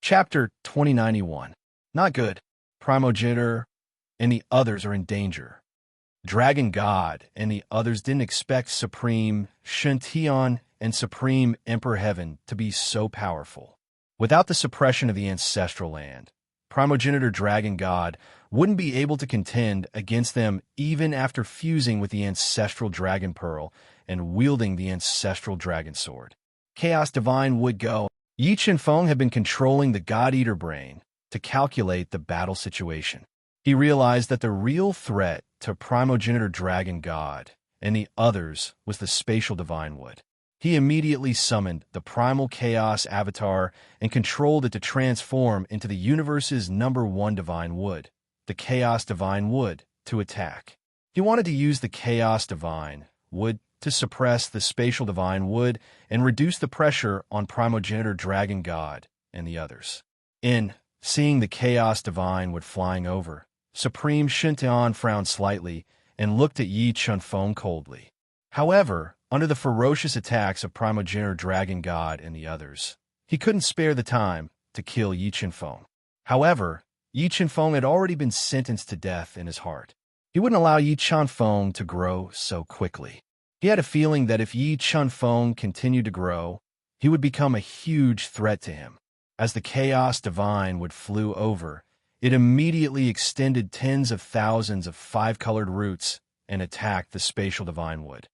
Chapter 2091. Not good. Primogenitor and the others are in danger. Dragon God and the others didn't expect Supreme Shantian and Supreme Emperor Heaven to be so powerful. Without the suppression of the ancestral land, Primogenitor Dragon God wouldn't be able to contend against them even after fusing with the ancestral Dragon Pearl and wielding the ancestral Dragon Sword. Chaos Divine would go. Yi Chenfeng had been controlling the God-Eater brain to calculate the battle situation. He realized that the real threat to Primogenitor Dragon God and the others was the Spatial Divine Wood. He immediately summoned the Primal Chaos Avatar and controlled it to transform into the universe's #1 Divine Wood, the Chaos Divine Wood, to attack. He wanted to use the Chaos Divine Wood to suppress the Spatial Divine Wood and reduce the pressure on Primogenitor Dragon God and the others. Seeing the Chaos Divine Wood flying over, Supreme Shintian frowned slightly and looked at Yi Chenfeng coldly. However, under the ferocious attacks of Primogenitor Dragon God and the others, he couldn't spare the time to kill Yi Chenfeng. However, Yi Chenfeng had already been sentenced to death in his heart. He wouldn't allow Yi Chenfeng to grow so quickly. He had a feeling that if Yi Chenfeng continued to grow, he would become a huge threat to him. As the Chaos Divine Wood flew over, it immediately extended tens of thousands of five-colored roots and attacked the Spatial Divine Wood.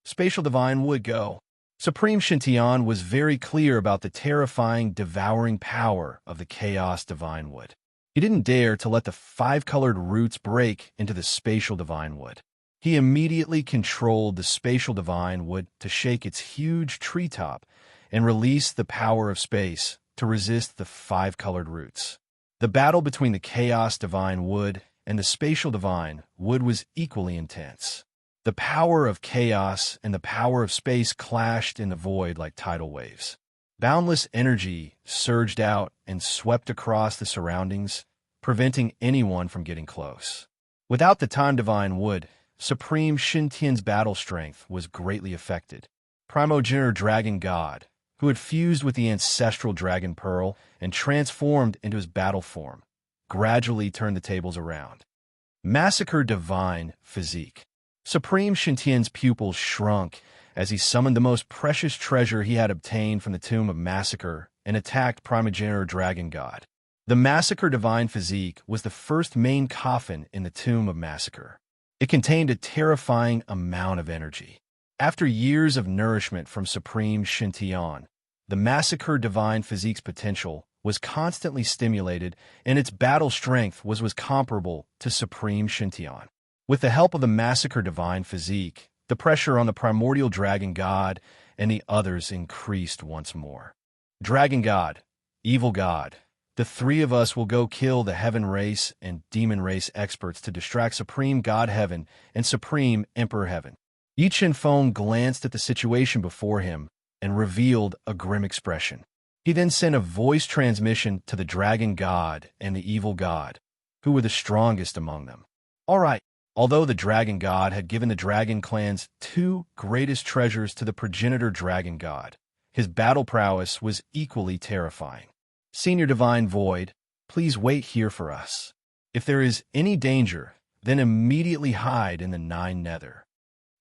Spatial Divine Wood go. Supreme Shintian was very clear about the terrifying, devouring power of the Chaos Divine Wood. He didn't dare to let the five-colored roots break into the Spatial Divine Wood. He immediately controlled the Spatial Divine Wood to shake its huge treetop and release the power of space to resist the five-colored roots. The battle between the Chaos Divine Wood and the Spatial Divine Wood was equally intense. The power of chaos and the power of space clashed in the void like tidal waves. Boundless energy surged out and swept across the surroundings, preventing anyone from getting close. Without the Time Divine Wood, Supreme Shintian's battle strength was greatly affected. Primogenitor Dragon God, who had fused with the ancestral Dragon Pearl and transformed into his battle form, gradually turned the tables around. Massacre Divine Physique. Supreme Shintian's pupils shrunk as he summoned the most precious treasure he had obtained from the Tomb of Massacre and attacked Primogenitor Dragon God. The Massacre Divine Physique was the first main coffin in the Tomb of Massacre. It contained a terrifying amount of energy. After years of nourishment from Supreme Shintian, the Massacre Divine Physique's potential was constantly stimulated, and its battle strength was comparable to Supreme Shintian. With the help of the Massacre Divine Physique, the pressure on the Primordial Dragon God and the others increased once more. Dragon God, Evil God, the three of us will go kill the Heaven Race and Demon Race experts to distract Supreme God Heaven and Supreme Emperor Heaven. Yi Chenfeng glanced at the situation before him and revealed a grim expression. He then sent a voice transmission to the Dragon God and the Evil God, who were the strongest among them. All right. Although the Dragon God had given the Dragon Clan's two greatest treasures to the Progenitor Dragon God, his battle prowess was equally terrifying. Senior Divine Void, please wait here for us. If there is any danger, then immediately hide in the Nine Nether.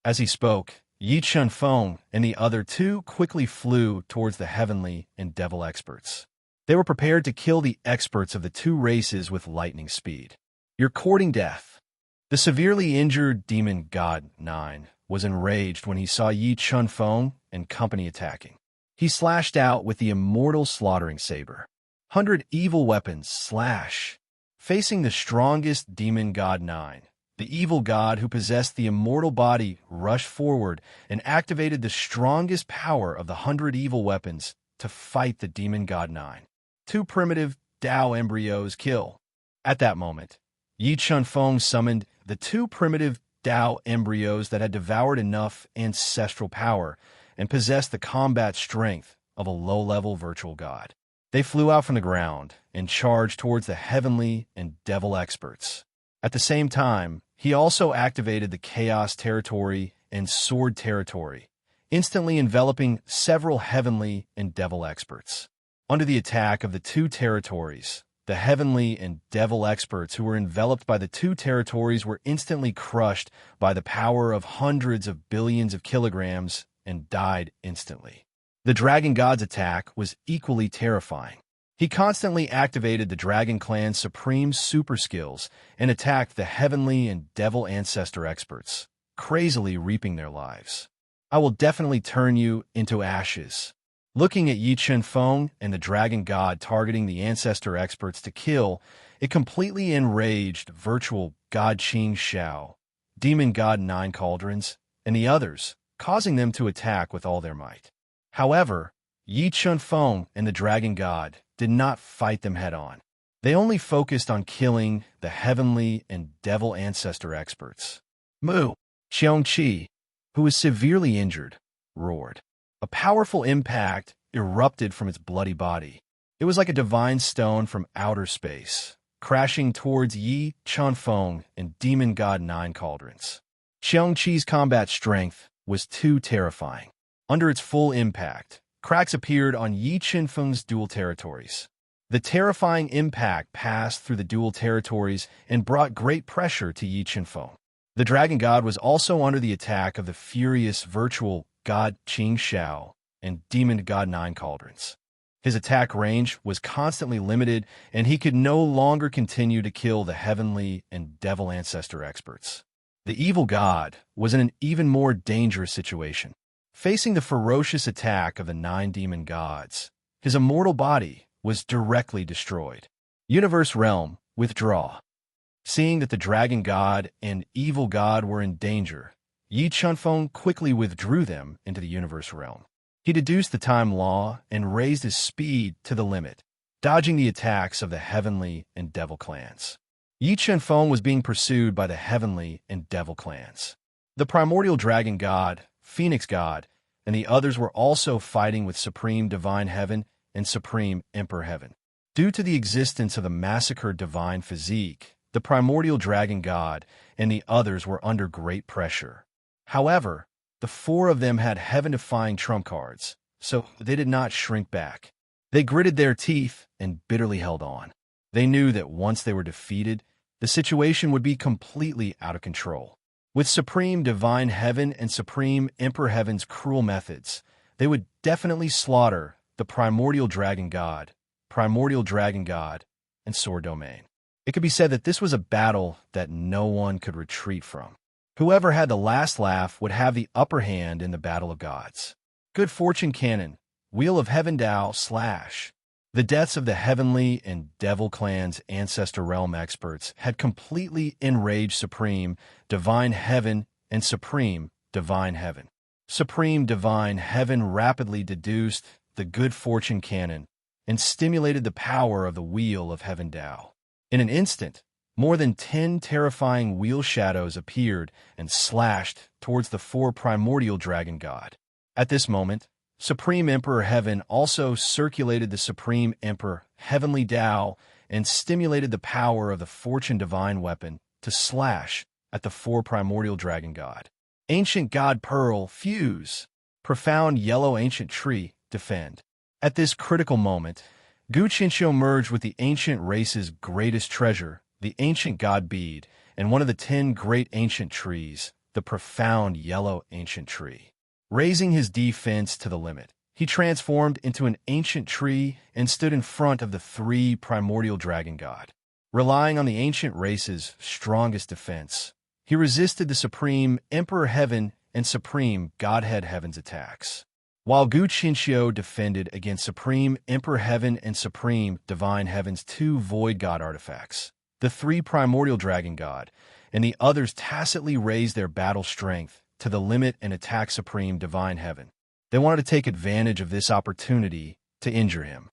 As he spoke, Yi Chenfeng and the other two quickly flew towards the Heavenly and Devil experts. They were prepared to kill the experts of the two races with lightning speed. You're courting death. The severely injured Demon God 9 was enraged when he saw Yi Chenfeng and company attacking. He slashed out with the immortal slaughtering saber. 100 evil weapons slash. Facing the strongest Demon God 9, the evil god who possessed the immortal body rushed forward and activated the strongest power of the 100 evil weapons to fight the Demon God 9. Two primitive Tao embryos kill. At that moment, Yi Chenfeng summoned the two primitive Tao embryos that had devoured enough ancestral power and possessed the combat strength of a low-level virtual god. They flew out from the ground and charged towards the Heavenly and Devil experts. At the same time, he also activated the Chaos Territory and Sword Territory, instantly enveloping several Heavenly and Devil experts. under the attack of the two territories. The heavenly and devil experts who were enveloped by the two territories were instantly crushed by the power of hundreds of billions of kilograms and died instantly. The dragon god's attack was equally terrifying. He constantly activated the dragon clan's supreme super skills and attacked the heavenly and devil ancestor experts, crazily reaping their lives. I will definitely turn you into ashes. Looking at Yi Chen-feng and the dragon god targeting the ancestor experts to kill, it completely enraged virtual god Qing Xiao, demon god Nine Cauldrons, and the others, causing them to attack with all their might. However, Yi Chen-feng and the dragon god did not fight them head-on. They only focused on killing the heavenly and devil ancestor experts. Mu Qiongqi, who was severely injured, roared. A powerful impact erupted from its bloody body. It was like a divine stone from outer space, crashing towards Yi Chen-feng and demon god Nine Cauldrons. Qiongqi's combat strength was too terrifying. Under its full impact, cracks appeared on Yi Chen-feng's dual territories. The terrifying impact passed through the dual territories and brought great pressure to Yi Chen-feng. The dragon god was also under the attack of the furious virtual god Qing Xiao and demon god Nine Cauldrons. His attack range was constantly limited, and he could no longer continue to kill the heavenly and devil ancestor experts. The evil god was in an even more dangerous situation. Facing the ferocious attack of the 9 demon gods, his immortal body was directly destroyed. Universe Realm, withdraw. Seeing that the dragon god and evil god were in danger, Yi Chen-feng quickly withdrew them into the universe realm. He deduced the time law and raised his speed to the limit, dodging the attacks of the heavenly and devil clans. Yi Chen-feng was being pursued by the heavenly and devil clans. The primordial dragon god, Phoenix god, and the others were also fighting with Supreme Divine Heaven and Supreme Emperor Heaven. Due to the existence of the massacred divine physique, the primordial dragon god and the others were under great pressure. However, the 4 of them had heaven-defying trump cards, so they did not shrink back. They gritted their teeth and bitterly held on. They knew that once they were defeated, the situation would be completely out of control. With Supreme Divine Heaven and Supreme Emperor Heaven's cruel methods, they would definitely slaughter the Primordial Dragon God, and Sword Domain. It could be said that this was a battle that no one could retreat from. Whoever had the last laugh would have the upper hand in the Battle of Gods. Good Fortune Canon, Wheel of Heaven Tao / The deaths of the Heavenly and Devil Clan's Ancestor Realm experts had completely enraged Supreme Divine Heaven and Supreme Divine Heaven. Supreme Divine Heaven rapidly deduced the Good Fortune Canon and stimulated the power of the Wheel of Heaven Tao. In an instant, more than 10 terrifying wheel shadows appeared and slashed towards the 4 primordial dragon god. At this moment, Supreme Emperor Heaven also circulated the Supreme Emperor Heavenly Tao and stimulated the power of the Fortune Divine Weapon to slash at the 4 primordial dragon god. Ancient God Pearl, fuse. Profound Yellow Ancient Tree, defend. At this critical moment, Gu Qinxiu merged with the ancient race's greatest treasure, the ancient god bead, and one of the 10 great ancient trees, the profound yellow ancient tree. Raising his defense to the limit, he transformed into an ancient tree and stood in front of the 3 primordial dragon god. Relying on the ancient race's strongest defense, he resisted the Supreme Emperor Heaven and Supreme Godhead Heaven's attacks. While Gu Qinxiu defended against Supreme Emperor Heaven and Supreme Divine Heaven's 2 Void God artifacts, the 3 primordial dragon god and the others tacitly raised their battle strength to the limit and attack Supreme Divine Heaven. They wanted to take advantage of this opportunity to injure him.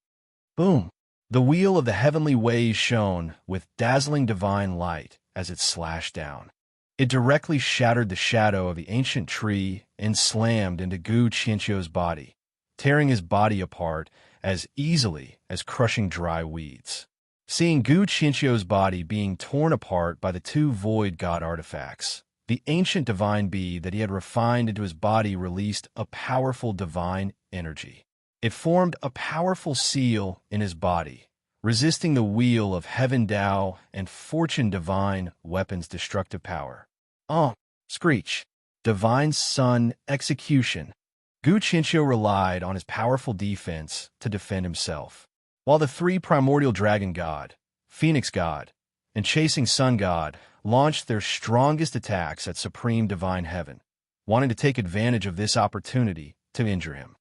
Boom! The wheel of the heavenly ways shone with dazzling divine light as it slashed down. It directly shattered the shadow of the ancient tree and slammed into Gu Qinxiu's body, tearing his body apart as easily as crushing dry weeds. Seeing Gu Qinxiu's body being torn apart by the 2 Void God artifacts, the ancient divine bead that he had refined into his body released a powerful divine energy. It formed a powerful seal in his body, resisting the wheel of heaven Tao and fortune divine weapons' destructive power. Screech. Divine Sun execution. Gu Qinqiu relied on his powerful defense to defend himself, while the three primordial dragon god, phoenix god, and chasing sun god launched their strongest attacks at supreme divine heaven, wanting to take advantage of this opportunity to injure him.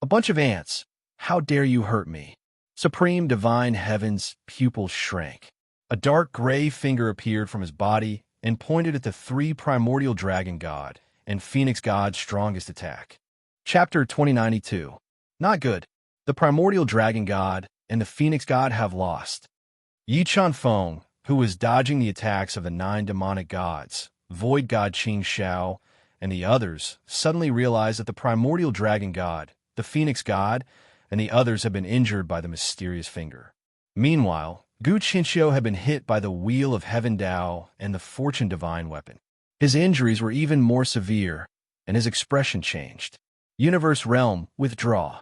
A bunch of ants. How dare you hurt me? Supreme divine heaven's pupils shrank. A dark gray finger appeared from his body and pointed at the three primordial dragon god and phoenix god's strongest attack. Chapter 2092. Not good. The primordial dragon god and the phoenix god have lost. Yi Chunfeng, who was dodging the attacks of the 9 demonic gods, void god Qing Xiao, and the others, suddenly realized that the primordial dragon god, the phoenix god, and the others had been injured by the mysterious finger. Meanwhile, Gu Qinqiu had been hit by the wheel of heaven Tao and the fortune divine weapon. His injuries were even more severe, and his expression changed. Universe realm, withdraw.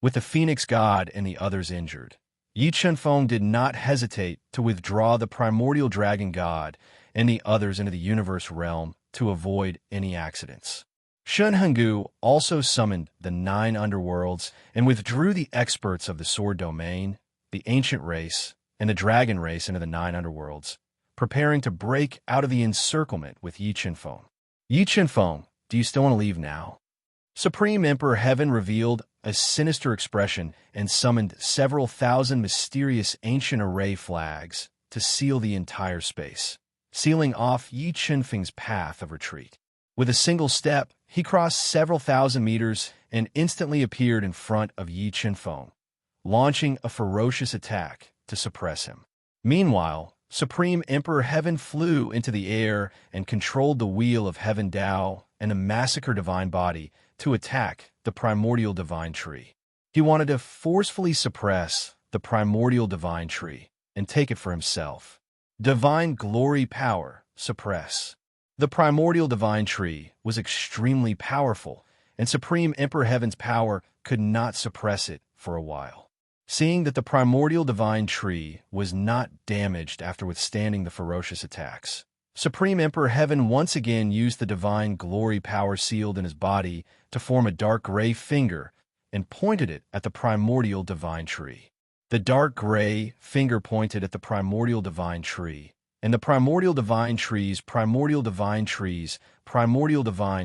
With the phoenix god and the others injured, Yi Chunfeng did not hesitate to withdraw the primordial dragon god and the others into the universe realm to avoid any accidents. Shun Hengu also summoned the 9 underworlds and withdrew the experts of the sword domain, the ancient race, and the dragon race into the 9 underworlds, preparing to break out of the encirclement with Yi Chunfeng. Yi Chunfeng, do you still want to leave now? Supreme Emperor Heaven revealed a sinister expression and summoned several thousand mysterious ancient array flags to seal the entire space, sealing off Yi Chunfeng's path of retreat. With a single step, he crossed several thousand meters and instantly appeared in front of Yi Chunfeng, launching a ferocious attack to suppress him. Meanwhile, Supreme Emperor Heaven flew into the air and controlled the wheel of heaven Tao and the massacre divine body to attack the primordial divine tree. He wanted to forcefully suppress the primordial divine tree and take it for himself. Divine glory power, suppress. The primordial divine tree was extremely powerful, and Supreme Emperor Heaven's power could not suppress it for a while. Seeing that the primordial divine tree was not damaged after withstanding the ferocious attacks, Supreme Emperor Heaven once again used the divine glory power sealed in his body to form a dark gray finger and pointed it at the primordial divine tree. The dark gray finger pointed at the primordial divine tree, and the primordial divine tree's primordial divine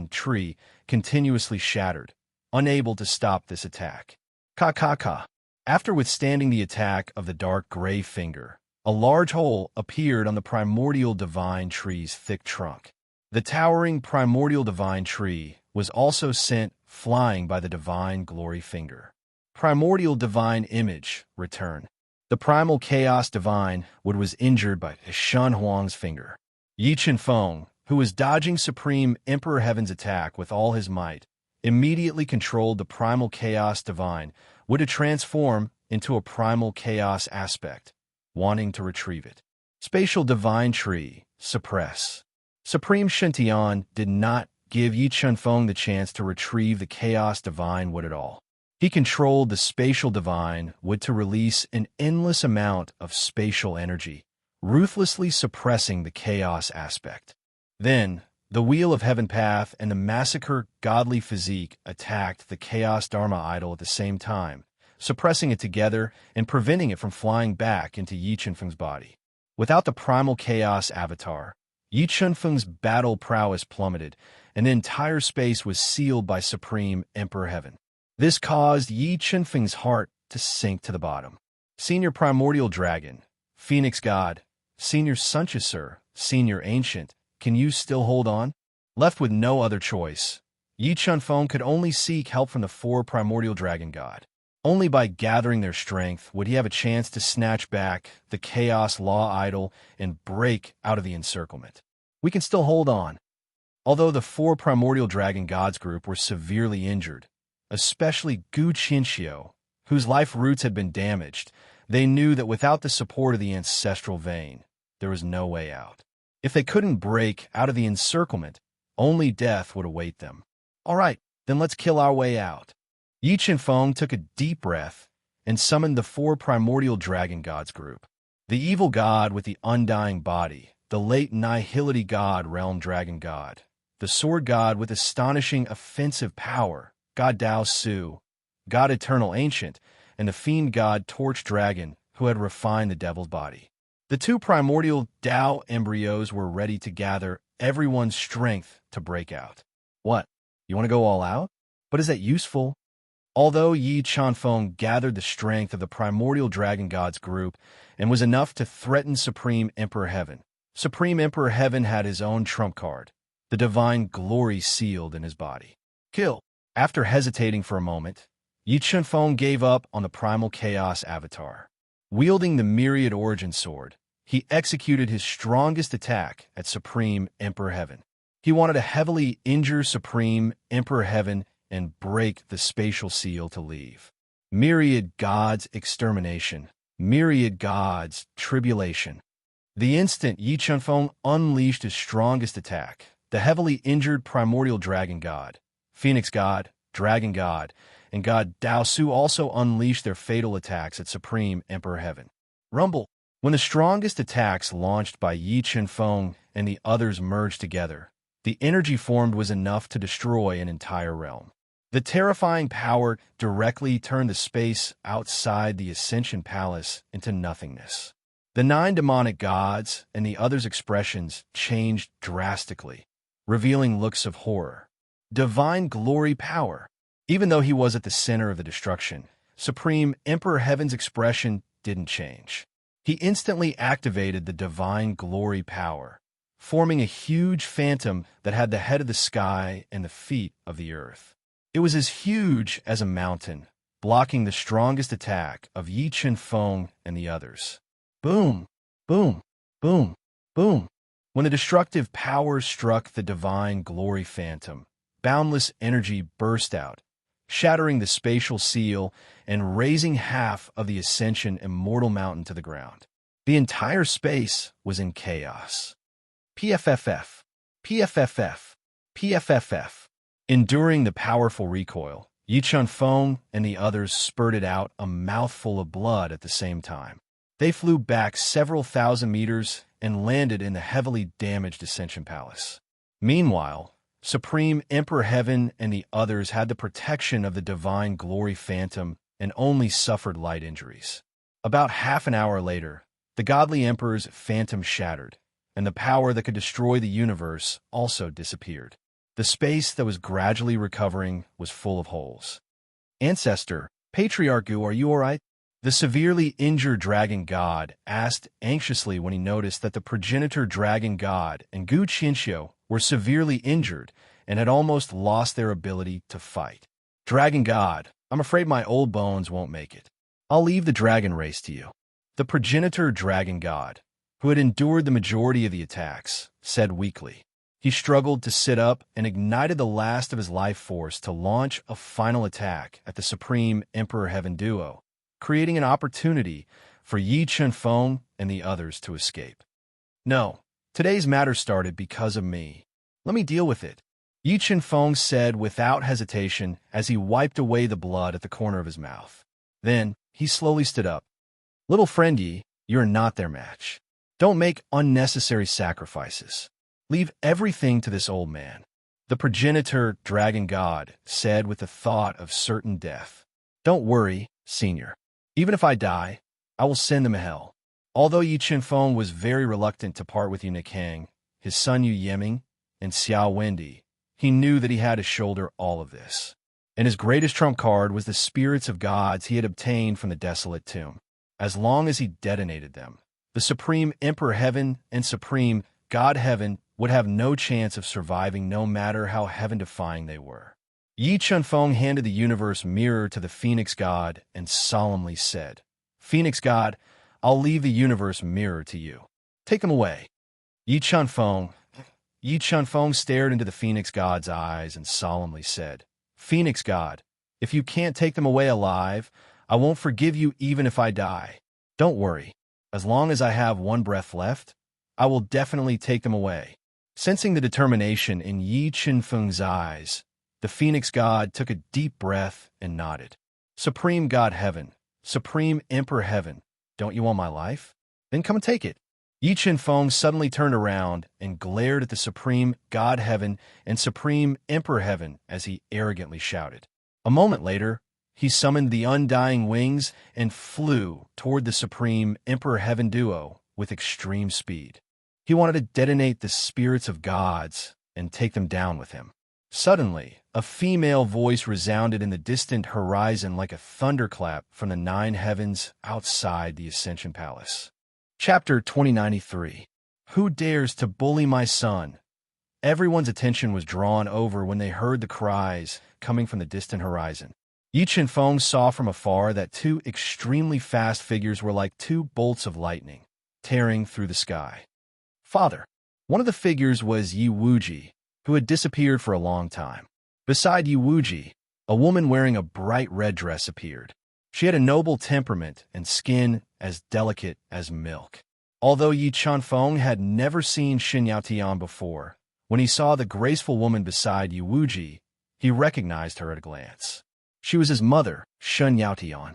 tree continuously shattered, unable to stop this attack. Ka. After withstanding the attack of the dark gray finger, a large hole appeared on the primordial divine tree's thick trunk. The towering primordial divine tree was also sent flying by the divine glory finger. Primordial divine image, return. The primal chaos divine wood was injured by Shan Huang's finger. Yi Chunfeng, who was dodging Supreme Emperor Heaven's attack with all his might, immediately controlled the primal chaos divine would to transform into a primal chaos aspect, wanting to retrieve it. Spatial divine tree, suppress. Supreme Shintian did not give Yi Chunfeng the chance to retrieve the chaos divine wood at all. He controlled the spatial divine wood to release an endless amount of spatial energy, ruthlessly suppressing the chaos aspect. Then, the Wheel of Heaven Path and the Massacre Godly Physique attacked the Chaos Dharma idol at the same time, suppressing it together and preventing it from flying back into Yi Chunfeng's body. Without the primal chaos avatar, Yi Chunfeng's battle prowess plummeted, and the entire space was sealed by Supreme Emperor Heaven. This caused Yi Chunfeng's heart to sink to the bottom. Senior Primordial Dragon, Phoenix God, Senior Sunchasur, Senior Ancient, can you still hold on? Left with no other choice, Yi Chunfeng could only seek help from the 4 Primordial Dragon God. Only by gathering their strength would he have a chance to snatch back the Chaos Law Idol and break out of the encirclement. We can still hold on. Although the 4 Primordial Dragon Gods group were severely injured, especially Gu Qinqiu, whose life roots had been damaged, they knew that without the support of the ancestral vein, there was no way out. If they couldn't break out of the encirclement, only death would await them. All right, then let's kill our way out. Yi Qianfeng took a deep breath and summoned the four primordial dragon gods group. The evil god with the undying body, the late nihility god realm dragon god, the sword god with astonishing offensive power, god Dao Su, god eternal ancient, and the fiend god torch dragon who had refined the devil's body. The two primordial Dao embryos were ready to gather everyone's strength to break out. What? You want to go all out? But is that useful? Although Yi Qianfeng gathered the strength of the primordial dragon gods group and was enough to threaten Supreme Emperor Heaven, Supreme Emperor Heaven had his own trump card, the divine glory sealed in his body. Kill. After hesitating for a moment, Yi Qianfeng gave up on the primal chaos avatar. Wielding the myriad origin sword, he executed his strongest attack at Supreme Emperor Heaven. He wanted to heavily injure Supreme Emperor Heaven and break the spatial seal to leave. Myriad gods extermination, myriad gods tribulation. The instant Yi Qianfeng unleashed his strongest attack, the heavily injured primordial dragon god, phoenix god, dragon god, and god Dao Su also unleashed their fatal attacks at Supreme Emperor Heaven. Rumble. When the strongest attacks launched by Yi Qianfeng and the others merged together, the energy formed was enough to destroy an entire realm. The terrifying power directly turned the space outside the Ascension Palace into nothingness. The 9 demonic gods and the others' expressions changed drastically, revealing looks of horror. Divine glory power. Even though he was at the center of the destruction, Supreme Emperor Heaven's expression didn't change. He instantly activated the divine glory power, forming a huge phantom that had the head of the sky and the feet of the earth. It was as huge as a mountain, blocking the strongest attack of Yi Qianfeng and the others. Boom, boom, boom, boom. When the destructive power struck the divine glory phantom, boundless energy burst out, shattering the spatial seal and raising half of the Ascension Immortal Mountain to the ground. The entire space was in chaos. PFFF, PFFF, PFFF. Enduring the powerful recoil, Yi Qianfeng and the others spurted out a mouthful of blood at the same time. They flew back several thousand meters and landed in the heavily damaged Ascension Palace. Meanwhile, Supreme Emperor Heaven and the others had the protection of the divine glory phantom and only suffered light injuries. About half an hour later, the godly emperor's phantom shattered, and the power that could destroy the universe also disappeared. The space that was gradually recovering was full of holes. Ancestor, Patriarchu, are you all right? The severely injured dragon god asked anxiously when he noticed that the progenitor dragon god and Gu Qianxiu were severely injured and had almost lost their ability to fight. Dragon god, I'm afraid my old bones won't make it. I'll leave the dragon race to you. The progenitor dragon god, who had endured the majority of the attacks, said weakly. He struggled to sit up and ignited the last of his life force to launch a final attack at the Supreme Emperor Heaven duo, creating an opportunity for Yi Qianfeng and the others to escape. No, today's matter started because of me. Let me deal with it, Yi Qianfeng said without hesitation as he wiped away the blood at the corner of his mouth. Then, he slowly stood up. Little friend Yi, you're not their match. Don't make unnecessary sacrifices. Leave everything to this old man. The progenitor dragon god said with the thought of certain death. Don't worry, senior. Even if I die, I will send them to hell. Although Yi Qianfeng was very reluctant to part with Yu Nikang, his son Yu Yiming, and Xiao Wendi, he knew that he had to shoulder all of this. And his greatest trump card was the spirits of gods he had obtained from the Desolate tomb. As long as he detonated them, the Supreme Emperor Heaven and Supreme God Heaven would have no chance of surviving no matter how heaven-defying they were. Yi Qianfeng handed the universe mirror to the Phoenix God and solemnly said, Phoenix God, I'll leave the universe mirror to you. Take him away. Yi Qianfeng stared into the Phoenix God's eyes and solemnly said, Phoenix God, if you can't take them away alive, I won't forgive you even if I die. Don't worry. As long as I have one breath left, I will definitely take them away. Sensing the determination in Yi Qianfeng's eyes, The Phoenix God took a deep breath and nodded. Supreme God Heaven, Supreme Emperor Heaven, don't you want my life? Then come and take it. Yi Chen Feng suddenly turned around and glared at the Supreme God Heaven and Supreme Emperor Heaven as he arrogantly shouted. A moment later, he summoned the undying wings and flew toward the Supreme Emperor Heaven duo with extreme speed. He wanted to detonate the spirits of gods and take them down with him. Suddenly, a female voice resounded in the distant horizon like a thunderclap from the 9 heavens outside the Ascension Palace. Chapter 2093. Who dares to bully my son? Everyone's attention was drawn over when they heard the cries coming from the distant horizon. Yi Chen Feng saw from afar that 2 extremely fast figures were like 2 bolts of lightning, tearing through the sky. Father. One of the figures was Yi Wuji, who had disappeared for a long time. Beside Yi Wuji, a woman wearing a bright red dress appeared. She had a noble temperament and skin as delicate as milk. Although Yi Chen Feng had never seen Shen Yaotian before, when he saw the graceful woman beside Yi Wuji, he recognized her at a glance. She was his mother, Shen Yaotian.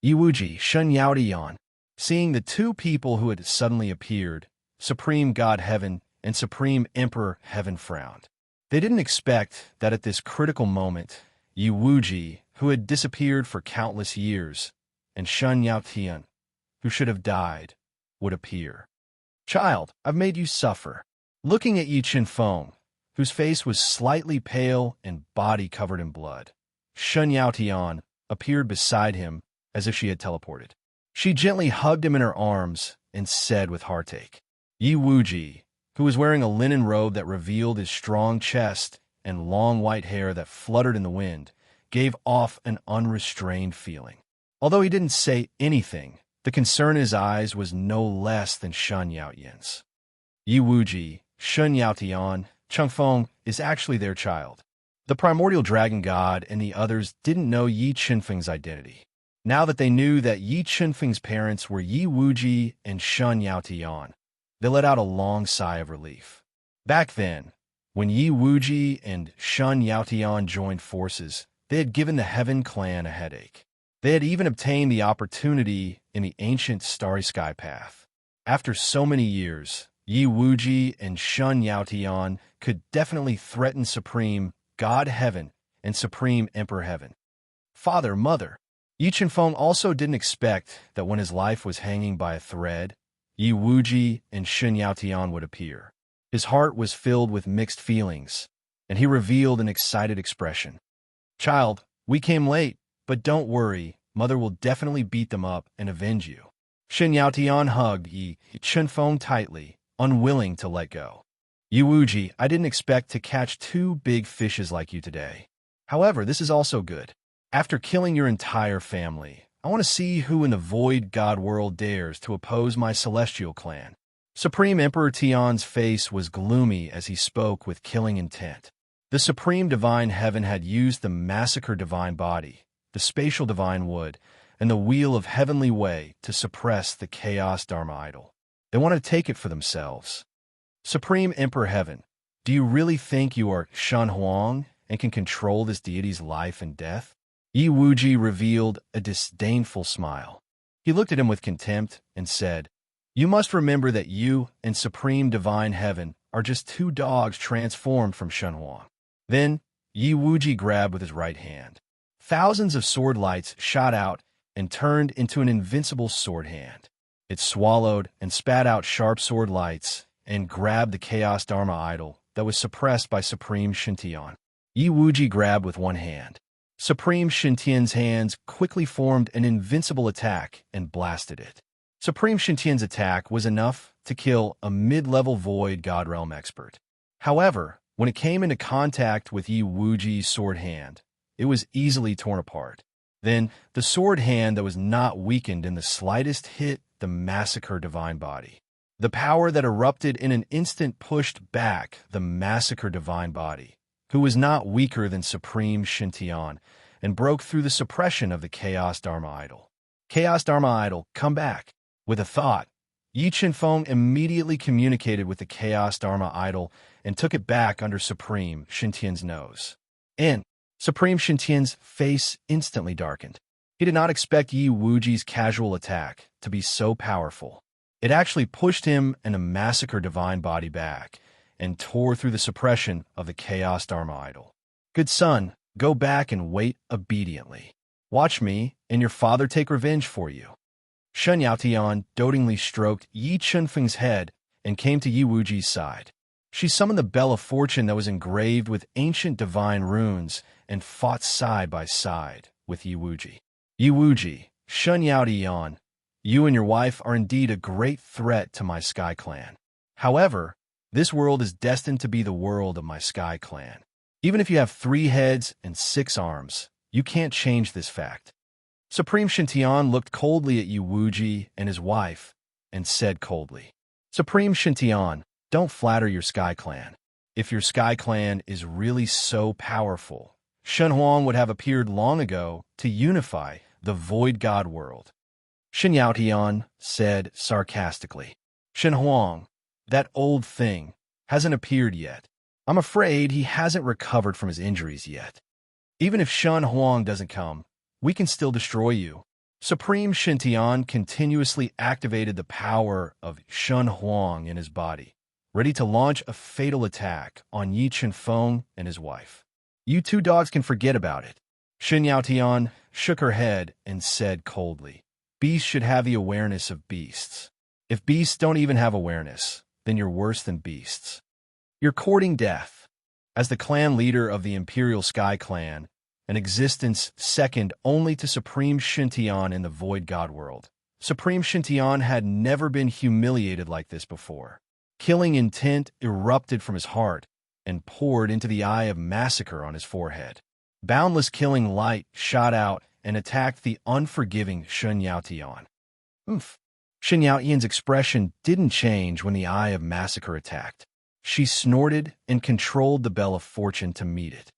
Yi Wuji, Shen Yaotian. Seeing the 2 people who had suddenly appeared, Supreme God Heaven and Supreme Emperor Heaven frowned. They didn't expect that at this critical moment, Yi Wuji, who had disappeared for countless years, and Shen Yaotian, who should have died, would appear. Child, I've made you suffer. Looking at Yi Chen Feng, whose face was slightly pale and body covered in blood, Shen Yaotian appeared beside him as if she had teleported. She gently hugged him in her arms and said with heartache, Yi Wuji, who was wearing a linen robe that revealed his strong chest and long white hair that fluttered in the wind, gave off an unrestrained feeling. Although he didn't say anything, the concern in his eyes was no less than Shen Yaotian's. Yi Wuji, Shen Yaotian, Chengfeng is actually their child. The primordial dragon god and the others didn't know Yi Chenfeng's identity. Now that they knew that Yi Chenfeng's parents were Yi Wuji and Shen Yaotian, they let out a long sigh of relief. Back then, when Yi Wuji and Shen Yaotian joined forces, they had given the Heaven clan a headache. They had even obtained the opportunity in the ancient Starry Sky Path. After so many years, Yi Wuji and Shen Yaotian could definitely threaten Supreme God Heaven and Supreme Emperor Heaven. Father, Mother. Yi Chen Feng also didn't expect that when his life was hanging by a thread, Yi Wuji and Shen Yaotian would appear. His heart was filled with mixed feelings, and he revealed an excited expression. Child, we came late, but don't worry, Mother will definitely beat them up and avenge you. Shen Yaotian hugged Yi Chen Feng tightly, unwilling to let go. Yi Wuji, I didn't expect to catch 2 big fishes like you today. However, this is also good. After killing your entire family, I want to see who in the Void God world dares to oppose my celestial clan. Supreme Emperor Tian's face was gloomy as he spoke with killing intent. The Supreme Divine Heaven had used the Massacre Divine Body, the Spatial Divine Wood, and the Wheel of Heavenly Way to suppress the Chaos Dharma Idol. They want to take it for themselves. Supreme Emperor Heaven, do you really think you are Shan Huang and can control this deity's life and death? Yi Wuji revealed a disdainful smile. He looked at him with contempt and said, You must remember that you and Supreme Divine Heaven are just 2 dogs transformed from Shen Huang. Then, Yi Wuji grabbed with his right hand. Thousands of sword lights shot out and turned into an invincible sword hand. It swallowed and spat out sharp sword lights and grabbed the Chaos Dharma Idol that was suppressed by Supreme Shintian. Yi Wuji grabbed with one hand. Supreme Shintian's hands quickly formed an invincible attack and blasted it. Supreme Shintian's attack was enough to kill a mid-level Void God Realm expert. However, when it came into contact with Yi Wuji's sword hand, it was easily torn apart. Then, the sword hand that was not weakened in the slightest hit the Massacre Divine Body. The power that erupted in an instant pushed back the Massacre Divine Body, who was not weaker than Supreme Shintian, and broke through the suppression of the Chaos Dharma Idol. Chaos Dharma Idol, come back. With a thought, Yi Chen Feng immediately communicated with the Chaos Dharma Idol and took it back under Supreme Shintian's nose. In Supreme Shintian's face instantly darkened. He did not expect Yi Wuji's casual attack to be so powerful. It actually pushed him and a massacre divine body back and tore through the suppression of the Chaos Dharma idol. Good son, go back and wait obediently. Watch me and your father take revenge for you. Shen Yaotian dotingly stroked Yi Chunfeng's head and came to Yi Wuji's side. She summoned the Bell of Fortune that was engraved with ancient divine runes and fought side by side with Yi Wuji. Yi Wuji, Shen Yaotian, you and your wife are indeed a great threat to my Sky Clan. However, this world is destined to be the world of my Sky Clan. Even if you have 3 heads and 6 arms, you can't change this fact. Supreme Shintian looked coldly at Yi Wuji and his wife and said coldly, Supreme Shintian, don't flatter your Sky Clan. If your Sky Clan is really so powerful, Shen Huang would have appeared long ago to unify the Void God world. Shen Yaotian said sarcastically, Shen Huang, that old thing, hasn't appeared yet. I'm afraid he hasn't recovered from his injuries yet. Even if Shen Huang doesn't come, we can still destroy you. Supreme Shintian continuously activated the power of Shen Huang in his body, ready to launch a fatal attack on Yi Chenfeng and his wife. You 2 dogs can forget about it. Shen Yaotian shook her head and said coldly, Beasts should have the awareness of beasts. If beasts don't even have awareness, then you're worse than beasts. You're courting death. As the clan leader of the Imperial Sky Clan, an existence second only to Supreme Shintian in the Void God world, Supreme Shintian had never been humiliated like this before. Killing intent erupted from his heart and poured into the eye of massacre on his forehead. Boundless killing light shot out and attacked the unforgiving Shen Yaotian. Shen Yaotian's expression didn't change when the eye of massacre attacked. She snorted and controlled the Bell of Fortune to meet it.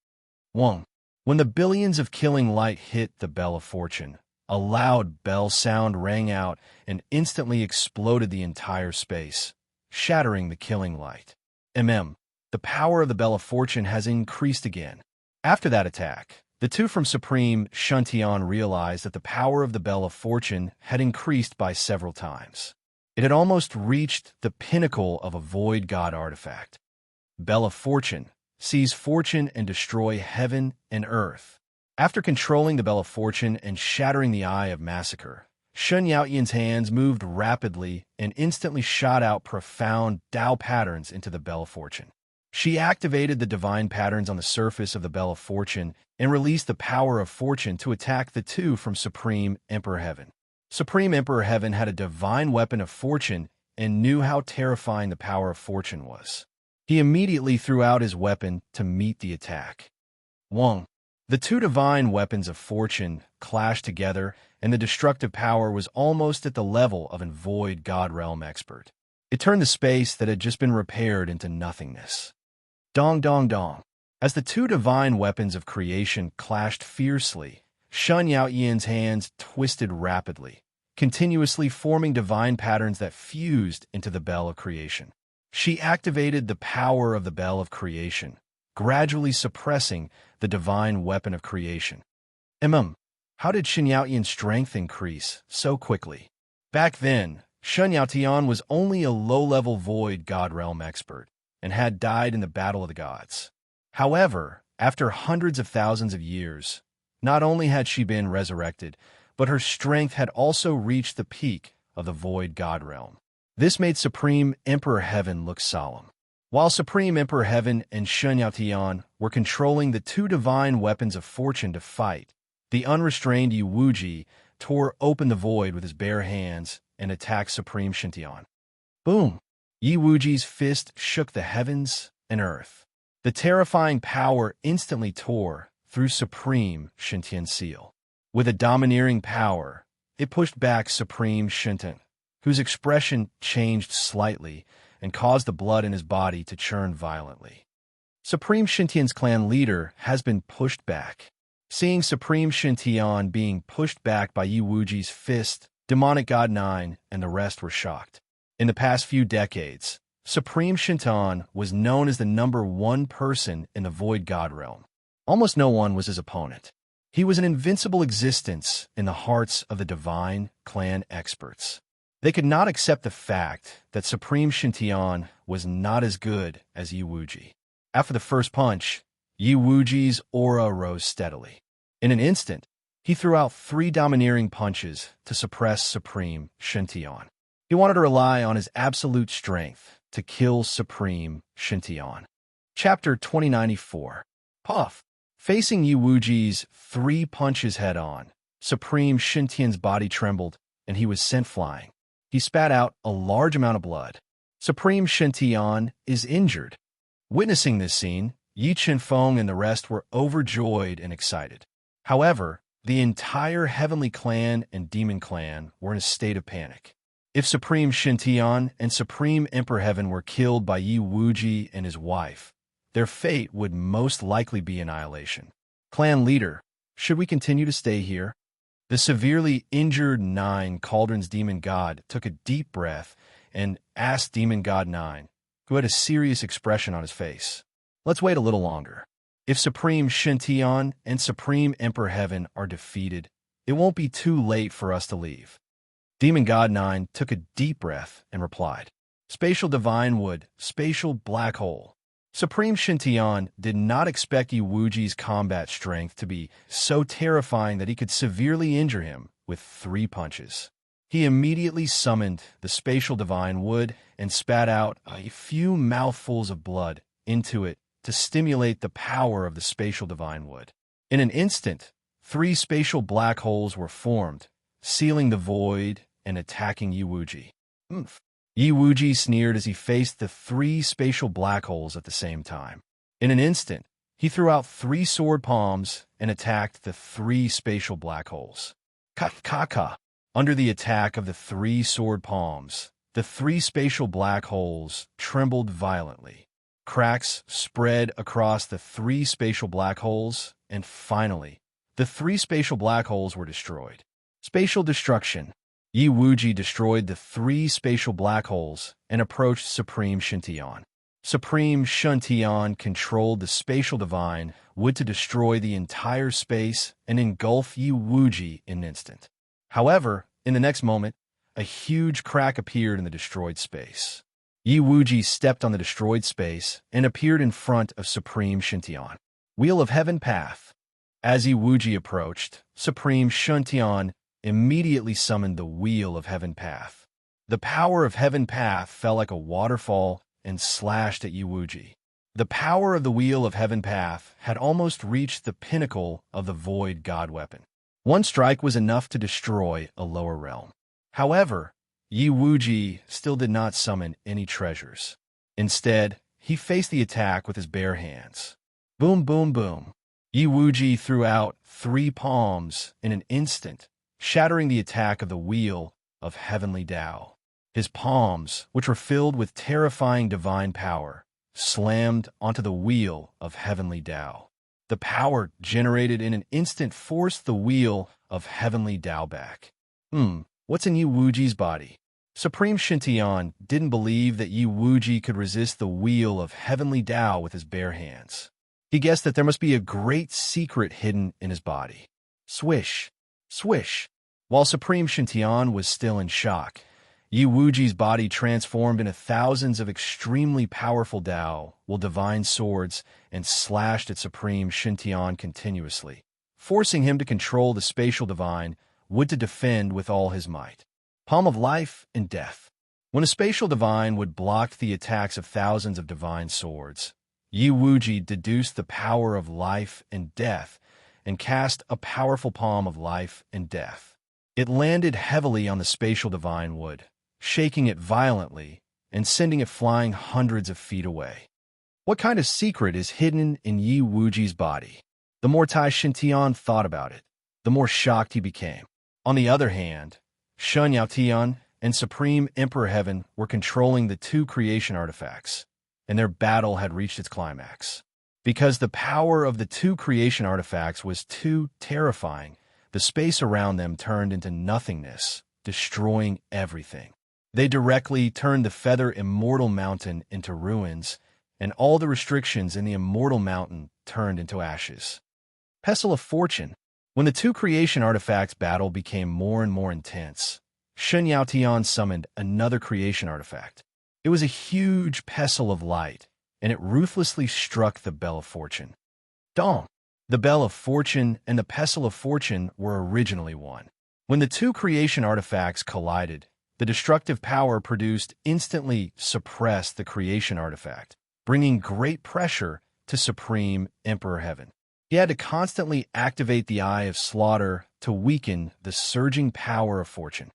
When the billions of killing light hit the Bell of Fortune, a loud bell sound rang out and instantly exploded the entire space, shattering the killing light. The power of the Bell of Fortune has increased again. After that attack, the 2 from Supreme Shintian realized that the power of the Bell of Fortune had increased by several times. It had almost reached the pinnacle of a Void God artifact. Bell of Fortune seize fortune and destroy heaven and earth. After controlling the Bell of Fortune and shattering the Eye of Massacre, Shen Yaotian's hands moved rapidly and instantly shot out profound Dao patterns into the Bell of Fortune. She activated the divine patterns on the surface of the Bell of Fortune and released the power of fortune to attack the 2 from Supreme Emperor Heaven. Supreme Emperor Heaven had a divine weapon of fortune and knew how terrifying the power of fortune was. He immediately threw out his weapon to meet the attack. The 2 divine weapons of fortune clashed together, and the destructive power was almost at the level of a Void God Realm expert. It turned the space that had just been repaired into nothingness. Dong dong dong. As the 2 divine weapons of creation clashed fiercely, Shen Yaotian's hands twisted rapidly, continuously forming divine patterns that fused into the Bell of Creation. She activated the power of the Bell of Creation, gradually suppressing the divine weapon of creation. How did Shen Yaotian's strength increase so quickly? Back then, Shen Yaotian was only a low-level Void God Realm expert and had died in the Battle of the Gods. However, after hundreds of thousands of years, not only had she been resurrected, but her strength had also reached the peak of the Void God Realm. This made Supreme Emperor Heaven look solemn. While Supreme Emperor Heaven and Shen Yaotian were controlling the 2 divine weapons of fortune to fight, the unrestrained Yi Wuji tore open the void with his bare hands and attacked Supreme Shintian. Boom! Yi Wuji's fist shook the heavens and earth. The terrifying power instantly tore through Supreme Shintian's seal. With a domineering power, it pushed back Supreme Shintian, whose expression changed slightly and caused the blood in his body to churn violently. Supreme Shintian's clan leader has been pushed back. Seeing Supreme Shintian being pushed back by Yi Wuji's fist, Demonic God 9 and the rest were shocked. In the past few decades, Supreme Shintian was known as the #1 person in the Void God realm. Almost no one was his opponent. He was an invincible existence in the hearts of the divine clan experts. They could not accept the fact that Supreme Shintian was not as good as Yi Wuji. After the first punch, Yi Wuji's aura rose steadily. In an instant, he threw out 3 domineering punches to suppress Supreme Shintian. He wanted to rely on his absolute strength to kill Supreme Shintian. Chapter 2094. Puff. Facing Yi Wuji's 3 punches head-on, Supreme Shintian's body trembled, and he was sent flying. He spat out a large amount of blood. Supreme Shintian is injured. Witnessing this scene, Yi Qinfeng and the rest were overjoyed and excited. However, the entire Heavenly Clan and Demon Clan were in a state of panic. If Supreme Shintian and Supreme Emperor Heaven were killed by Yi Wuji and his wife, their fate would most likely be annihilation. Clan leader, should we continue to stay here? The severely injured 9 Cauldrons Demon God took a deep breath and asked Demon God 9, who had a serious expression on his face. Let's wait a little longer. If Supreme Shintian and Supreme Emperor Heaven are defeated, it won't be too late for us to leave. Demon God 9 took a deep breath and replied, Spatial Divine Wood, Spatial Black Hole. Supreme Shintian did not expect Yi Wuji's combat strength to be so terrifying that he could severely injure him with 3 punches. He immediately summoned the Spatial Divine Wood and spat out a few mouthfuls of blood into it to stimulate the power of the Spatial Divine Wood. In an instant, 3 spatial black holes were formed, sealing the void and attacking Yi Wuji. Yi Wuji sneered as he faced the 3 spatial black holes at the same time. In an instant, he threw out 3 sword palms and attacked the 3 spatial black holes. Ka-ka-ka! Under the attack of the 3 sword palms, the 3 spatial black holes trembled violently. Cracks spread across the 3 spatial black holes, and finally, the 3 spatial black holes were destroyed. Spatial destruction. Yi Wuji destroyed the 3 spatial black holes and approached Supreme Shintian. Supreme Shintian controlled the spatial divine wood to destroy the entire space and engulf Yi Wuji in an instant. However, in the next moment, a huge crack appeared in the destroyed space. Yi Wuji stepped on the destroyed space and appeared in front of Supreme Shintian. Wheel of Heaven Path. As Yi Wuji approached, Supreme Shintian immediately summoned the Wheel of Heaven Path. The power of Heaven Path fell like a waterfall and slashed at Yi Wuji. The power of the Wheel of Heaven Path had almost reached the pinnacle of the Void God weapon. One strike was enough to destroy a lower realm. However, Yi Wuji still did not summon any treasures. Instead, he faced the attack with his bare hands. Boom, boom, boom. Yi Wuji threw out 3 palms in an instant, shattering the attack of the Wheel of Heavenly Tao. His palms, which were filled with terrifying divine power, slammed onto the Wheel of Heavenly Tao. The power generated in an instant forced the Wheel of Heavenly Tao back. What's in Yi Wuji's body? Supreme Shintian didn't believe that Yi Wuji could resist the Wheel of Heavenly Tao with his bare hands. He guessed that there must be a great secret hidden in his body. Swish, swish. While Supreme Shintian was still in shock, Yi Wuji's body transformed into thousands of extremely powerful Tao, while divine swords, and slashed at Supreme Shintian continuously, forcing him to control the spatial divine would to defend with all his might. Palm of Life and Death. When a spatial divine would block the attacks of thousands of divine swords, Yi Wuji deduced the power of life and death and cast a powerful palm of life and death. It landed heavily on the spatial divine wood, shaking it violently and sending it flying hundreds of feet away. What kind of secret is hidden in Yi Wuji's body? The more Tai Shintian thought about it, the more shocked he became. On the other hand, Shun Yaotian and Supreme Emperor Heaven were controlling the 2 creation artifacts, and their battle had reached its climax. Because the power of the 2 creation artifacts was too terrifying, the space around them turned into nothingness, destroying everything. They directly turned the Feather Immortal Mountain into ruins, and all the restrictions in the Immortal Mountain turned into ashes. Pestle of Fortune. When the two creation artifacts' battle became more and more intense, Shun Yaotian summoned another creation artifact. It was a huge pestle of light, and it ruthlessly struck the Bell of Fortune. Dong! The Bell of Fortune and the Pestle of Fortune were originally one. When the two creation artifacts collided, the destructive power produced instantly suppressed the creation artifact, bringing great pressure to Supreme Emperor Heaven. He had to constantly activate the Eye of Slaughter to weaken the surging power of fortune.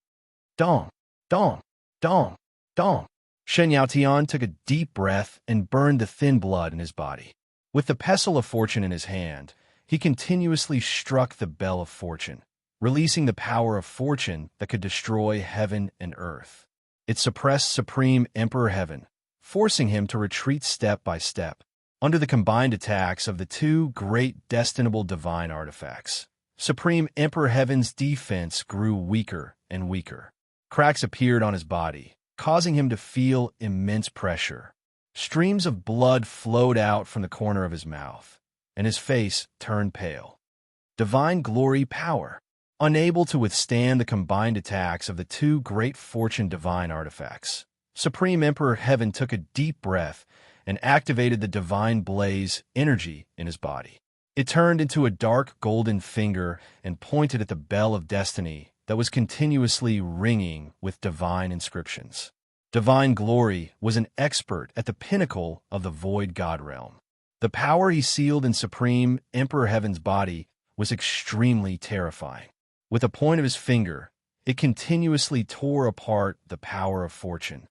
Dong! Dong! Dong! Dong! Shen Yaotian took a deep breath and burned the thin blood in his body. With the Pestle of Fortune in his hand, he continuously struck the Bell of Fortune, releasing the power of fortune that could destroy heaven and earth. It suppressed Supreme Emperor Heaven, forcing him to retreat step by step. Under the combined attacks of the two great destinable divine artifacts, Supreme Emperor Heaven's defense grew weaker and weaker. Cracks appeared on his body, causing him to feel immense pressure. Streams of blood flowed out from the corner of his mouth, and his face turned pale. Divine glory power. Unable to withstand the combined attacks of the two great fortune divine artifacts, Supreme Emperor Heaven took a deep breath and activated the divine blaze energy in his body. It turned into a dark golden finger and pointed at the bell of destiny that was continuously ringing with divine inscriptions. Divine Glory was an expert at the pinnacle of the Void God realm. The power he sealed in Supreme Emperor Heaven's body was extremely terrifying. With the point of his finger, it continuously tore apart the power of fortune.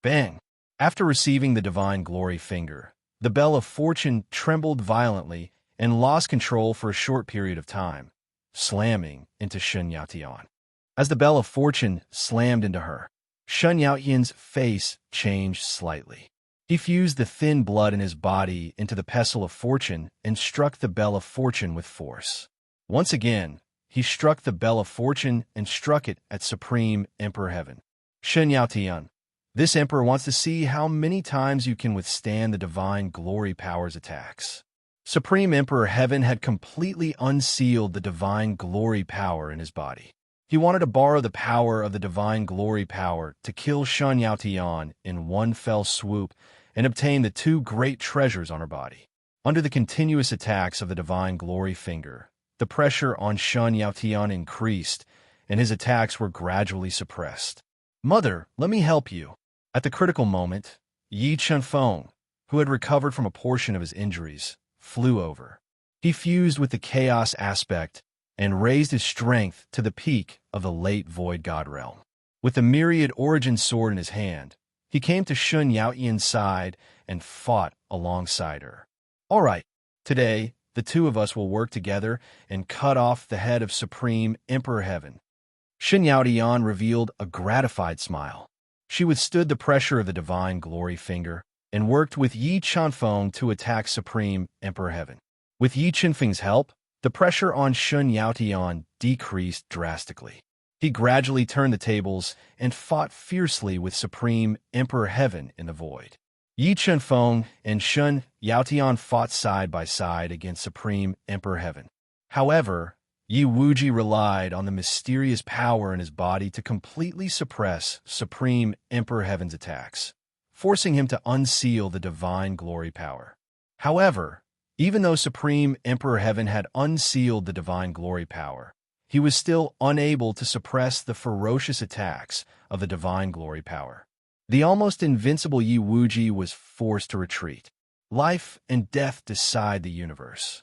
Bang! After receiving the Divine Glory finger, the Bell of Fortune trembled violently and lost control for a short period of time, slamming into Shun Yaotian. As the Bell of Fortune slammed into her, Shun Yaotian's face changed slightly. He fused the thin blood in his body into the Pestle of Fortune and struck the Bell of Fortune with force. Once again, he struck the Bell of Fortune and struck it at Supreme Emperor Heaven. Shun Yaotian, this emperor wants to see how many times you can withstand the Divine Glory Power's attacks. Supreme Emperor Heaven had completely unsealed the Divine Glory Power in his body. He wanted to borrow the power of the Divine Glory Power to kill Shun Yaotian in one fell swoop and obtain the two great treasures on her body. Under the continuous attacks of the Divine Glory Finger, the pressure on Shun Yaotian increased, and his attacks were gradually suppressed. Mother, let me help you. At the critical moment, Yi Chunfeng, who had recovered from a portion of his injuries, flew over. He fused with the chaos aspect and raised his strength to the peak of the late Void God realm. With the myriad origin sword in his hand, he came to Shun Yaotian's side and fought alongside her. All right, today, the two of us will work together and cut off the head of Supreme Emperor Heaven. Shun Yaotian revealed a gratified smile. She withstood the pressure of the Divine Glory Finger and worked with Yi Chunfeng to attack Supreme Emperor Heaven. With Yi Chunfeng's help, the pressure on Shun Yaotian decreased drastically. He gradually turned the tables and fought fiercely with Supreme Emperor Heaven in the void. Yi Chunfeng and Shun Yaotian fought side by side against Supreme Emperor Heaven. However, Yi Wuji relied on the mysterious power in his body to completely suppress Supreme Emperor Heaven's attacks, forcing him to unseal the Divine Glory Power. However, even though Supreme Emperor Heaven had unsealed the Divine Glory Power, he was still unable to suppress the ferocious attacks of the Divine Glory Power. The almost invincible Yi Wuji was forced to retreat. Life and death decide the universe.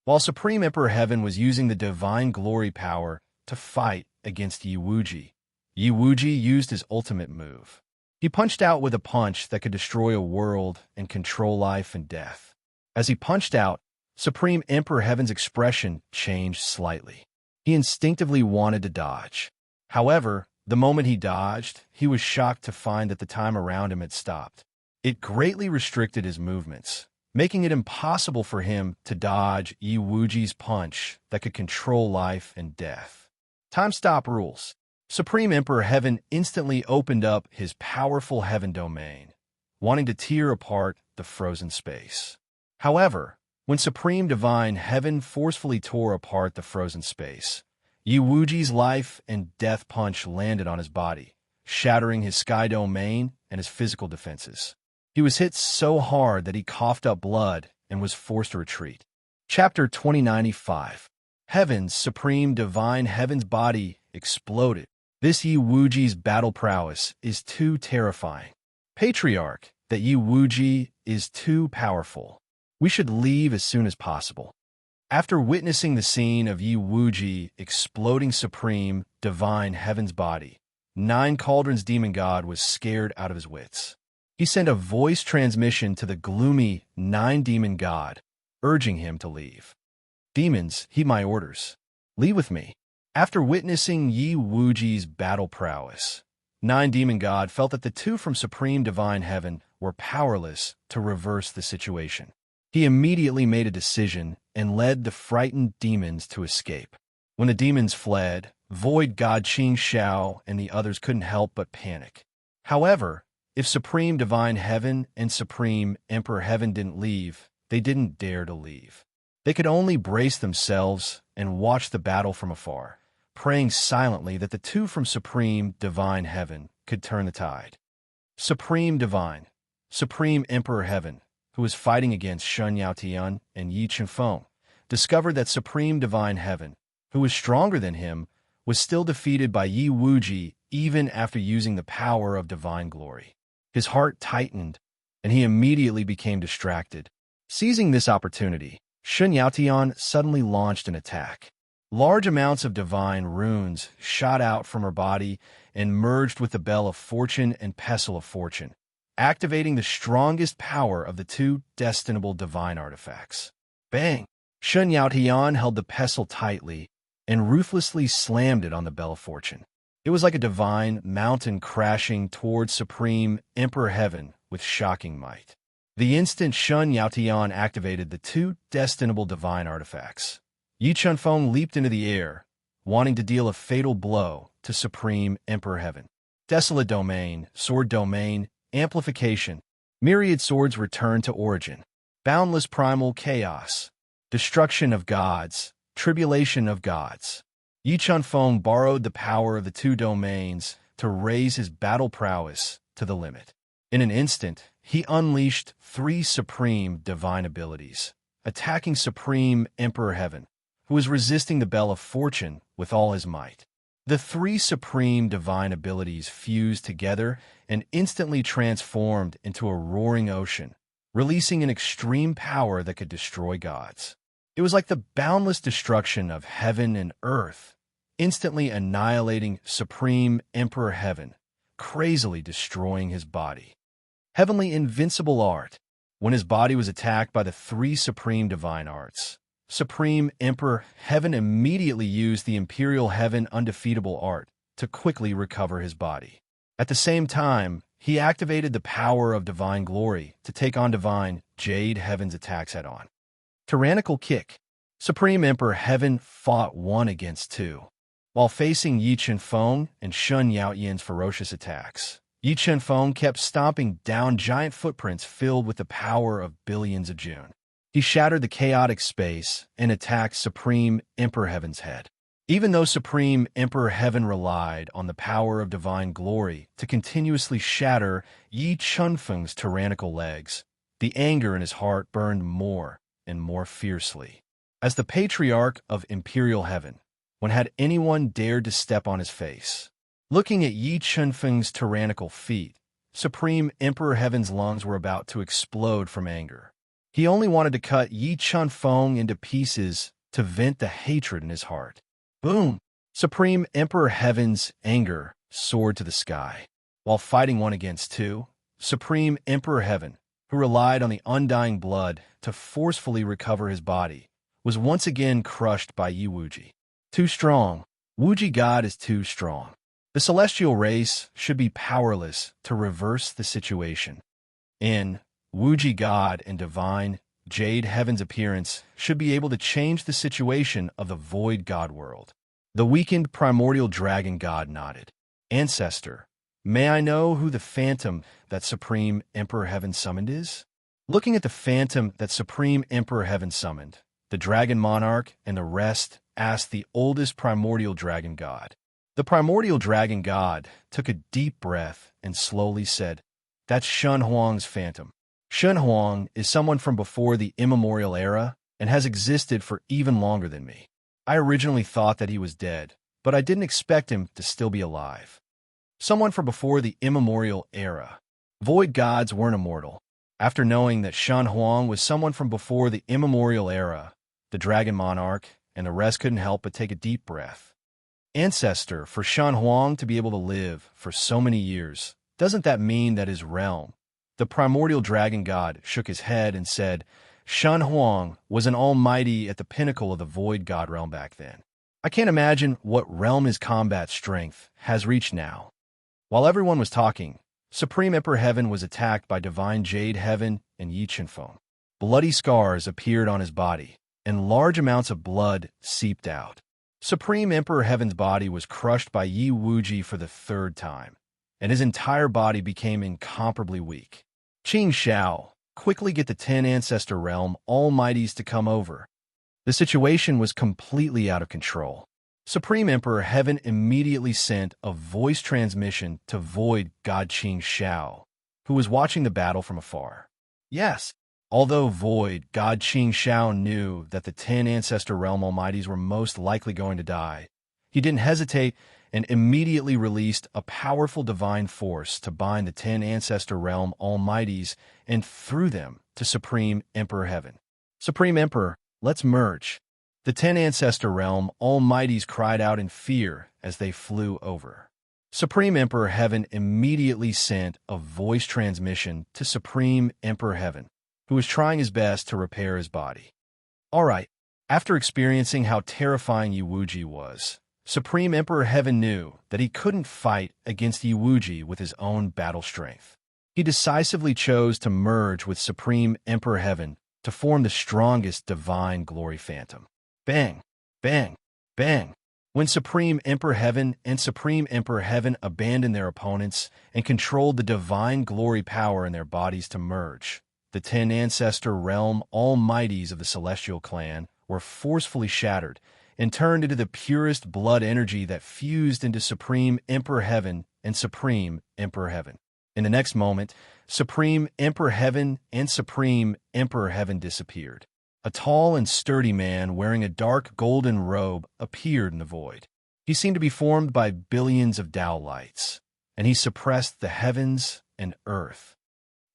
While Supreme Emperor Heaven was using the Divine Glory Power to fight against Yi Wuji used his ultimate move. He punched out with a punch that could destroy a world and control life and death. As he punched out, Supreme Emperor Heaven's expression changed slightly. He instinctively wanted to dodge. However, the moment he dodged, he was shocked to find that the time around him had stopped. It greatly restricted his movements, making it impossible for him to dodge Yi Wuji's punch that could control life and death. Time stop rules. Supreme Emperor Heaven instantly opened up his powerful heaven domain, wanting to tear apart the frozen space. However, When Supreme Divine Heaven forcefully tore apart the frozen space, Yi Wuji's life and death punch landed on his body, shattering his sky domain and his physical defenses. He was hit so hard that he coughed up blood and was forced to retreat. Chapter 2095. Heaven's Supreme Divine Heaven's body exploded. This Yi Wuji's battle prowess is too terrifying. Patriarch, that Yi Wuji is too powerful. We should leave as soon as possible. After witnessing the scene of Yi Wuji exploding Supreme Divine Heaven's body, Nine Cauldrons demon god was scared out of his wits. He sent a voice transmission to the gloomy Nine demon god, urging him to leave. Demons, heed my orders. Leave with me. After witnessing Yi Wuji's battle prowess, Nine demon god felt that the two from Supreme Divine Heaven were powerless to reverse the situation. He immediately made a decision and led the frightened demons to escape. When the demons fled, Void God Qing Xiao and the others couldn't help but panic. However, if Supreme Divine Heaven and Supreme Emperor Heaven didn't leave, they didn't dare to leave. They could only brace themselves and watch the battle from afar, praying silently that the two from Supreme Divine Heaven could turn the tide. Supreme Emperor Heaven, who was fighting against Shun Yaotian and Yi Chenfeng, discovered that Supreme Divine Heaven, who was stronger than him, was still defeated by Yi Wuji even after using the power of divine glory. His heart tightened, and he immediately became distracted. Seizing this opportunity, Shun Yaotian suddenly launched an attack. Large amounts of divine runes shot out from her body and merged with the Bell of Fortune and Pestle of Fortune, activating the strongest power of the two destinable divine artifacts. Bang! Shun Yaotian held the pestle tightly and ruthlessly slammed it on the Bell of Fortune. It was like a divine mountain crashing towards Supreme Emperor Heaven with shocking might. The instant Shun Yaotian activated the two destinable divine artifacts, Yi Chenfeng leaped into the air, wanting to deal a fatal blow to Supreme Emperor Heaven. Desolate Domain, Sword Domain, Amplification. Myriad swords return to origin. Boundless primal chaos. Destruction of gods. Tribulation of gods. Yi Chenfeng borrowed the power of the two domains to raise his battle prowess to the limit. In an instant, he unleashed three supreme divine abilities, attacking Supreme Emperor Heaven, who was resisting the Bell of Fortune with all his might. The three supreme divine abilities fused together and instantly transformed into a roaring ocean, releasing an extreme power that could destroy gods. It was like the boundless destruction of heaven and earth, instantly annihilating Supreme Emperor Heaven, crazily destroying his body. Heavenly Invincible Art. When his body was attacked by the three supreme divine arts, Supreme Emperor Heaven immediately used the Imperial Heaven Undefeatable Art to quickly recover his body. At the same time, he activated the power of Divine Glory to take on Divine Jade Heaven's attacks head-on. Tyrannical Kick. Supreme Emperor Heaven fought 1 against 2. While facing Yi Chenfeng and Shun Yaotian's ferocious attacks, Yi Chenfeng kept stomping down giant footprints filled with the power of billions of June. He shattered the chaotic space and attacked Supreme Emperor Heaven's head. Even though Supreme Emperor Heaven relied on the power of Divine Glory to continuously shatter Yi Chenfeng's tyrannical legs, the anger in his heart burned more and more fiercely. As the Patriarch of Imperial Heaven, when had anyone dared to step on his face? Looking at Yi Chenfeng's tyrannical feat, Supreme Emperor Heaven's lungs were about to explode from anger. He only wanted to cut Yi Chenfeng into pieces to vent the hatred in his heart. Boom! Supreme Emperor Heaven's anger soared to the sky. While fighting 1 against 2, Supreme Emperor Heaven, who relied on the undying blood to forcefully recover his body, was once again crushed by Yi Wuji. Too strong. Wuji God is too strong. The celestial race should be powerless to reverse the situation. In Wuji God and Divine Jade Heaven's appearance should be able to change the situation of the Void God world. The weakened primordial dragon god nodded. Ancestor, may I know who the phantom that Supreme Emperor Heaven summoned is? Looking at the phantom that Supreme Emperor Heaven summoned, the dragon monarch and the rest asked the oldest primordial dragon god. The primordial dragon god took a deep breath and slowly said, "That's Shun Huang's phantom. Shun Huang is someone from before the immemorial era and has existed for even longer than me. I originally thought that he was dead, but I didn't expect him to still be alive. Someone from before the immemorial era. Void gods weren't immortal. After knowing that Shun Huang was someone from before the immemorial era, the dragon monarch and the rest couldn't help but take a deep breath. Ancestor for Shun Huang to be able to live for so many years, doesn't that mean that his realm? The primordial dragon god shook his head and said, Shun Huang was an almighty at the pinnacle of the void god realm back then. I can't imagine what realm his combat strength has reached now. While everyone was talking, Supreme Emperor Heaven was attacked by Divine Jade Heaven and Yi Chenfeng. Bloody scars appeared on his body, and large amounts of blood seeped out. Supreme Emperor Heaven's body was crushed by Yi Wuji for the third time, and his entire body became incomparably weak. Qing Xiao, quickly get the 10 Ancestor Realm Almighties to come over. The situation was completely out of control. Supreme Emperor Heaven immediately sent a voice transmission to Void God Qing Xiao, who was watching the battle from afar. Yes, although Void God Qing Xiao knew that the 10 Ancestor Realm Almighties were most likely going to die, he didn't hesitate and immediately released a powerful divine force to bind the 10 Ancestor Realm Almighties and threw them to Supreme Emperor Heaven. Supreme Emperor, let's merge. The 10 Ancestor Realm Almighties cried out in fear as they flew over. Supreme Emperor Heaven immediately sent a voice transmission to Supreme Emperor Heaven, who was trying his best to repair his body. All right, after experiencing how terrifying Yi Wuji was, Supreme Emperor Heaven knew that he couldn't fight against Yi Wuji with his own battle strength. He decisively chose to merge with Supreme Emperor Heaven to form the strongest divine glory phantom. Bang, bang, bang. When Supreme Emperor Heaven and Supreme Emperor Heaven abandoned their opponents and controlled the divine glory power in their bodies to merge, the 10 Ancestor Realm Almighties of the Celestial Clan were forcefully shattered and turned into the purest blood energy that fused into Supreme Emperor Heaven and Supreme Emperor Heaven. In the next moment, Supreme Emperor Heaven and Supreme Emperor Heaven disappeared. A tall and sturdy man wearing a dark golden robe appeared in the void. He seemed to be formed by billions of Tao lights, and he suppressed the heavens and earth.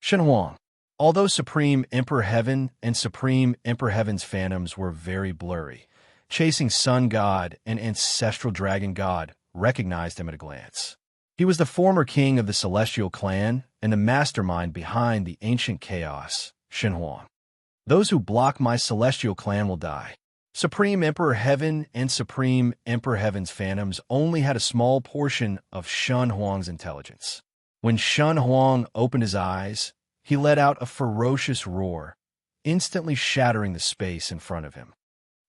Shen Huang. Although Supreme Emperor Heaven and Supreme Emperor Heaven's phantoms were very blurry, Chasing Sun God and Ancestral Dragon God recognized him at a glance. He was the former king of the Celestial Clan and the mastermind behind the ancient chaos, Shen Huang. Those who block my Celestial Clan will die. Supreme Emperor Heaven and Supreme Emperor Heaven's phantoms only had a small portion of Shun Huang's intelligence. When Shun Huang opened his eyes, he let out a ferocious roar, instantly shattering the space in front of him.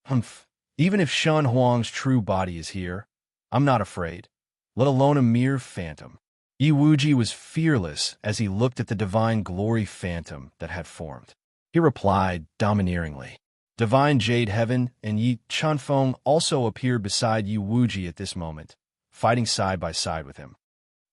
Humph! Even if Shun Huang's true body is here, I'm not afraid, let alone a mere phantom. Yi Wuji was fearless as he looked at the divine glory phantom that had formed. He replied domineeringly. Divine Jade Heaven and Yi Chenfeng also appeared beside Yi Wuji at this moment, fighting side by side with him.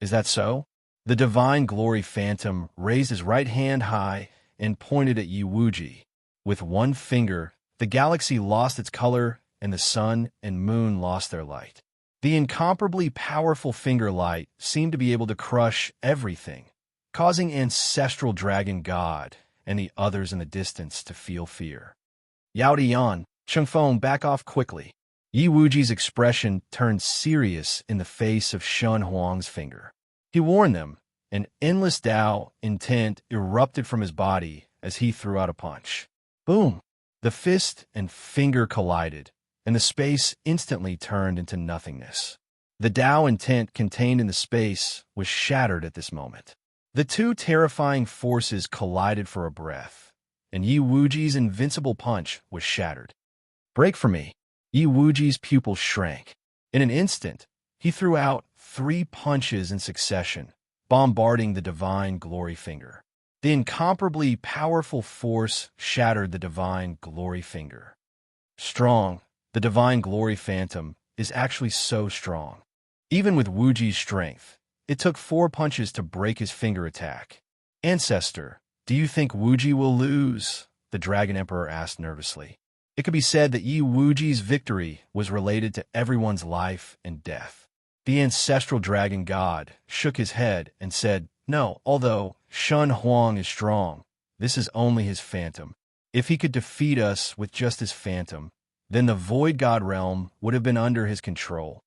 Is that so? The divine glory phantom raised his right hand high and pointed at Yi Wuji. With one finger, the galaxy lost its color and the sun and moon lost their light. The incomparably powerful finger light seemed to be able to crush everything, causing Ancestral Dragon God and the others in the distance to feel fear. Yao Dian, Chengfeng, back off quickly. Yi Wuji's expression turned serious in the face of Shun Huang's finger. He warned them. An endless Tao intent erupted from his body as he threw out a punch. Boom! The fist and finger collided, and the space instantly turned into nothingness. The Tao intent contained in the space was shattered at this moment. The two terrifying forces collided for a breath, and Yi Wuji's invincible punch was shattered. Break for me! Yi Wuji's pupils shrank. In an instant, he threw out 3 punches in succession, bombarding the divine glory finger. The incomparably powerful force shattered the divine glory finger. Strong, the divine glory phantom is actually so strong. Even with Wuji's strength, it took 4 punches to break his finger attack. Ancestor, do you think Wuji will lose? The Dragon Emperor asked nervously. It could be said that Yi Wuji's victory was related to everyone's life and death. The ancestral dragon god shook his head and said, no, although Shun Huang is strong, this is only his phantom. If he could defeat us with just his phantom, then the void god realm would have been under his control.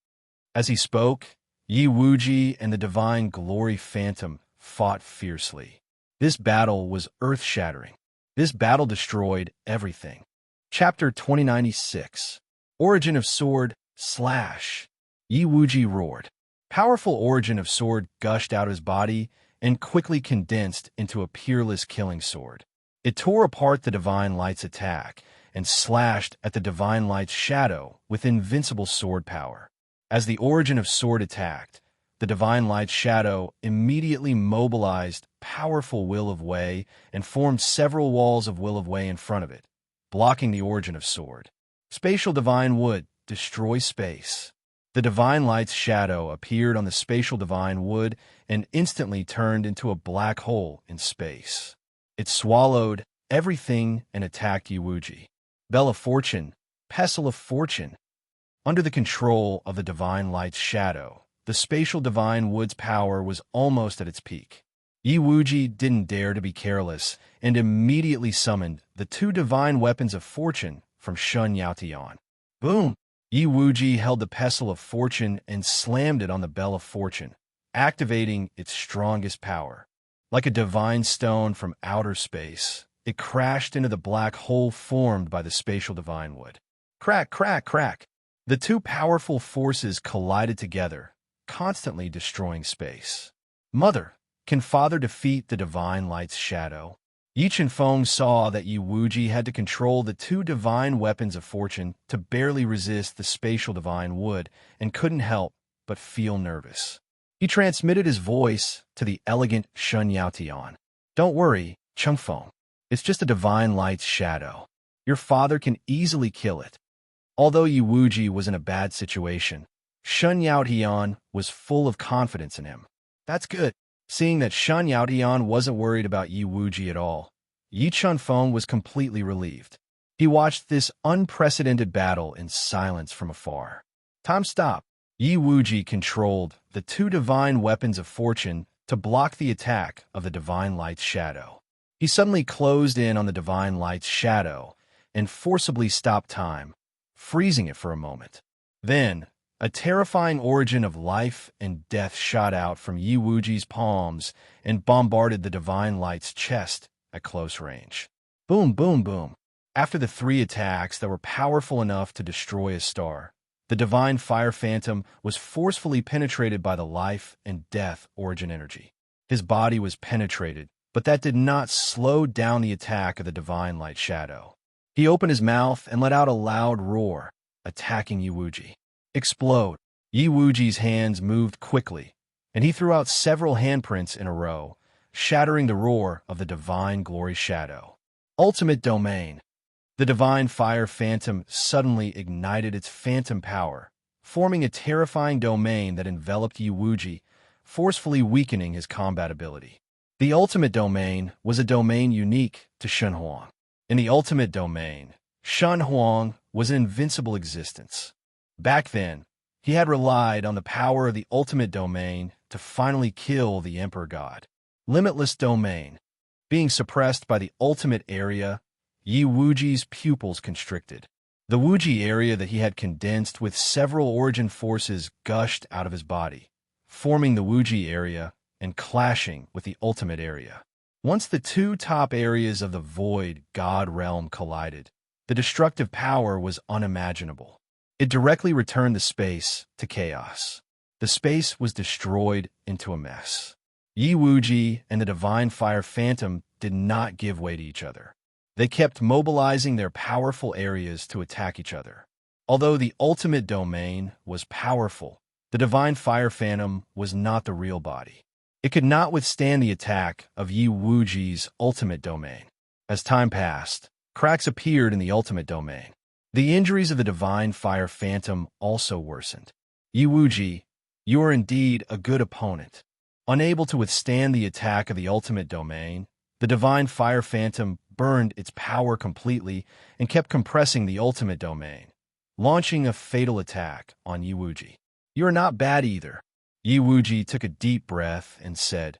As he spoke, Yi Wuji and the divine glory phantom fought fiercely. This battle was earth-shattering. This battle destroyed everything. Chapter 2096. Origin of Sword Slash. Yi Wuji roared. Powerful origin of sword gushed out of his body and quickly condensed into a peerless killing sword. It tore apart the Divine Light's attack and slashed at the Divine Light's shadow with invincible sword power. As the origin of sword attacked, the Divine Light's shadow immediately mobilized powerful Will of Way and formed several walls of Will of Way in front of it, blocking the origin of sword. Spatial Divine Wood, destroy space. The Divine Light's shadow appeared on the spatial Divine Wood and instantly turned into a black hole in space. It swallowed everything and attacked Yi Wuji. Bell of Fortune, Pestle of Fortune. Under the control of the Divine Light's shadow, the spatial Divine Wood's power was almost at its peak. Yi Wuji didn't dare to be careless and immediately summoned the 2 divine weapons of fortune from Shun Yaotian. Boom! Yi Wuji held the Pestle of Fortune and slammed it on the Bell of Fortune, activating its strongest power. Like a divine stone from outer space, it crashed into the black hole formed by the spatial Divine Wood. Crack, crack, crack! The 2 powerful forces collided together, constantly destroying space. Mother, can Father defeat the Divine Light's shadow? Yi Chenfeng saw that Yi Wuji had to control the 2 divine weapons of fortune to barely resist the spatial Divine Wood and couldn't help but feel nervous. He transmitted his voice to the elegant Shun Yaotian. Don't worry, Chenfeng. It's just a Divine Light's shadow. Your father can easily kill it. Although Yi Wuji was in a bad situation, Shun Yaotian was full of confidence in him. That's good. Seeing that Shun Yaotian wasn't worried about Yi Wuji at all, Yi Chenfeng was completely relieved. He watched this unprecedented battle in silence from afar. Time stopped. Yi Wuji controlled the 2 divine weapons of fortune to block the attack of the Divine Light's shadow. He suddenly closed in on the Divine Light's shadow and forcibly stopped time, freezing it for a moment. Then, a terrifying origin of life and death shot out from Yi Wuji's palms and bombarded the Divine Light's chest at close range. Boom, boom, boom. After the 3 attacks that were powerful enough to destroy a star, the Divine Fire Phantom was forcefully penetrated by the life and death origin energy. His body was penetrated, but that did not slow down the attack of the Divine Light shadow. He opened his mouth and let out a loud roar, attacking Yi Wuji. Explode. Yi Wuji's hands moved quickly, and he threw out several handprints in a row, shattering the roar of the Divine Glory Shadow. Ultimate Domain. The Divine Fire Phantom suddenly ignited its phantom power, forming a terrifying domain that enveloped Yi Wuji, forcefully weakening his combat ability. The Ultimate Domain was a domain unique to Shun Huang. In the Ultimate Domain, Shun Huang was an invincible existence. Back then, he had relied on the power of the Ultimate Domain to finally kill the Emperor God. Limitless Domain. Being suppressed by the Ultimate Area, Yi Wuji's pupils constricted. The Wuji area that he had condensed with several origin forces gushed out of his body, forming the Wuji area and clashing with the Ultimate Area. Once the 2 top areas of the Void God realm collided, the destructive power was unimaginable. It directly returned the space to chaos. The space was destroyed into a mess. Yi Wuji and the Divine Fire Phantom did not give way to each other. They kept mobilizing their powerful areas to attack each other. Although the Ultimate Domain was powerful, the Divine Fire Phantom was not the real body. It could not withstand the attack of Yi Wuji's ultimate domain. As time passed, cracks appeared in the ultimate domain. The injuries of the divine fire phantom also worsened. Yi Wuji, you are indeed a good opponent. Unable to withstand the attack of the ultimate domain, the divine fire phantom burned its power completely and kept compressing the ultimate domain, launching a fatal attack on Yi Wuji. You are not bad either. Yi Wuji took a deep breath and said,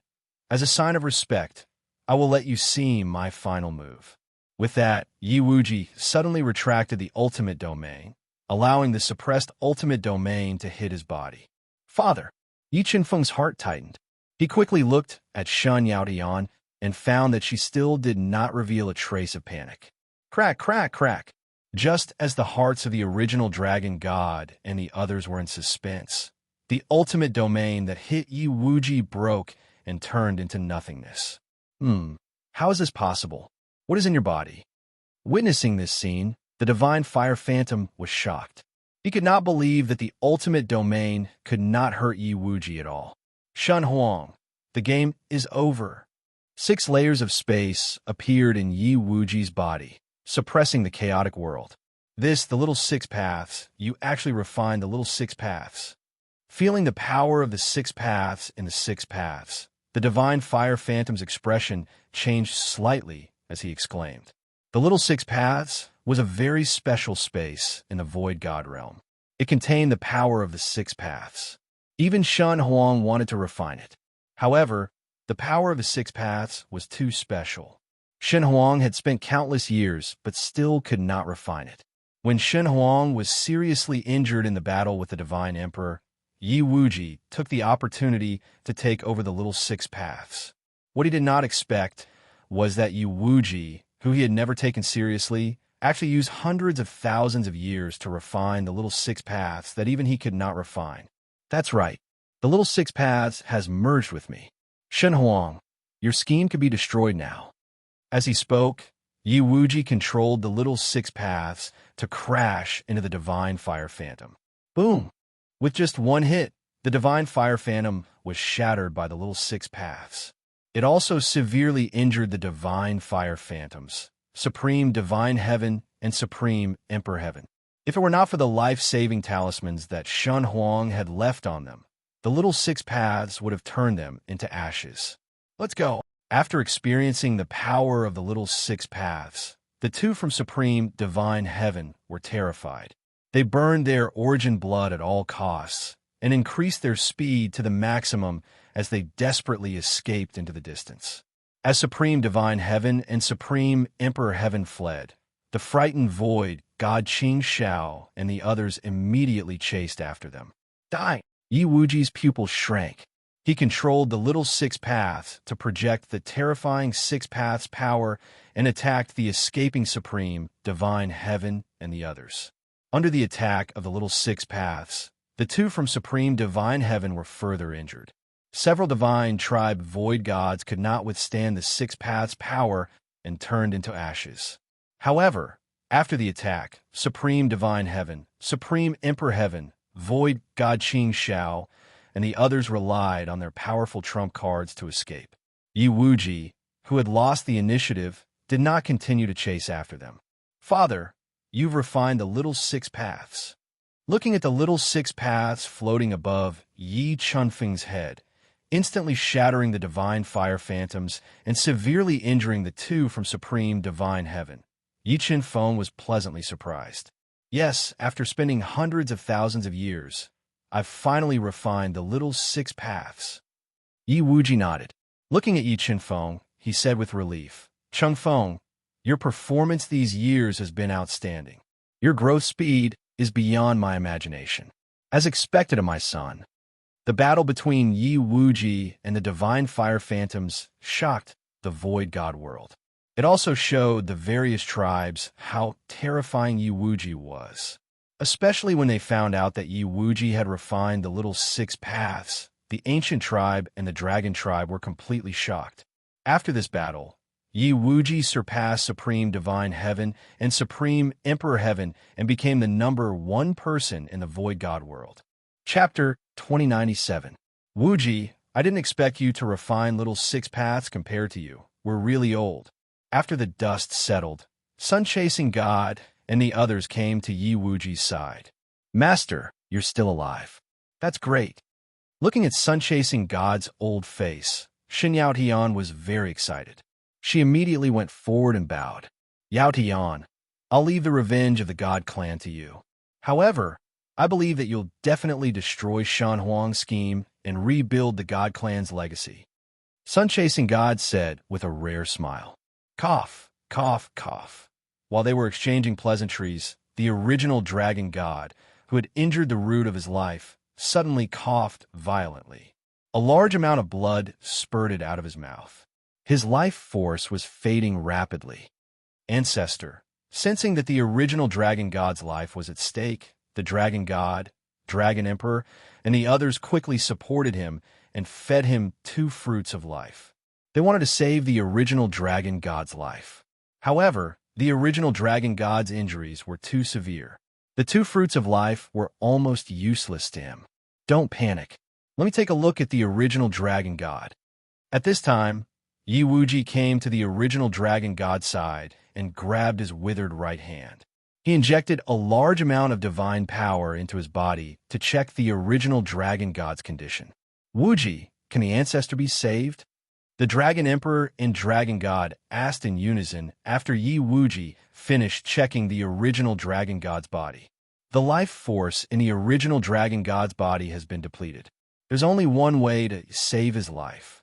as a sign of respect, I will let you see my final move. With that, Yi Wuji suddenly retracted the ultimate domain, allowing the suppressed ultimate domain to hit his body. Father! Yi Qinfeng's heart tightened. He quickly looked at Shen Yaotian and found that she still did not reveal a trace of panic. Crack, crack, crack. Just as the hearts of the original dragon god and the others were in suspense, the ultimate domain that hit Yi Wuji broke and turned into nothingness. How is this possible? What is in your body? Witnessing this scene, the divine fire phantom was shocked. He could not believe that the ultimate domain could not hurt Yi Wuji at all. Shen Huang, the game is over. 6 layers of space appeared in Yi Wuji's body, suppressing the chaotic world. The little 6 paths, you actually refined the little 6 paths. Feeling the power of the 6 paths in the 6 paths, the divine fire phantom's expression changed slightly as he exclaimed. The little 6 paths was a very special space in the void god realm. It contained the power of the 6 paths. Even Shen Huang wanted to refine it. However, the power of the 6 paths was too special. Shen Huang had spent countless years, but still could not refine it. When Shen Huang was seriously injured in the battle with the Divine Emperor, Yi Wuji took the opportunity to take over the little 6 paths. What he did not expect was that Yi Wuji, who he had never taken seriously, actually used hundreds of thousands of years to refine the little 6 paths that even he could not refine. That's right. The little 6 paths has merged with me. Shen Huang, your scheme could be destroyed now. As he spoke, Yi Wuji controlled the little 6 paths to crash into the divine fire phantom. Boom! With just one hit, the divine fire phantom was shattered by the little 6 paths. It also severely injured the divine fire phantoms, Supreme Divine Heaven and Supreme Emperor Heaven. If it were not for the life-saving talismans that Shen Huang had left on them, the little 6 paths would have turned them into ashes. Let's go. After experiencing the power of the little 6 paths, the 2 from Supreme Divine Heaven were terrified. They burned their origin blood at all costs and increased their speed to the maximum as they desperately escaped into the distance. As Supreme Divine Heaven and Supreme Emperor Heaven fled, the frightened void god Qing Shao and the others immediately chased after them. Die! Yi Wuji's pupils shrank. He controlled the little 6 paths to project the terrifying 6 paths power and attacked the escaping Supreme Divine Heaven and the others. Under the attack of the little 6 paths, the 2 from Supreme Divine Heaven were further injured. Several divine tribe void gods could not withstand the 6 paths power and turned into ashes. However, after the attack, Supreme Divine Heaven, Supreme Emperor Heaven, void god Qing Shao, and the others relied on their powerful trump cards to escape. Yi Wuji, who had lost the initiative, did not continue to chase after them. Father, you've refined the little 6 paths. Looking at the little 6 paths floating above Yi Qinfeng's head, instantly shattering the divine fire phantoms and severely injuring the 2 from Supreme Divine Heaven, Yi Qinfeng was pleasantly surprised. Yes, after spending hundreds of thousands of years, I've finally refined the little 6 paths. Yi Wuji nodded. Looking at Yi Qinfeng, he said with relief, Qinfeng, your performance these years has been outstanding. Your growth speed is beyond my imagination. As expected of my son, the battle between Yi Wuji and the divine fire phantoms shocked the void god world. It also showed the various tribes how terrifying Yi Wuji was. Especially when they found out that Yi Wuji had refined the little 6 paths, the ancient tribe and the dragon tribe were completely shocked. After this battle, Yi Wuji surpassed Supreme Divine Heaven and Supreme Emperor Heaven and became the number 1 person in the void god world. Chapter 2097. Wuji, I didn't expect you to refine little six paths compared to you. We're really old. After the dust settled, sun-chasing God and the others came to Yi Wuji's side. Master, you're still alive. That's great. Looking at sun-chasing God's old face, Shin Yao Tian was very excited. She immediately went forward and bowed. Yao Tian, I'll leave the revenge of the God clan to you. However, I believe that you'll definitely destroy Shan Huang's scheme and rebuild the God clan's legacy. Sun-chasing God said with a rare smile. Cough, cough, cough. While they were exchanging pleasantries, the original dragon god, who had injured the root of his life, suddenly coughed violently. A large amount of blood spurted out of his mouth. His life force was fading rapidly. Ancestor, sensing that the original dragon god's life was at stake, the dragon god, dragon emperor, and the others quickly supported him and fed him 2 fruits of life. They wanted to save the original dragon god's life. However, the original dragon god's injuries were too severe. The 2 fruits of life were almost useless to him. Don't panic. Let me take a look at the original dragon god. At this time, Yi Wuji came to the original dragon god's side and grabbed his withered right hand. He injected a large amount of divine power into his body to check the original dragon god's condition. Wuji, can the ancestor be saved? The Dragon Emperor and Dragon God asked in unison after Yi Wuji finished checking the original Dragon God's body. The life force in the original Dragon God's body has been depleted. There's only one way to save his life.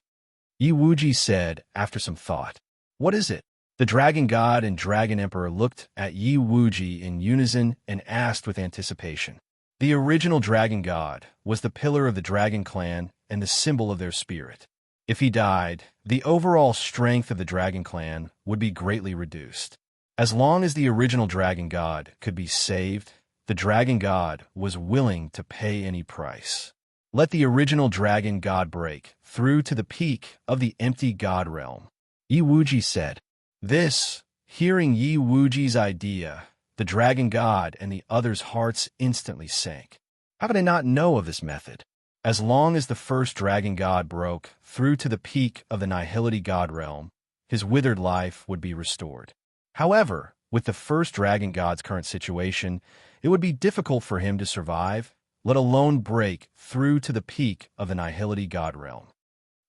Yi Wuji said after some thought. What is it? The Dragon God and Dragon Emperor looked at Yi Wuji in unison and asked with anticipation. The original Dragon God was the pillar of the Dragon Clan and the symbol of their spirit. If he died, the overall strength of the Dragon Clan would be greatly reduced. As long as the original Dragon God could be saved, the Dragon God was willing to pay any price. Let the original Dragon God break through to the peak of the empty God realm. Yi Wuji said. This, hearing Yi Wuji's idea, the Dragon God and the others' hearts instantly sank. How could I not know of this method? As long as the first Dragon God broke through to the peak of the Nihility God realm, his withered life would be restored. However, with the first Dragon God's current situation, it would be difficult for him to survive, let alone break through to the peak of the Nihility God realm.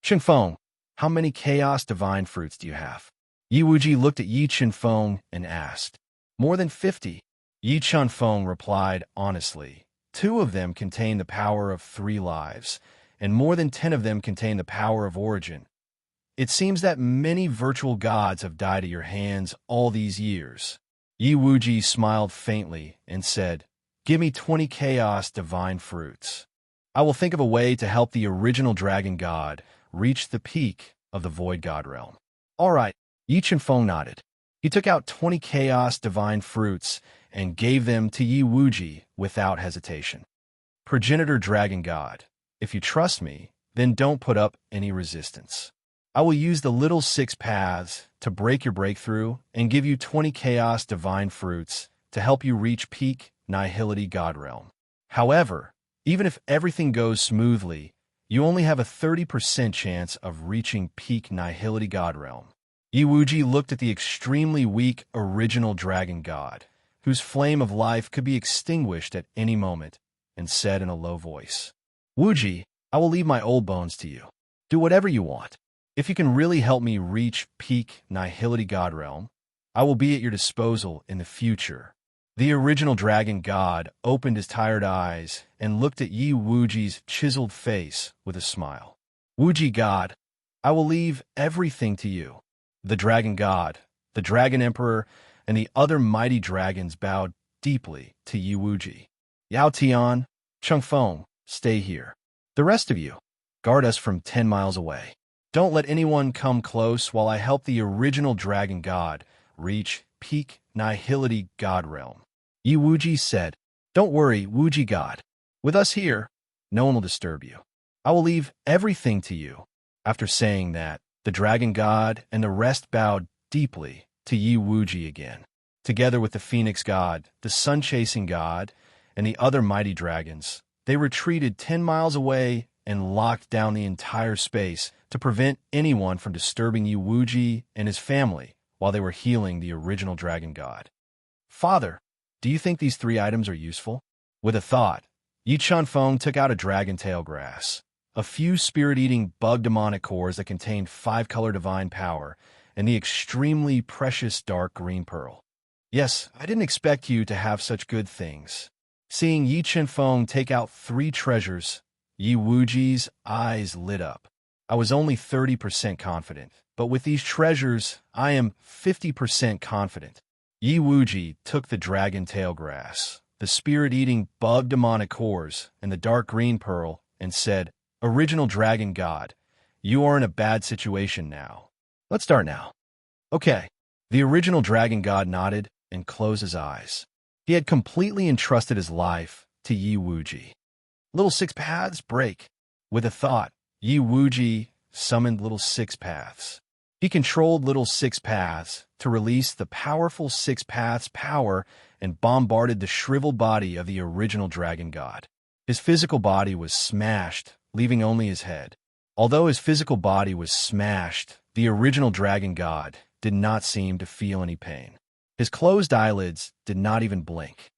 Qinfeng, how many Chaos Divine Fruits do you have? Yi Wuji looked at Yi Qinfeng and asked. More than 50. Yi Qinfeng replied honestly. 2 of them contain the power of 3 lives, and more than 10 of them contain the power of origin. It seems that many virtual gods have died at your hands all these years. Yi Wuji smiled faintly and said, Give me 20 Chaos Divine Fruits. I will think of a way to help the original Dragon God reach the peak of the Void God realm. All right, Yi Qinfeng nodded. He took out 20 Chaos Divine Fruits and gave them to Yi Wuji without hesitation. Progenitor Dragon God, if you trust me, then don't put up any resistance. I will use the little 6 paths to break your breakthrough and give you 20 Chaos Divine Fruits to help you reach peak Nihility God realm. However, even if everything goes smoothly, you only have a 30% chance of reaching peak Nihility God realm. Yi Wuji looked at the extremely weak original Dragon God, whose flame of life could be extinguished at any moment, and said in a low voice, Wuji, I will leave my old bones to you. Do whatever you want. If you can really help me reach peak Nihility God realm, I will be at your disposal in the future. The original Dragon God opened his tired eyes and looked at Yi Wuji's chiseled face with a smile. Wuji God, I will leave everything to you. The Dragon God, the Dragon Emperor, and the other mighty dragons bowed deeply to Yi Wuji. Yao Tian, Qinfeng, stay here. The rest of you, guard us from 10 miles away. Don't let anyone come close while I help the original Dragon God reach peak Nihility God realm. Yi Wuji said, Don't worry, Wuji God. With us here, no one will disturb you. I will leave everything to you. After saying that, the Dragon God and the rest bowed deeply to Yi Wuji again. Together with the Phoenix God, the Sun-chasing God, and the other mighty dragons, they retreated 10 miles away and locked down the entire space to prevent anyone from disturbing Yi Wuji and his family while they were healing the original dragon god. Father, do you think these 3 items are useful? With a thought, Yi Chunfeng took out a dragon tail grass, a few spirit-eating bug demonic cores that contained 5-color divine power, and the extremely precious dark green pearl. Yes, I didn't expect you to have such good things. Seeing Yi Chunfeng take out 3 treasures, Yi Wuji's eyes lit up. I was only 30% confident, but with these treasures, I am 50% confident. Yi Wuji took the dragon tail grass, the spirit-eating bug demonic cores, and the dark green pearl, and said, "Original dragon god, you are in a bad situation now. Let's start now." Okay. The original dragon god nodded and closed his eyes. He had completely entrusted his life to Yi Wuji. Little 6 paths break. With a thought, Yi Wuji summoned little 6 paths. He controlled little 6 paths to release the powerful 6 paths power and bombarded the shriveled body of the original dragon god. His physical body was smashed, leaving only his head. Although his physical body was smashed, the original dragon god did not seem to feel any pain. His closed eyelids did not even blink.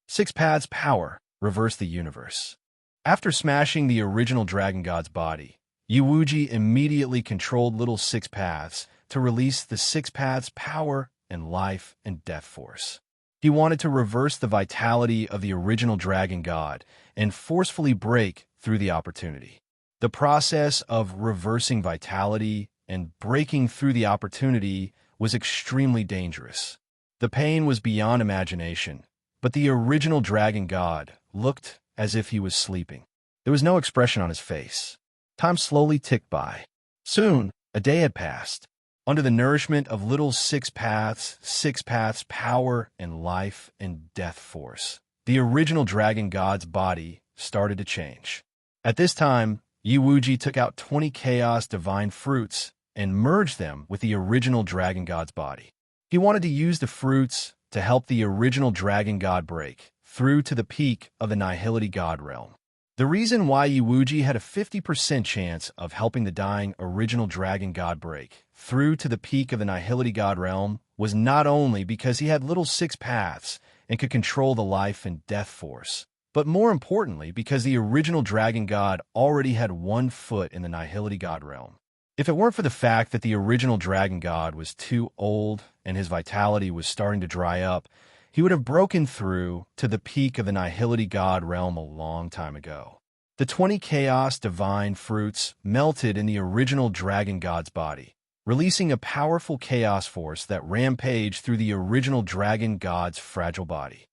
6 paths power reversed the universe. After smashing the original dragon god's body, Yi Wuji immediately controlled little 6 paths to release the 6 paths power and life and death force. He wanted to reverse the vitality of the original dragon god and forcefully break through the opportunity. The process of reversing vitality and breaking through the opportunity was extremely dangerous. The pain was beyond imagination, but the original dragon god looked as if he was sleeping. There was no expression on his face. Time slowly ticked by. Soon, a day had passed. Under the nourishment of little 6 paths power and life and death force, the original dragon god's body started to change. At this time, Yi Wuji took out 20 chaos divine fruits and merged them with the original dragon god's body. He wanted to use the fruits to help the original dragon god break through to the peak of the nihility god realm. The reason why Yi Wuji had a 50% chance of helping the dying original dragon god break through to the peak of the nihility god realm was not only because he had little 6 paths and could control the life and death force, but more importantly because the original dragon god already had 1 foot in the nihility god realm. If it weren't for the fact that the original dragon god was too old and his vitality was starting to dry up, he would have broken through to the peak of the nihility god realm a long time ago. The 20 chaos divine fruits melted in the original dragon god's body, releasing a powerful chaos force that rampaged through the original dragon god's fragile body.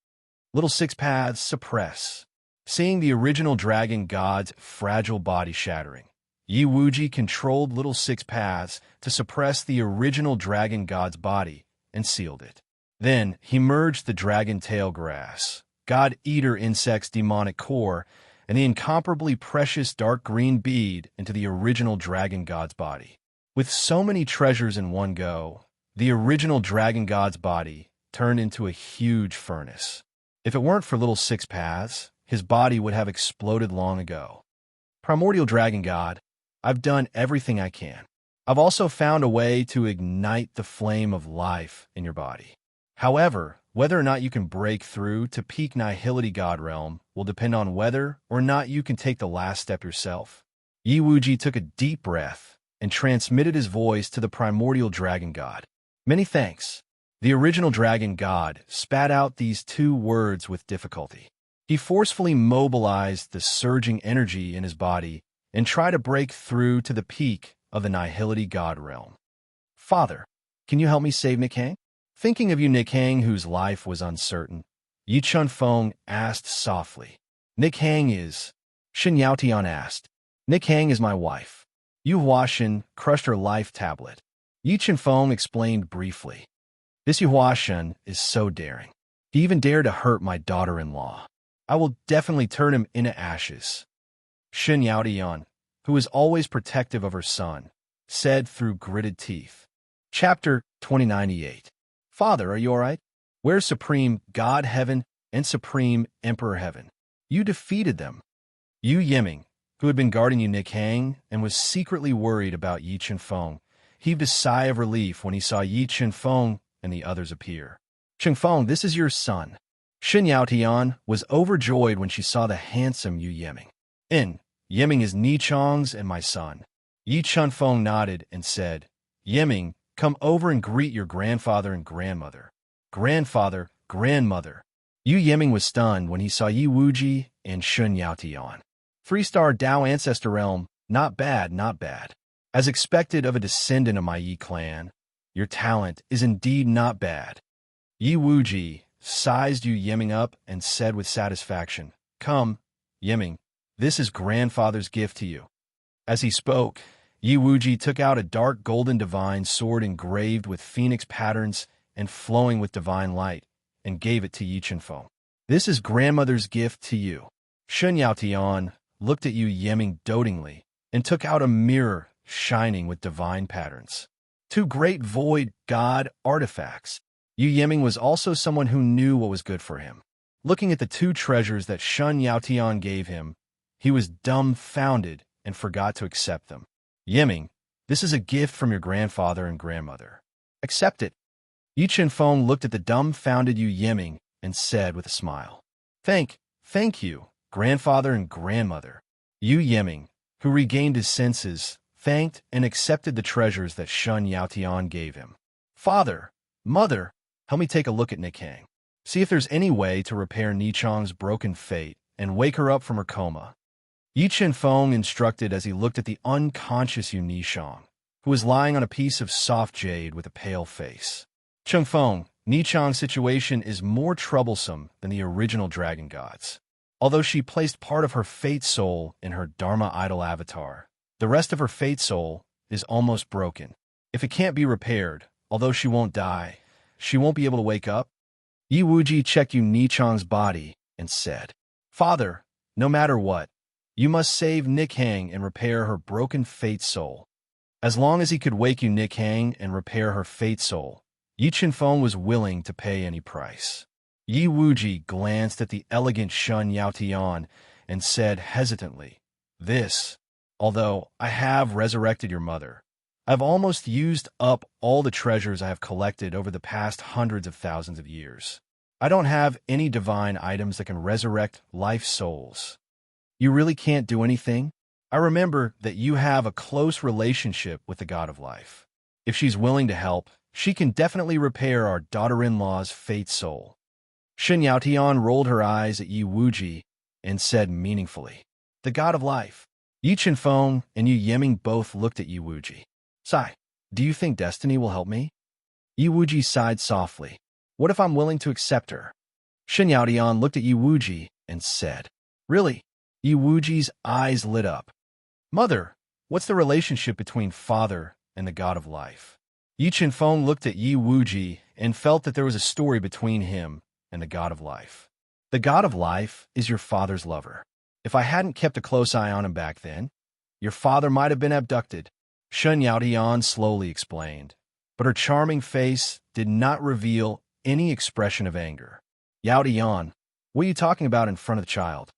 Little 6 paths suppress. Seeing the original dragon god's fragile body shattering, Yi Wuji controlled little 6 paths to suppress the original dragon god's body and sealed it. Then he merged the dragon tail grass, god eater insect's demonic core, and the incomparably precious dark green bead into the original dragon god's body. With so many treasures in one go, the original dragon god's body turned into a huge furnace. If it weren't for little 6 paths, his body would have exploded long ago. Primordial dragon god, I've done everything I can. I've also found a way to ignite the flame of life in your body. However, whether or not you can break through to peak nihility god realm will depend on whether or not you can take the last step yourself. Yi Wuji took a deep breath and transmitted his voice to the primordial dragon god. Many thanks. The original dragon god spat out these 2 words with difficulty. He forcefully mobilized the surging energy in his body and tried to break through to the peak of the nihility god realm. Father, can you help me save Nikhang? Thinking of you, Nikhang, whose life was uncertain, Yi Chunfeng asked softly. Nikhang is? Shen Yaotian asked. Nikhang is my wife. Yu Huashen crushed her life tablet. Yi Chunfeng explained briefly. This Yu Huashen is so daring. He even dared to hurt my daughter-in-law. I will definitely turn him into ashes. Shen Yaotian, who is always protective of her son, said through gritted teeth. Chapter 2098. Father, are you all right? Where's Supreme God Heaven and Supreme Emperor Heaven? You defeated them. Yu Yiming, who had been guarding Yu Nikhang and was secretly worried about Yi Chenfeng, heaved a sigh of relief when he saw Yi Chenfeng and the others appear. "Chenfeng, this is your son." Shen Yaotian was overjoyed when she saw the handsome Yu Yiming. Yiming is Nichong's and my son." Yi Chenfeng nodded and said, "Yiming, come over and greet your grandfather and grandmother." "Grandfather, grandmother." Yu Yiming was stunned when he saw Yi Wuji and Shen Yaotian. 3-star Dao ancestor realm, not bad, not bad. As expected of a descendant of my Yi clan, your talent is indeed not bad. Yi Wuji sized Yu Yiming up and said with satisfaction, "Come, Yiming, this is grandfather's gift to you." As he spoke, Yi Wuji took out a dark golden divine sword engraved with phoenix patterns and flowing with divine light, and gave it to Yi Chenfeng. "This is grandmother's gift to you." Shen Yaotian looked at Yu Yiming dotingly and took out a mirror shining with divine patterns. 2 great void god artifacts. Yu Yiming was also someone who knew what was good for him. Looking at the 2 treasures that Shen Yaotian gave him, he was dumbfounded and forgot to accept them. "Yiming, this is a gift from your grandfather and grandmother. Accept it." Yi Chenfeng looked at the dumbfounded Yu Yiming and said with a smile, Thank you, grandfather and grandmother." Yu Yiming, who regained his senses, thanked and accepted the treasures that Shen Yaotian gave him. "Father, mother, help me take a look at Nikhang. See if there's any way to repair Nichong's broken fate and wake her up from her coma." Yi Chenfeng instructed as he looked at the unconscious Yu Nichong, who was lying on a piece of soft jade with a pale face. "Chenfeng, Nichong's situation is more troublesome than the original dragon gods. Although she placed part of her fate soul in her Dharma idol avatar, the rest of her fate soul is almost broken. If it can't be repaired, although she won't die, she won't be able to wake up." Yi Wuji checked Yu Nichong's body and said, "Father, no matter what, you must save Nikhang and repair her broken fate soul." As long as he could wake Yu Nikhang and repair her fate soul, Yi Chenfeng was willing to pay any price. Yi Wuji glanced at the elegant Shen Yaotian and said hesitantly, Although I have resurrected your mother, I've almost used up all the treasures I have collected over the past hundreds of thousands of years. I don't have any divine items that can resurrect life souls." "You really can't do anything? I remember that you have a close relationship with the god of life. If she's willing to help, she can definitely repair our daughter-in-law's fate soul." Shen Yaotian rolled her eyes at Yi Wuji and said meaningfully, "The god of life." Yi Chenfeng and Yu Yiming both looked at Yi Wuji. "Sai, do you think destiny will help me?" Yi Wuji sighed softly. "What if I'm willing to accept her?" Shen Yaotian looked at Yi Wuji and said, "Really?" Yi Wuji's eyes lit up. "Mother, what's the relationship between father and the god of life?" Yi Chenfeng looked at Yi Wuji and felt that there was a story between him and the god of life. "The god of life is your father's lover. If I hadn't kept a close eye on him back then, your father might have been abducted," Shen Yaotian slowly explained, but her charming face did not reveal any expression of anger. "Yaotian, what are you talking about in front of the child?"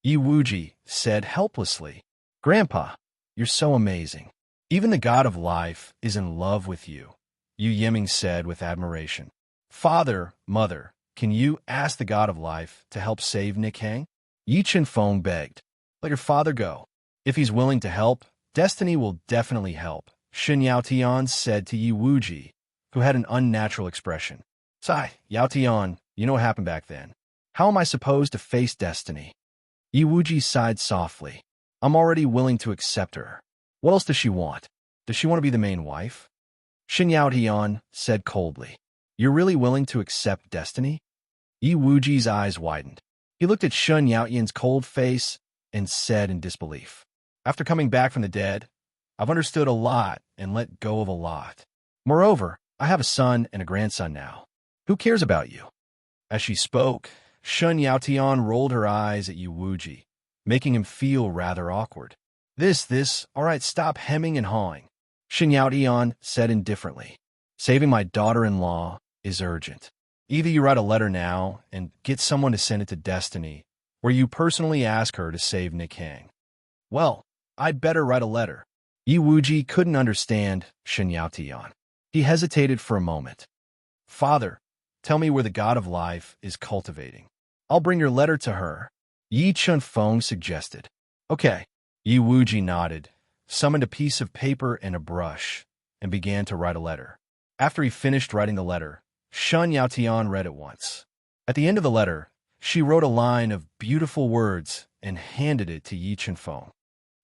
Yi Wuji said helplessly, "Grandpa, you're so amazing. Even the god of life is in love with you," Yu Yiming said with admiration. "Father, mother, can you ask the god of life to help save Nikhang?" Yi Chenfeng begged, "Let your father go. If he's willing to help, destiny will definitely help," Shen Yaotian said to Yi Wuji, who had an unnatural expression. "Sai, Yaotian, you know what happened back then. How am I supposed to face destiny?" Yi Wuji sighed softly. "I'm already willing to accept her. What else does she want? Does she want to be the main wife?" Shen Yaotian said coldly, "You're really willing to accept destiny?" Yi Wuji's eyes widened. He looked at Shen Yaotian's cold face and said in disbelief, "After coming back from the dead, I've understood a lot and let go of a lot. Moreover, I have a son and a grandson now. Who cares about you?" As she spoke, Shen Yaotian rolled her eyes at Yi Wuji, making him feel rather awkward. All right, stop hemming and hawing," Shen Yaotian said indifferently. "Saving my daughter-in-law is urgent. Either you write a letter now and get someone to send it to Destiny, or you personally ask her to save Nikhang." Well, I'd better write a letter. Yi Wuji couldn't understand Shen Yaotian. He hesitated for a moment. Father, tell me where the god of life is cultivating. I'll bring your letter to her, Yi Chunfeng suggested. Okay. Yi Wuji nodded, summoned a piece of paper and a brush, and began to write a letter. After he finished writing the letter, Shen Yaotian read it once. At the end of the letter, she wrote a line of beautiful words and handed it to Yi Chunfeng.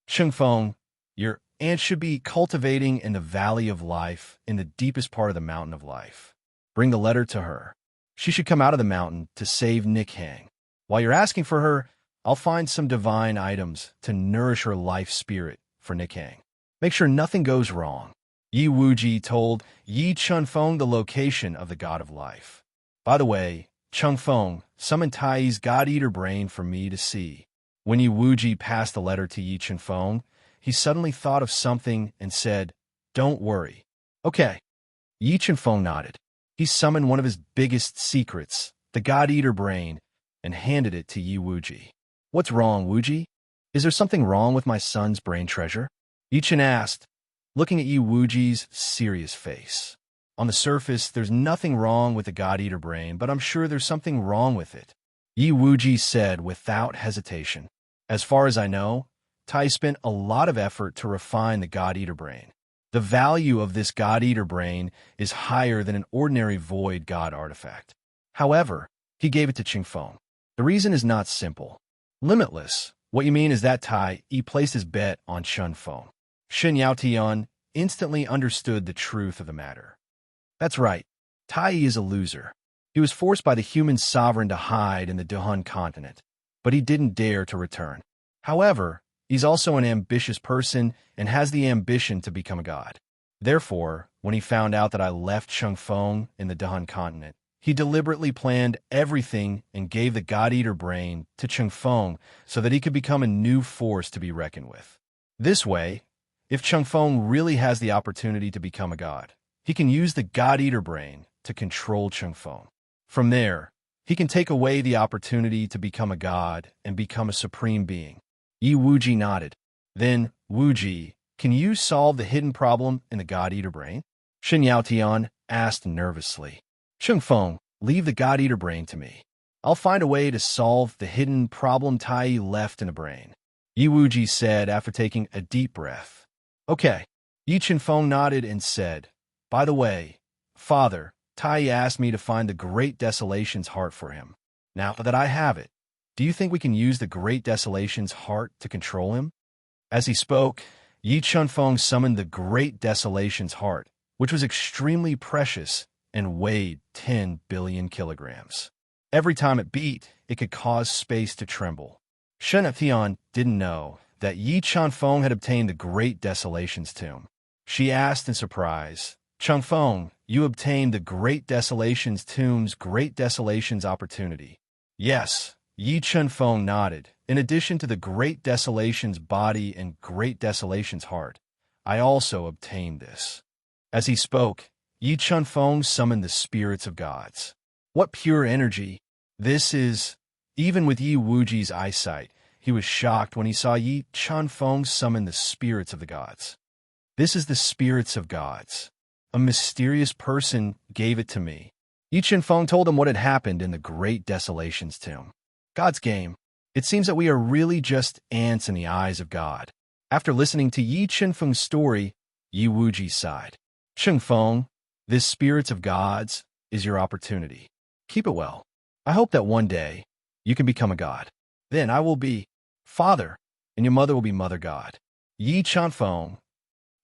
Chunfeng, your aunt should be cultivating in the valley of life, in the deepest part of the mountain of life. Bring the letter to her. She should come out of the mountain to save Nick Hang. While you're asking for her, I'll find some divine items to nourish her life spirit for Nick Hang. Make sure nothing goes wrong. Yi Wuji told Yi Chunfeng the location of the god of life. By the way, Chunfeng, summon Tai's God-Eater brain for me to see. When Yi Wuji passed the letter to Yi Chunfeng, he suddenly thought of something and said, Don't worry. Okay. Yi Chunfeng nodded. He summoned one of his biggest secrets, the God-Eater brain, and handed it to Yi Wuji. What's wrong, Wuji? Is there something wrong with my son's brain treasure? Yi Chen asked, looking at Yi Wuji's serious face. On the surface, there's nothing wrong with the God-Eater brain, but I'm sure there's something wrong with it. Yi Wuji said without hesitation. As far as I know, Tai spent a lot of effort to refine the God-Eater brain. The value of this God-Eater brain is higher than an ordinary void god artifact. However, he gave it to Chunfeng. The reason is not simple. Limitless. What you mean is that he placed his bet on Chunfeng. Shen Yaotian instantly understood the truth of the matter. That's right. Tai is a loser. He was forced by the human sovereign to hide in the Duhan continent, but he didn't dare to return. However, he's also an ambitious person and has the ambition to become a god. Therefore, when he found out that I left Chunfeng in the Duhan continent, he deliberately planned everything and gave the God-Eater brain to Chunfeng so that he could become a new force to be reckoned with. This way, if Chunfeng really has the opportunity to become a god, he can use the God-Eater brain to control Chunfeng. From there, he can take away the opportunity to become a god and become a supreme being. Yi Wuji nodded. Then, Wuji, can you solve the hidden problem in the God-Eater brain? Shen Yaotian asked nervously. Chunfeng, leave the God-Eater brain to me. I'll find a way to solve the hidden problem Tai left in the brain. Yi Wuji said after taking a deep breath. Okay. Yi Chunfeng nodded and said, By the way, Father, Tai asked me to find the Great Desolation's heart for him. Now that I have it, do you think we can use the Great Desolation's heart to control him? As he spoke, Yi Chunfeng summoned the Great Desolation's heart, which was extremely precious and weighed 10 billion kilograms. Every time it beat, it could cause space to tremble. Shen Yaotian didn't know that Yi Chunfeng had obtained the Great Desolation's tomb. She asked in surprise, Chunfeng, you obtained the Great Desolation's tomb's Great Desolation's opportunity. Yes, Yi Chunfeng nodded. In addition to the Great Desolation's body and Great Desolation's heart, I also obtained this. As he spoke, Yi Chunfeng summoned the spirits of gods. What pure energy! This is... Even with Yi Wuji's eyesight, he was shocked when he saw Yi Chunfeng summon the spirits of the gods. This is the spirits of gods. A mysterious person gave it to me. Yi Chunfeng told him what had happened in the Great Desolation's tomb. God's game. It seems that we are really just ants in the eyes of God. After listening to Yi Chunfeng's story, Yi Wuji sighed. Chunfeng, this spirits of gods is your opportunity. Keep it well. I hope that one day you can become a god. Then I will be Father, and your mother will be Mother God. Yi Chunfeng.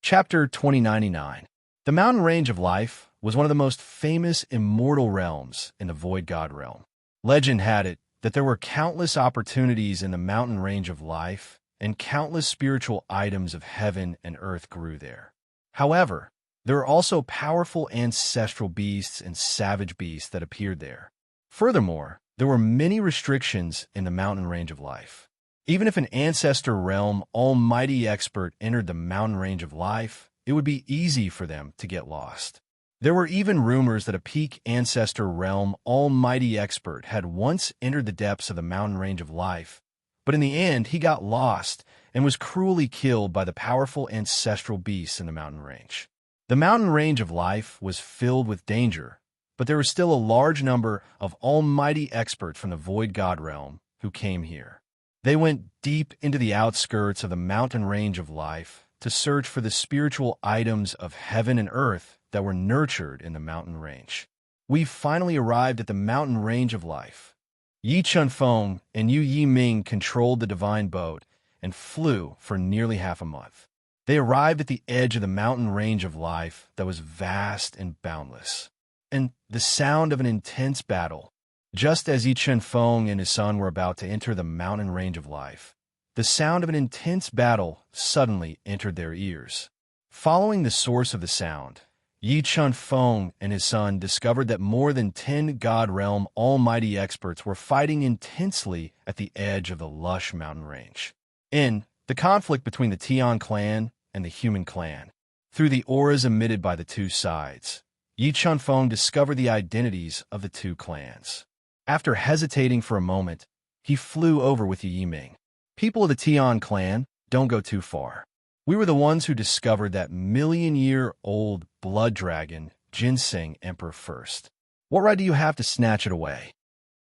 Chapter 2099. The mountain range of life was one of the most famous immortal realms in the Void God realm. Legend had it that there were countless opportunities in the mountain range of life, and countless spiritual items of heaven and earth grew there. However, there are also powerful ancestral beasts and savage beasts that appeared there. Furthermore, there were many restrictions in the mountain range of life. Even if an ancestor realm almighty expert entered the mountain range of life, it would be easy for them to get lost. There were even rumors that a peak ancestor realm almighty expert had once entered the depths of the mountain range of life, but in the end he got lost and was cruelly killed by the powerful ancestral beasts in the mountain range. The mountain range of life was filled with danger, but there was still a large number of almighty experts from the void god realm who came here. They went deep into the outskirts of the mountain range of life to search for the spiritual items of heaven and earth that were nurtured in the mountain range. We finally arrived at the mountain range of life. Yi Chunfeng and Yu Yiming controlled the divine boat and flew for nearly half a month. They arrived at the edge of the mountain range of life that was vast and boundless. And the sound of an intense battle, just as Yi Chunfeng and his son were about to enter the mountain range of life, the sound of an intense battle suddenly entered their ears. Following the source of the sound, Yi Chunfeng and his son discovered that more than 10 God Realm almighty experts were fighting intensely at the edge of the lush mountain range. In the conflict between the Tian clan and the human clan, through the auras emitted by the two sides, Yi Chunfeng discovered the identities of the two clans. After hesitating for a moment, he flew over with Yu Yiming. People of the Tian clan, don't go too far. We were the ones who discovered that million-year-old blood dragon, Ginseng Emperor first. What right do you have to snatch it away?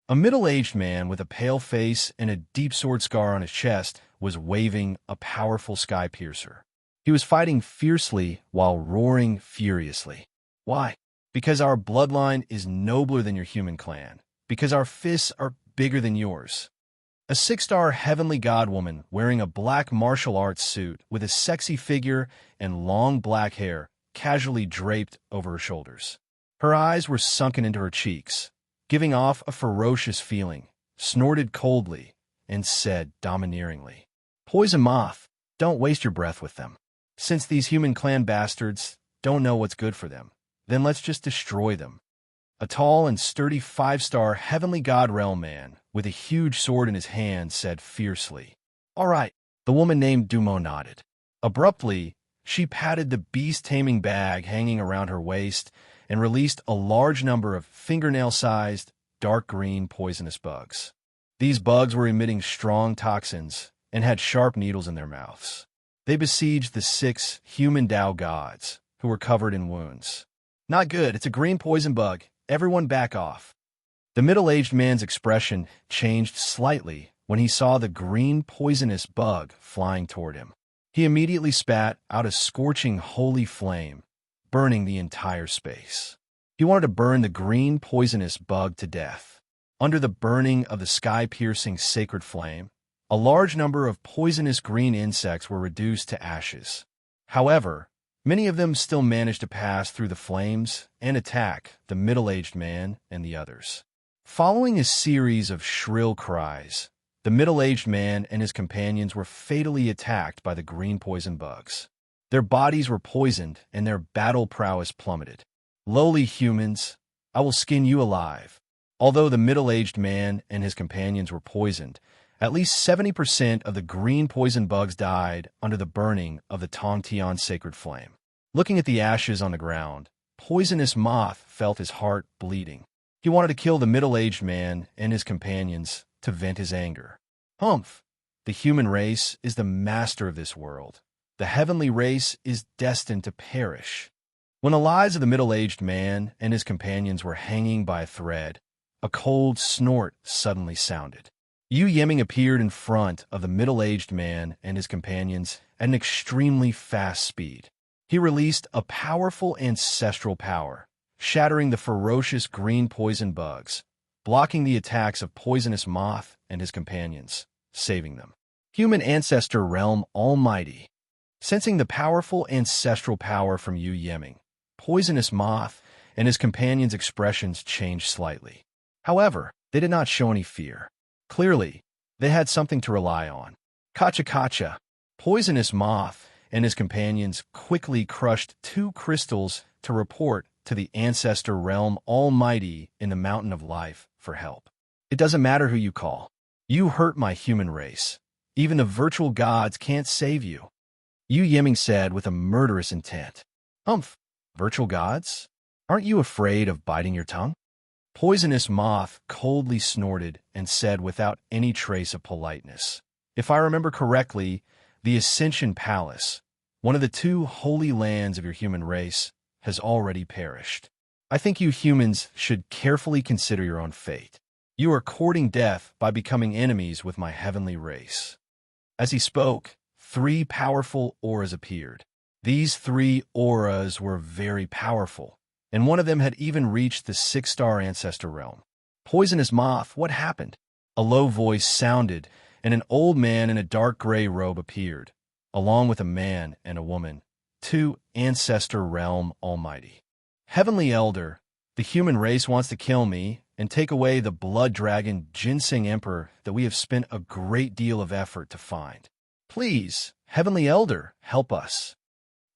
A middle-aged man with a pale face and a deep sword scar on his chest was waving a powerful sky piercer. He was fighting fiercely while roaring furiously. Why? Because our bloodline is nobler than your human clan. Because our fists are bigger than yours. A 6-star heavenly god woman wearing a black martial arts suit with a sexy figure and long black hair casually draped over her shoulders. Her eyes were sunken into her cheeks, giving off a ferocious feeling, snorted coldly, and said domineeringly, "Poison moth, don't waste your breath with them. Since these human clan bastards don't know what's good for them, then let's just destroy them." A tall and sturdy 5-star heavenly god realm man with a huge sword in his hand said fiercely, "All right." The woman named Dumo nodded. Abruptly, she patted the beast-taming bag hanging around her waist and released a large number of fingernail-sized, dark green poisonous bugs. These bugs were emitting strong toxins and had sharp needles in their mouths. They besieged the 6 human Tao gods, who were covered in wounds. "Not good, it's a green poison bug. Everyone back off." The middle-aged man's expression changed slightly when he saw the green poisonous bug flying toward him. He immediately spat out a scorching holy flame, burning the entire space. He wanted to burn the green poisonous bug to death. Under the burning of the sky-piercing sacred flame, a large number of poisonous green insects were reduced to ashes. However, many of them still managed to pass through the flames and attack the middle-aged man and the others. Following a series of shrill cries, the middle-aged man and his companions were fatally attacked by the green poison bugs. Their bodies were poisoned and their battle prowess plummeted. "Lowly humans, I will skin you alive." Although the middle-aged man and his companions were poisoned, at least 70% of the green poison bugs died under the burning of the Tongtian sacred flame. Looking at the ashes on the ground, Poisonous Moth felt his heart bleeding. He wanted to kill the middle-aged man and his companions to vent his anger. "Humph! The human race is the master of this world. The heavenly race is destined to perish." When the lives of the middle-aged man and his companions were hanging by a thread, a cold snort suddenly sounded. Yu Yiming appeared in front of the middle-aged man and his companions at an extremely fast speed. He released a powerful ancestral power, shattering the ferocious green poison bugs, blocking the attacks of Poisonous Moth and his companions, saving them. Human Ancestor Realm Almighty. Sensing the powerful ancestral power from Yu Yiming, Poisonous Moth and his companions' expressions changed slightly. However, they did not show any fear. Clearly, they had something to rely on. Kacha. Poisonous Moth and his companions quickly crushed 2 crystals to report to the Ancestor Realm Almighty in the Mountain of Life for help. "It doesn't matter who you call. You hurt my human race. Even the virtual gods can't save you," Yu Yiming said with a murderous intent. "Humph, virtual gods? Aren't you afraid of biting your tongue?" Poisonous Moth coldly snorted and said without any trace of politeness, "If I remember correctly, The Ascension Palace, one of the two holy lands of your human race, has already perished. I think you humans should carefully consider your own fate. You are courting death by becoming enemies with my heavenly race." As he spoke, 3 powerful auras appeared. These 3 auras were very powerful, and one of them had even reached the 6-star ancestor realm. "Poisonous moth, what happened?" A low voice sounded, and an old man in a dark gray robe appeared, along with a man and a woman, 2 ancestor realm almighty. "Heavenly Elder, the human race wants to kill me and take away the blood dragon Ginseng Emperor that we have spent a great deal of effort to find. Please, Heavenly Elder, help us."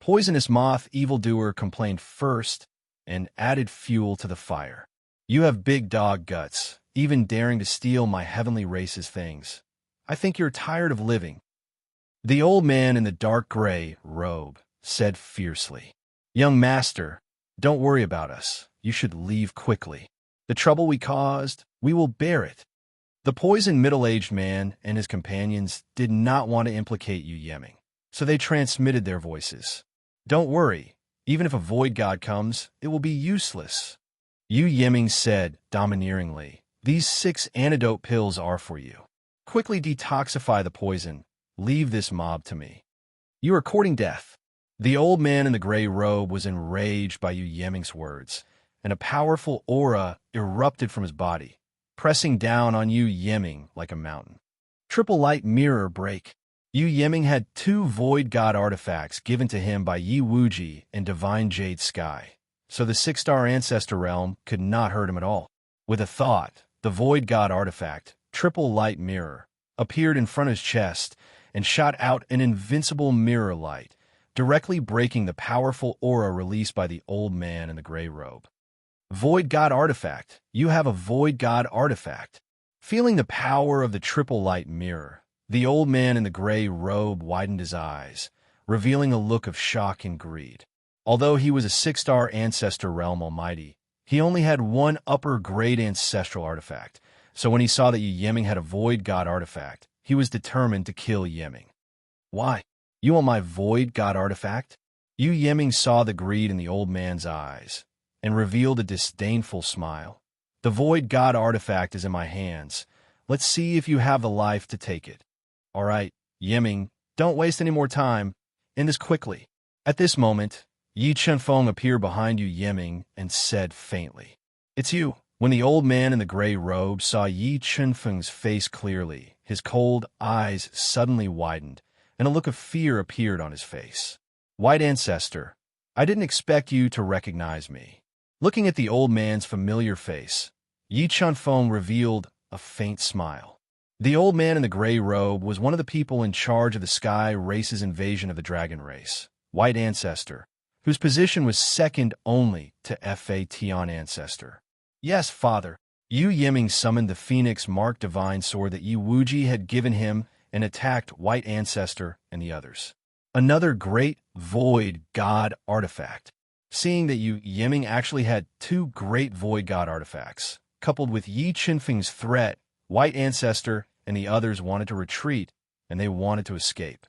Poisonous Moth Evildoer complained first and added fuel to the fire. "You have big dog guts, even daring to steal my heavenly race's things. I think you're tired of living." The old man in the dark gray robe said fiercely, "Young master, don't worry about us. You should leave quickly. The trouble we caused, we will bear it." The poisoned middle-aged man and his companions did not want to implicate Yu Yeming, so they transmitted their voices. "Don't worry. Even if a void god comes, it will be useless." Yu Yeming said domineeringly, "These 6 antidote pills are for you. Quickly detoxify the poison. Leave this mob to me. You are courting death." The old man in the gray robe was enraged by Yu Yeming's words, and a powerful aura erupted from his body, pressing down on Yu Yeming like a mountain. Triple light mirror break. Yu Yeming had 2 void god artifacts given to him by Yi Wuji and Divine Jade Sky, so the 6-star ancestor realm could not hurt him at all. With a thought, the void god artifact, triple light mirror, appeared in front of his chest and shot out an invincible mirror light, directly breaking the powerful aura released by the old man in the gray robe. "Void God Artifact, you have a Void God Artifact." Feeling the power of the triple light mirror, the old man in the gray robe widened his eyes, revealing a look of shock and greed. Although he was a 6-star ancestor realm almighty, he only had 1 upper-grade ancestral artifact, so when he saw that Yu Yeming had a Void God Artifact, he was determined to kill Yeming. "Why? You want my Void God Artifact?" Yu Yeming saw the greed in the old man's eyes and revealed a disdainful smile. "The Void God Artifact is in my hands. Let's see if you have the life to take it." "All right, Yeming, don't waste any more time. End this quickly." At this moment, Yi Chunfeng appeared behind Yu Yeming and said faintly, "It's you." When the old man in the gray robe saw Yi Chunfeng's face clearly, his cold eyes suddenly widened, and a look of fear appeared on his face. "White Ancestor, I didn't expect you to recognize me." Looking at the old man's familiar face, Yi Chunfeng revealed a faint smile. The old man in the gray robe was one of the people in charge of the Sky Race's invasion of the Dragon Race, White Ancestor, whose position was second only to Fa Tian Ancestor. "Yes, father." Yu Yeming summoned the Phoenix Mark Divine Sword that Yi Wuji had given him and attacked White Ancestor and the others. Another great Void God Artifact. Seeing that Yu Yeming actually had 2 great Void God Artifacts, coupled with Yi Chunfeng's threat, White Ancestor and the others wanted to retreat, and they wanted to escape.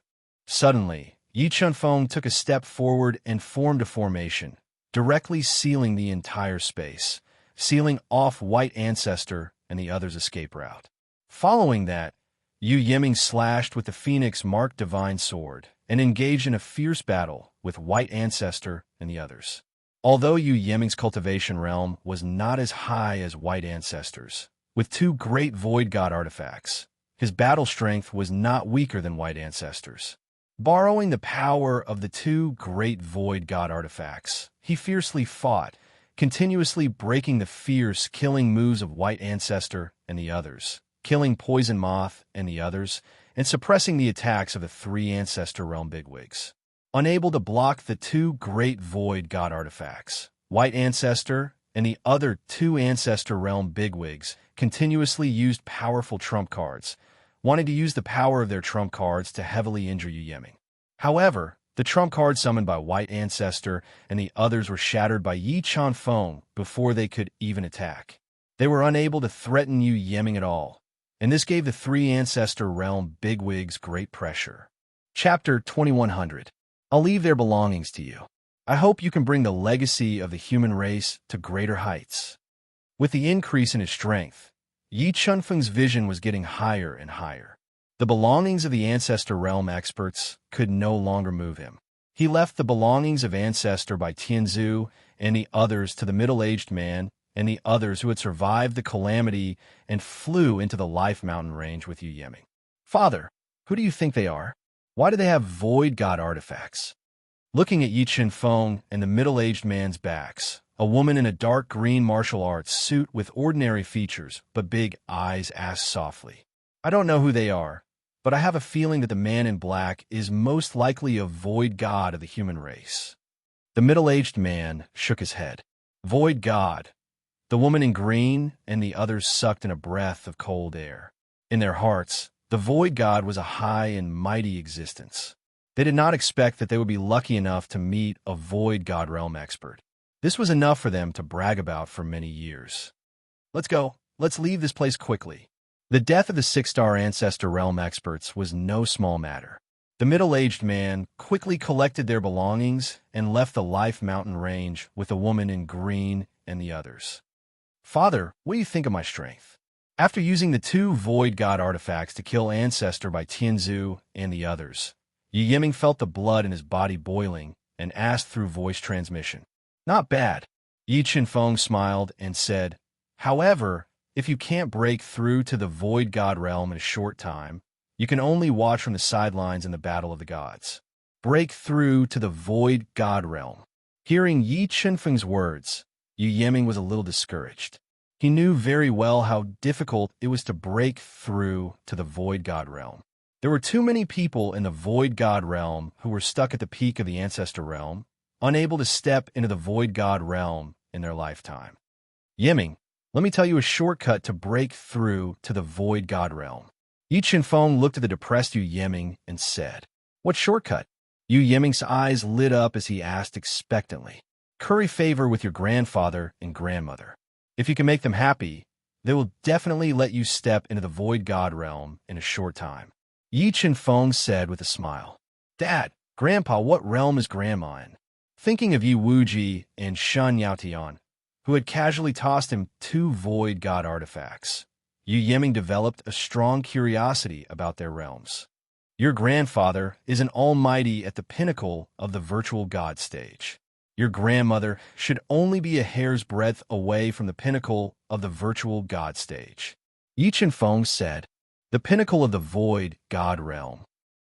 Suddenly, Yi Chunfeng took a step forward and formed a formation, directly sealing the entire space, sealing off White Ancestor and the others' escape route. Following that, Yu Yeming slashed with the Phoenix Mark Divine Sword and engaged in a fierce battle with White Ancestor and the others. Although Yu Yeming's cultivation realm was not as high as White Ancestor's, with 2 great Void God artifacts, his battle strength was not weaker than White Ancestor's. Borrowing the power of the 2 great Void God artifacts, he fiercely fought, continuously breaking the fierce killing moves of White Ancestor and the others, killing Poison Moth and the others, and suppressing the attacks of the 3 Ancestor Realm bigwigs. Unable to block the 2 great Void God artifacts, White Ancestor and the other 2 Ancestor Realm bigwigs continuously used powerful trump cards, wanting to use the power of their trump cards to heavily injure Yu Yeming. However, the trump cards summoned by White Ancestor and the others were shattered by Yi Chunfeng before they could even attack. They were unable to threaten Yu Yeming at all, and this gave the 3 Ancestor Realm bigwigs great pressure. Chapter 2100. I'll leave their belongings to you. I hope you can bring the legacy of the human race to greater heights. With the increase in his strength, Yi Chunfeng's vision was getting higher and higher. The belongings of the Ancestor Realm experts could no longer move him. He left the belongings of Ancestor by Tianzu and the others to the middle-aged man and the others who had survived the calamity and flew into the Life Mountain range with Yu Yeming. Father, who do you think they are? Why do they have Void God artifacts? Looking at Yi Chenfeng and the middle-aged man's backs, a woman in a dark green martial arts suit with ordinary features but big eyes asked softly, I don't know who they are, but I have a feeling that the man in black is most likely a Void God of the human race. The middle-aged man shook his head. Void God. The woman in green and the others sucked in a breath of cold air. In their hearts, the Void God was a high and mighty existence. They did not expect that they would be lucky enough to meet a Void God realm expert. This was enough for them to brag about for many years. Let's go. Let's leave this place quickly. The death of the 6-star Ancestor Realm experts was no small matter. The middle-aged man quickly collected their belongings and left the Life Mountain range with the woman in green and the others. Father, what do you think of my strength? After using the 2 Void God artifacts to kill Ancestor by Tianzu and the others, Yu Yiming felt the blood in his body boiling and asked through voice transmission. Not bad. Yi Chenfeng smiled and said, however, if you can't break through to the Void God realm in a short time, you can only watch from the sidelines in the Battle of the Gods. Break through to the Void God realm. Hearing Yi Chenfeng's words, Yu Yiming was a little discouraged. He knew very well how difficult it was to break through to the Void God realm. There were too many people in the Void God realm who were stuck at the peak of the Ancestor realm, unable to step into the Void God realm in their lifetime. Yiming, let me tell you a shortcut to break through to the Void God realm. Yi Chenfeng looked at the depressed Yu Yiming and said, what shortcut? Yu Yiming's eyes lit up as he asked expectantly. Curry favor with your grandfather and grandmother. If you can make them happy, they will definitely let you step into the Void God realm in a short time. Yi Chenfeng said with a smile. Dad, Grandpa, what realm is Grandma in? Thinking of Yi Wuji and Shun Yaotian, who had casually tossed him 2 Void God artifacts, Yu Yiming developed a strong curiosity about their realms. Your grandfather is an almighty at the pinnacle of the virtual God stage. Your grandmother should only be a hair's breadth away from the pinnacle of the virtual God stage. Yi Chenfeng said, the pinnacle of the Void God realm.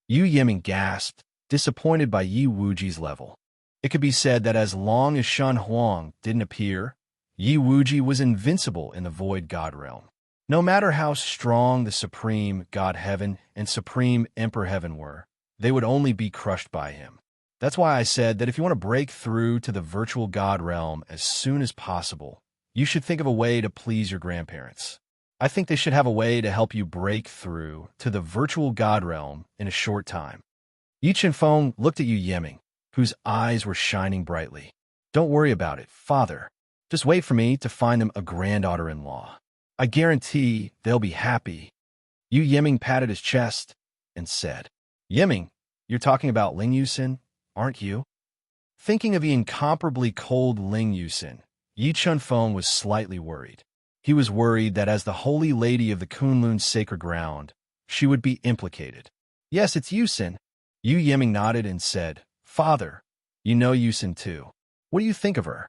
Yu Yiming gasped, disappointed by Yi Wuji's level. It could be said that as long as Shan Huang didn't appear, Yi Wuji was invincible in the Void God realm. No matter how strong the Supreme God Heaven and Supreme Emperor Heaven were, they would only be crushed by him. That's why I said that if you want to break through to the virtual God realm as soon as possible, you should think of a way to please your grandparents. I think they should have a way to help you break through to the virtual God realm in a short time. Yi Chenfeng looked at Yu Yiming, whose eyes were shining brightly. Don't worry about it, Father. Just wait for me to find them a granddaughter-in-law. I guarantee they'll be happy. Yu Yiming patted his chest and said, Yiming, you're talking about Ling Yusin, aren't you? Thinking of the incomparably cold Ling Yusin, Yi Chenfeng was slightly worried. He was worried that as the holy lady of the Kunlun's sacred ground, she would be implicated. Yes, it's Yusin. Yu Yiming nodded and said, Father, you know Yusin too. What do you think of her?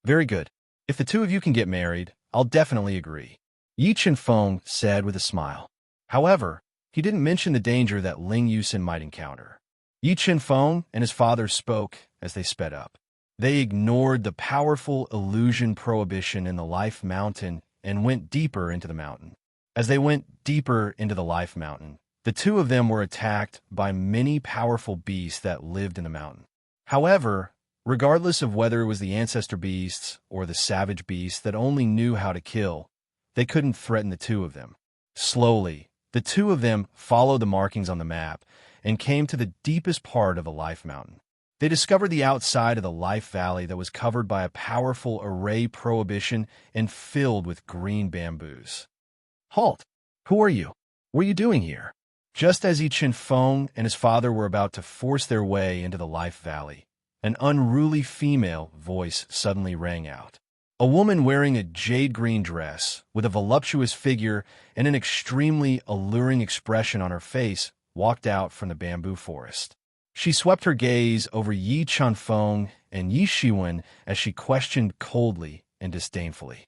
Very good. If the 2 of you can get married, I'll definitely agree. Yi Chenfeng said with a smile. However, he didn't mention the danger that Ling Yusin might encounter. Yi Chenfeng and his father spoke as they sped up. They ignored the powerful illusion prohibition in the Life Mountain and went deeper into the mountain. As they went deeper into the Life Mountain, the 2 of them were attacked by many powerful beasts that lived in the mountain. However, regardless of whether it was the ancestor beasts or the savage beasts that only knew how to kill, they couldn't threaten the 2 of them. Slowly, the 2 of them followed the markings on the map and came to the deepest part of the Life Mountain. They discovered the outside of the Life Valley that was covered by a powerful array prohibition and filled with green bamboos. Halt! Who are you? What are you doing here? Just as Yi Chen Feng and his father were about to force their way into the Life Valley, an unruly female voice suddenly rang out. A woman wearing a jade-green dress, with a voluptuous figure and an extremely alluring expression on her face, walked out from the bamboo forest. She swept her gaze over Yi Chanfeng and Yi Shiwen as she questioned coldly and disdainfully.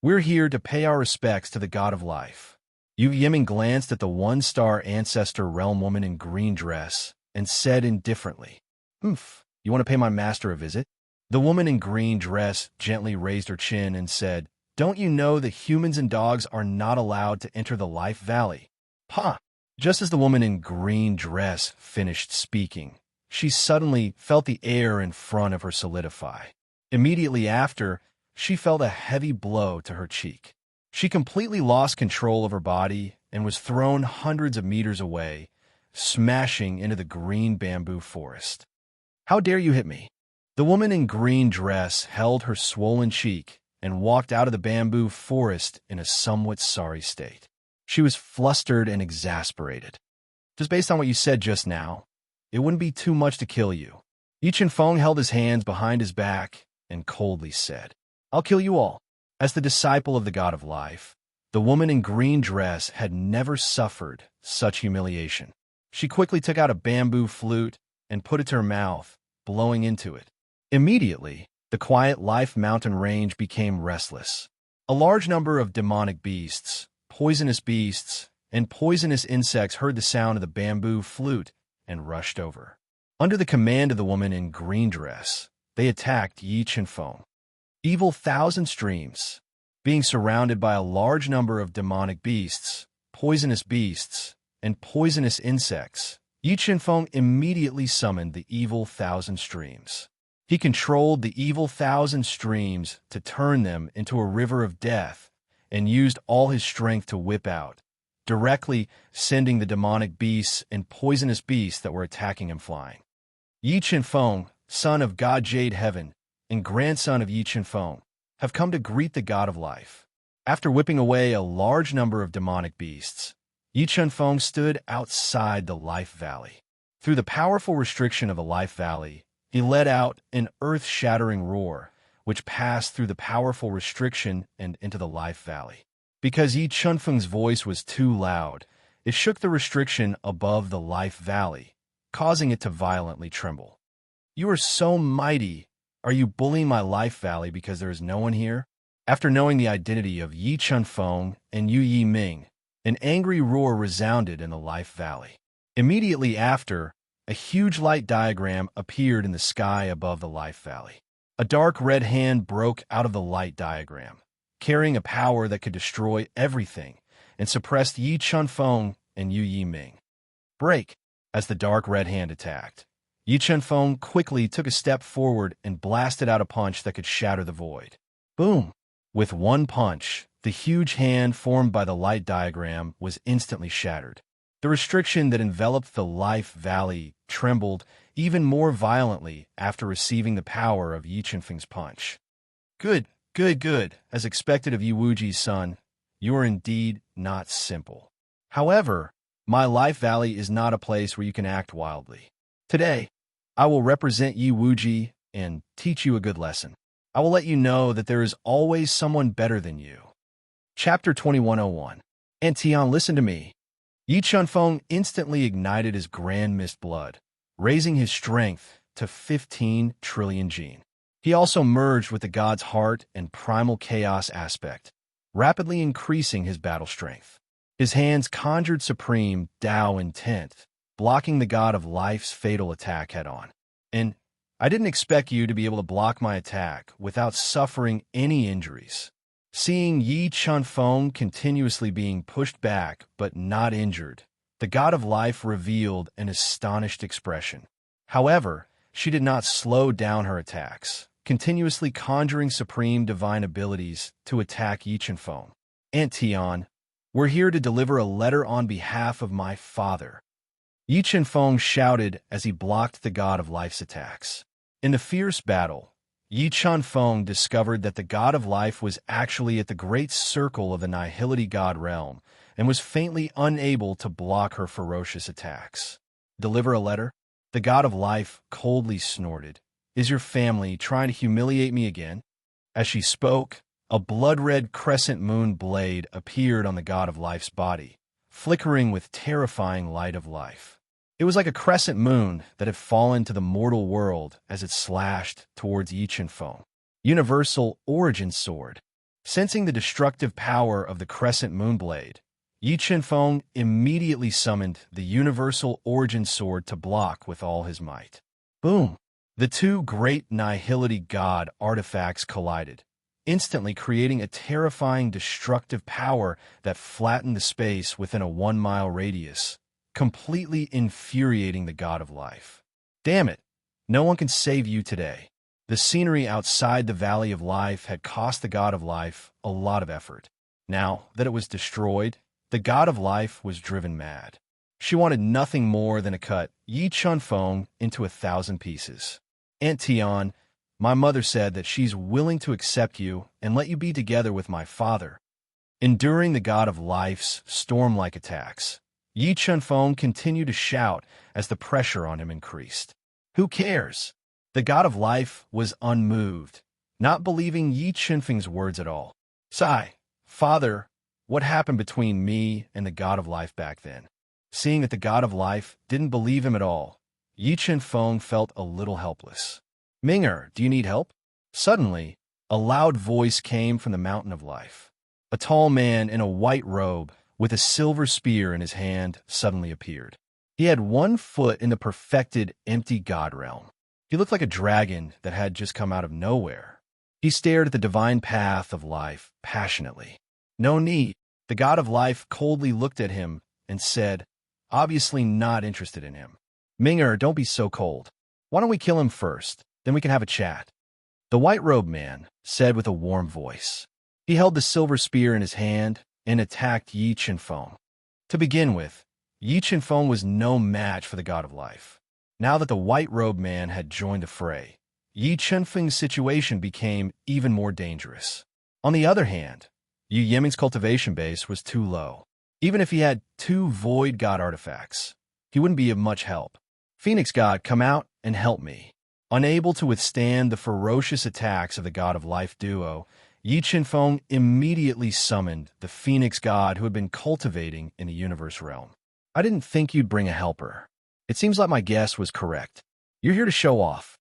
"We're here to pay our respects to the god of life." Yu Yiming glanced at the one-star ancestor realm woman in green dress and said indifferently, "You want to pay my master a visit?" The woman in green dress gently raised her chin and said, "Don't you know that humans and dogs are not allowed to enter the Life Valley?" "Huh!" Just as the woman in green dress finished speaking, she suddenly felt the air in front of her solidify. Immediately after, she felt a heavy blow to her cheek. She completely lost control of her body and was thrown hundreds of meters away, smashing into the green bamboo forest. "How dare you hit me?" The woman in green dress held her swollen cheek and walked out of the bamboo forest in a somewhat sorry state. She was flustered and exasperated. "Just based on what you said just now, it wouldn't be too much to kill you." Yi Chen Feng held his hands behind his back and coldly said, "I'll kill you all." As the disciple of the god of life, the woman in green dress had never suffered such humiliation. She quickly took out a bamboo flute and put it to her mouth, blowing into it. Immediately, the quiet Life Mountain range became restless. A large number of demonic beasts, and poisonous insects heard the sound of the bamboo flute and rushed over. Under the command of the woman in green dress, they attacked Yi Chen Feng. Evil thousand streams, being surrounded by a large number of demonic beasts, and poisonous insects, Yi Chen Feng immediately summoned the evil thousand streams. He controlled the evil thousand streams to turn them into a river of death and used all his strength to whip out, directly sending the demonic beasts and poisonous beasts that were attacking him flying. Yi Chen Feng, son of God Jade Heaven, and grandson of Yi Chen Feng, have come to greet the god of life. After whipping away a large number of demonic beasts, Yi Chen Feng stood outside the Life Valley. Through the powerful restriction of the Life Valley, he let out an earth-shattering roar, which passed through the powerful restriction and into the Life Valley. Because Yi Chen Feng's voice was too loud, it shook the restriction above the Life Valley, causing it to violently tremble. "You are so mighty. Are you bullying my Life Valley because there is no one here?" After knowing the identity of Yi Chen Feng and Yu Yiming, an angry roar resounded in the Life Valley. Immediately after, a huge light diagram appeared in the sky above the Life Valley. A dark red hand broke out of the light diagram, carrying a power that could destroy everything, and suppressed Yi Chen Feng and Yu Yiming. "Break!" As the dark red hand attacked, Yi Chen Feng quickly took a step forward and blasted out a punch that could shatter the void. Boom! With one punch, the huge hand formed by the light diagram was instantly shattered. The restriction that enveloped the Life Valley trembled even more violently after receiving the power of Yi Chen Feng's punch. Good. As expected of Yi Wuji's son, you are indeed not simple. However, my Life Valley is not a place where you can act wildly. Today, I will represent Yi Wuji and teach you a good lesson. I will let you know that there is always someone better than you. Chapter 2101. And Tian, listen to me. Yi Chen Feng instantly ignited his grand mist blood, raising his strength to 15 trillion jin. He also merged with the god's heart and primal chaos aspect, rapidly increasing his battle strength. His hands conjured supreme Dao intent, blocking the god of life's fatal attack head-on. And I didn't expect you to be able to block my attack without suffering any injuries. Seeing Yi Chen Feng continuously being pushed back but not injured, the god of life revealed an astonished expression. However, she did not slow down her attacks, continuously conjuring supreme divine abilities to attack Yi Chen Feng. "Aunt Tian, we're here to deliver a letter on behalf of my father," Yi Chen Feng shouted as he blocked the god of life's attacks. In the fierce battle, Yi Chen Feng discovered that the god of life was actually at the great circle of the Nihility god realm and was faintly unable to block her ferocious attacks. Deliver a letter? The god of life coldly snorted. Is your family trying to humiliate me again? As she spoke, a blood-red crescent moon blade appeared on the god of life's body, flickering with terrifying light of life. It was like a crescent moon that had fallen to the mortal world as it slashed towards Yi Chen-feng. Universal Origin Sword. Sensing the destructive power of the crescent moonblade, Yi Chen-feng immediately summoned the Universal Origin Sword to block with all his might. Boom! The two great Nihility God artifacts collided, instantly creating a terrifying destructive power that flattened the space within a 1-mile radius, completely infuriating the god of life. Damn it! No one can save you today. The scenery outside the Valley of Life had cost the god of life a lot of effort. Now that it was destroyed, the god of life was driven mad. She wanted nothing more than to cut Yi Chen-feng into 1,000 pieces. Aunt Tian, my mother said that she's willing to accept you and let you be together with my father. Enduring the god of life's storm-like attacks, Yi Chen-feng continued to shout as the pressure on him increased. Who cares? The god of life was unmoved, not believing Yi Chen-feng's words at all. Sigh, father, what happened between me and the god of life back then? Seeing that the god of life didn't believe him at all, Yi Chen-feng felt a little helpless. Ming'er, do you need help? Suddenly, a loud voice came from the mountain of life. A tall man in a white robe with a silver spear in his hand suddenly appeared. He had 1 foot in the perfected empty god realm. He looked like a dragon that had just come out of nowhere. He stared at the divine path of life passionately. No need. The god of life coldly looked at him and said, obviously not interested in him. Ming'er, don't be so cold. Why don't we kill him first? Then we can have a chat. The white-robed man said with a warm voice. He held the silver spear in his hand and attacked Yi Chen-feng. To begin with, Yi Chen-feng was no match for the god of life. Now that the white-robed man had joined the fray, Yi Chen-feng's situation became even more dangerous. On the other hand, Yu Yiming's cultivation base was too low. Even if he had 2 void god artifacts, he wouldn't be of much help. Phoenix God, come out and help me. Unable to withstand the ferocious attacks of the god of life duo, Yi Chen-feng immediately summoned the Phoenix God who had been cultivating in the universe realm. I didn't think you'd bring a helper. It seems like my guess was correct. You're here to show off.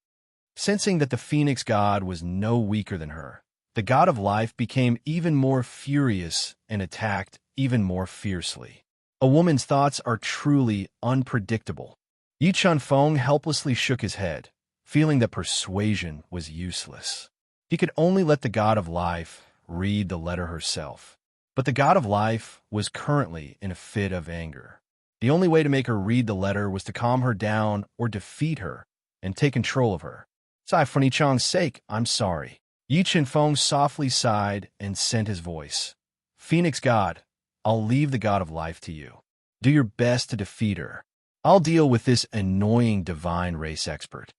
Sensing that the Phoenix God was no weaker than her, the god of life became even more furious and attacked even more fiercely. A woman's thoughts are truly unpredictable. Yi Chen-feng helplessly shook his head, feeling that persuasion was useless. He could only let the god of life read the letter herself. But the god of life was currently in a fit of anger. The only way to make her read the letter was to calm her down or defeat her and take control of her. Sai, for Nichang's sake, I'm sorry. Yi Chen-feng softly sighed and sent his voice. Phoenix God, I'll leave the god of life to you. Do your best to defeat her. I'll deal with this annoying divine race expert.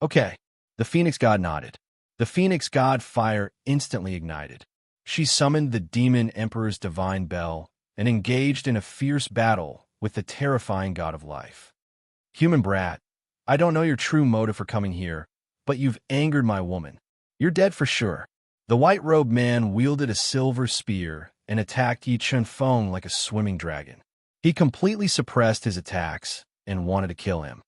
Okay. The Phoenix God nodded. The Phoenix God fire instantly ignited. She summoned the Demon Emperor's divine bell and engaged in a fierce battle with the terrifying god of life. Human brat, I don't know your true motive for coming here, but you've angered my woman. You're dead for sure. The white-robed man wielded a silver spear and attacked Yi Chen-feng like a swimming dragon. He completely suppressed his attacks and wanted to kill him.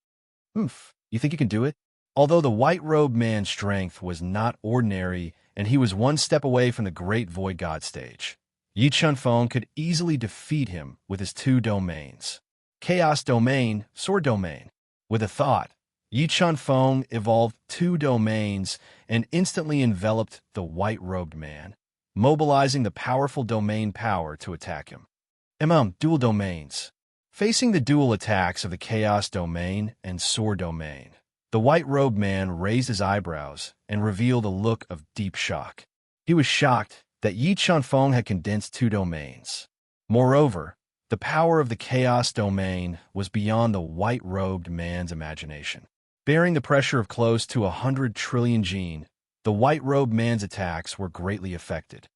You think you can do it? Although the white-robed man's strength was not ordinary and he was 1 step away from the great void god stage, Yi Chen-feng could easily defeat him with his 2 domains. Chaos Domain, Sword Domain. With a thought, Yi Chen-feng evolved 2 domains and instantly enveloped the white-robed man, mobilizing the powerful domain power to attack him. Dual domains. Facing the dual attacks of the Chaos Domain and Sword Domain, the white-robed man raised his eyebrows and revealed a look of deep shock. He was shocked that Yi Chen-feng had condensed 2 domains. Moreover, the power of the Chaos Domain was beyond the white-robed man's imagination. Bearing the pressure of close to 100 trillion gene, the white-robed man's attacks were greatly affected.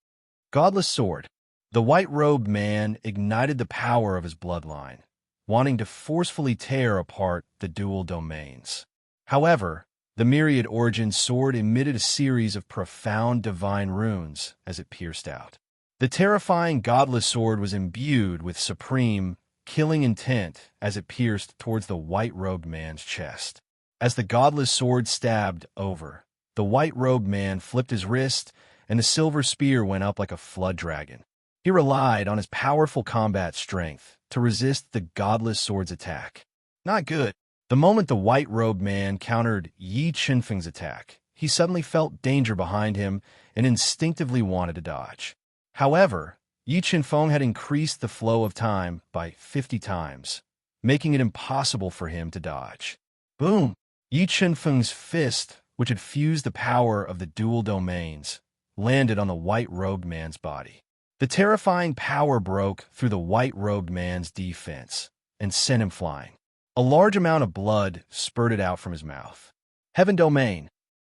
Godless Sword. The white-robed man ignited the power of his bloodline, wanting to forcefully tear apart the dual domains. However, the myriad origin sword emitted a series of profound divine runes as it pierced out. The terrifying godless sword was imbued with supreme, killing intent as it pierced towards the white-robed man's chest. As the godless sword stabbed over, the white-robed man flipped his wrist, and the silver spear went up like a flood dragon. He relied on his powerful combat strength to resist the godless sword's attack. Not good. The moment the white-robed man countered Yi Qinfeng's attack, he suddenly felt danger behind him and instinctively wanted to dodge. However, Yi Qinfeng had increased the flow of time by 50 times, making it impossible for him to dodge. Boom! Yi Qinfeng's fist, which had fused the power of the dual domains, landed on the white-robed man's body. The terrifying power broke through the white-robed man's defense and sent him flying. A large amount of blood spurted out from his mouth. Heaven Domain.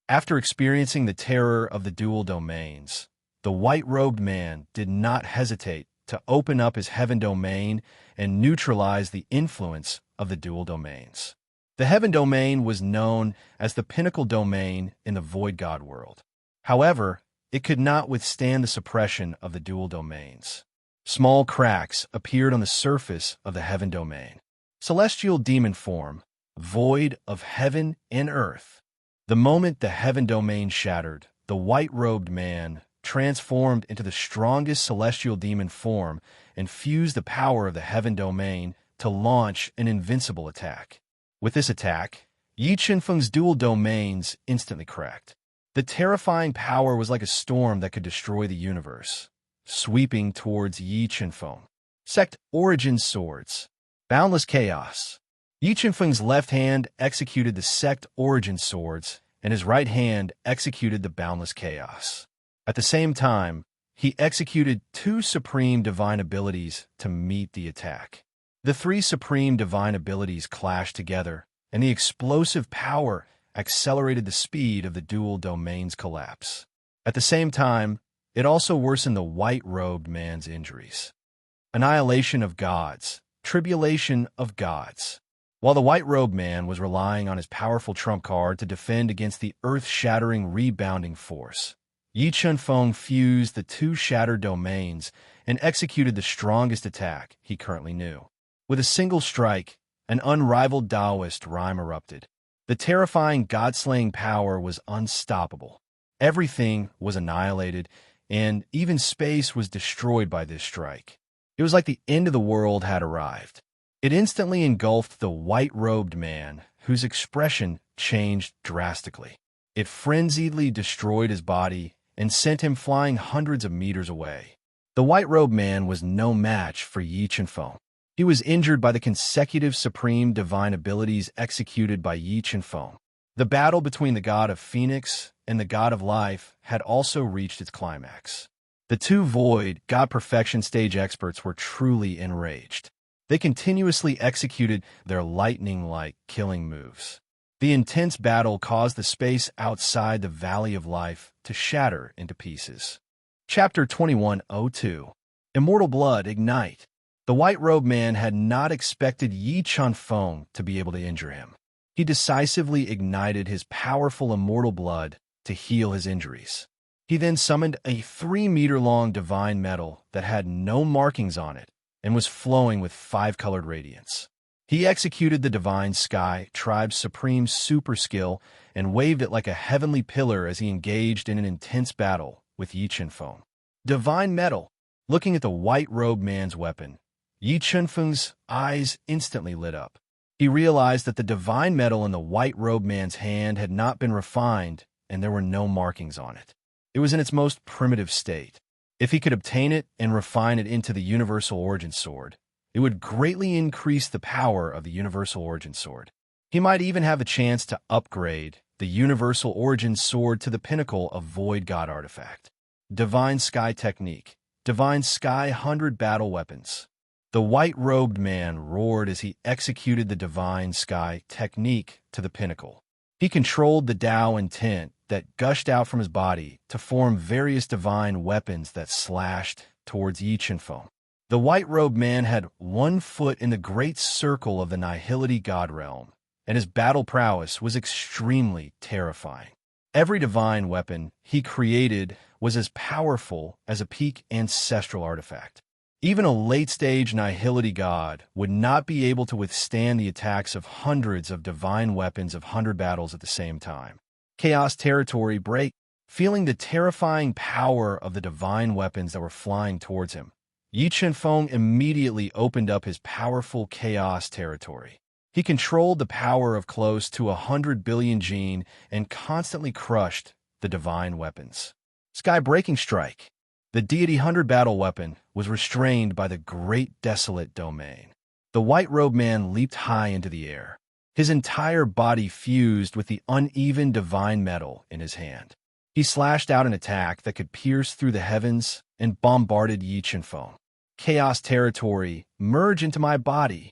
After experiencing the terror of the dual domains, the white-robed man did not hesitate to open up his Heaven Domain and neutralize the influence of the dual domains. The Heaven Domain was known as the pinnacle domain in the Void God world. However, it could not withstand the suppression of the dual domains. Small cracks appeared on the surface of the Heaven Domain. Celestial demon form, void of heaven and earth. The moment the Heaven Domain shattered, the white-robed man transformed into the strongest celestial demon form and fused the power of the Heaven Domain to launch an invincible attack. With this attack, Yi Qinfeng's dual domains instantly cracked. The terrifying power was like a storm that could destroy the universe, sweeping towards Yi Qinfeng. Sect Origin Swords. Boundless Chaos. Yi Qinfeng's left hand executed the Sect Origin Swords, and his right hand executed the Boundless Chaos. At the same time, he executed 2 supreme divine abilities to meet the attack. The 3 supreme divine abilities clashed together, and the explosive power accelerated the speed of the dual domain's collapse. At the same time, it also worsened the white-robed man's injuries. Annihilation of gods, tribulation of gods. While the white-robed man was relying on his powerful trump card to defend against the earth-shattering rebounding force, Yi Qinfeng fused the 2 shattered domains and executed the strongest attack he currently knew. With a single strike, an unrivaled Taoist rhyme erupted. The terrifying god-slaying power was unstoppable. Everything was annihilated, and even space was destroyed by this strike. It was like the end of the world had arrived. It instantly engulfed the white-robed man, whose expression changed drastically. It frenziedly destroyed his body and sent him flying hundreds of meters away. The white-robed man was no match for Yi Qinfeng. He was injured by the consecutive supreme divine abilities executed by Yi Qinfeng. The battle between the god of Phoenix and the god of life had also reached its climax. The 2 void, god perfection stage experts were truly enraged. They continuously executed their lightning-like killing moves. The intense battle caused the space outside the Valley of Life to shatter into pieces. Chapter 2102. Immortal Blood Ignite. The white-robed man had not expected Yi Qinfeng to be able to injure him. He decisively ignited his powerful immortal blood to heal his injuries. He then summoned a 3-meter-long divine metal that had no markings on it and was flowing with 5-colored radiance. He executed the Divine Sky tribe's supreme super skill and waved it like a heavenly pillar as he engaged in an intense battle with Yi Qinfeng. Divine Metal. Looking at the white-robed man's weapon, Yi Qinfeng's eyes instantly lit up. He realized that the divine metal in the white-robed man's hand had not been refined, and there were no markings on it. It was in its most primitive state. If he could obtain it and refine it into the Universal Origin Sword, it would greatly increase the power of the Universal Origin Sword. He might even have a chance to upgrade the Universal Origin Sword to the pinnacle of Void God Artifact. Divine Sky Technique. Divine Sky 100 Battle Weapons. The white-robed man roared as he executed the Divine Sky Technique to the pinnacle. He controlled the Tao intent that gushed out from his body to form various divine weapons that slashed, towards Yi Chen-feng. The white-robed man had 1 foot in the great circle of the nihility god realm, and his battle prowess was extremely terrifying. Every divine weapon he created was as powerful as a peak ancestral artifact. Even a late-stage nihility god would not be able to withstand the attacks of hundreds of divine weapons of 100 battles at the same time. Chaos territory break. Feeling the terrifying power of the divine weapons that were flying towards him, Yi Chen-feng immediately opened up his powerful chaos territory. He controlled the power of close to 100 billion gene and constantly crushed the divine weapons. Sky-breaking strike. The deity 100 battle weapon was restrained by the great desolate domain. The white-robed man leaped high into the air. His entire body fused with the uneven divine metal in his hand. He slashed out an attack that could pierce through the heavens and bombarded Yi Chen-feng. Chaos territory, merge into my body.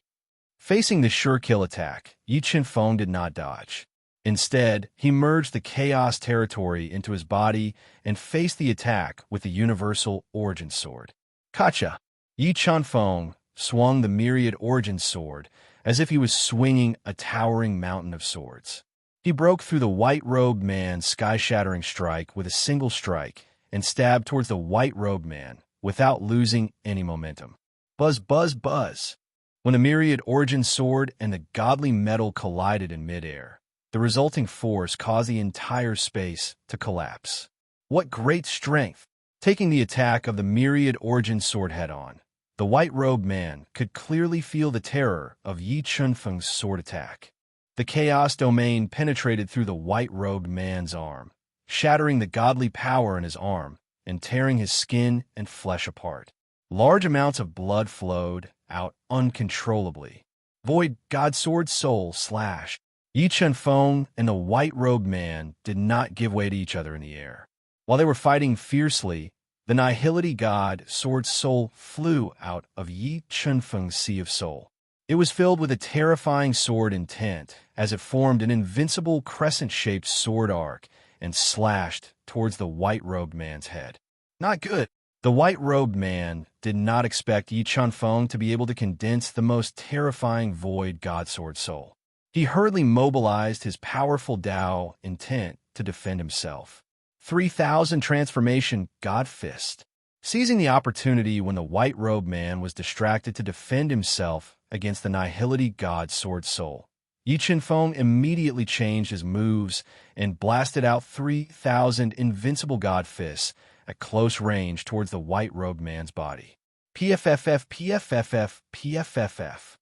Facing the sure kill attack, Yi Chen-feng did not dodge. Instead, he merged the chaos territory into his body and faced the attack with the universal origin sword. Kacha! Yi Chen-feng swung the myriad origin sword as if he was swinging a towering mountain of swords. He broke through the white-robed man's sky-shattering strike with a single strike and stabbed towards the white-robed man without losing any momentum. Buzz, buzz, buzz. When the myriad origin sword and the godly metal collided in midair, the resulting force caused the entire space to collapse. What great strength! Taking the attack of the myriad origin sword head-on, the white-robed man could clearly feel the terror of Yi Chen-feng's sword attack. The chaos domain penetrated through the white-robed man's arm, shattering the godly power in his arm and tearing his skin and flesh apart. Large amounts of blood flowed out uncontrollably. Void God Sword Soul slash. Yi Chen-feng and the white-robed man did not give way to each other in the air. While they were fighting fiercely, the nihility god Sword Soul flew out of Yi Chen-feng's sea of soul. It was filled with a terrifying sword intent as it formed an invincible crescent-shaped sword arc and slashed towards the white-robed man's head. Not good. The white-robed man did not expect Yi Chen-feng to be able to condense the most terrifying void god sword soul. He hurriedly mobilized his powerful Dao intent to defend himself. 3,000 transformation God Fist. Seizing the opportunity when the white-robed man was distracted to defend himself against the nihility god sword soul, Yi Chen-feng immediately changed his moves and blasted out 3,000 invincible God Fists at close range towards the white-robed man's body. PFFF, PFFF, PFFF.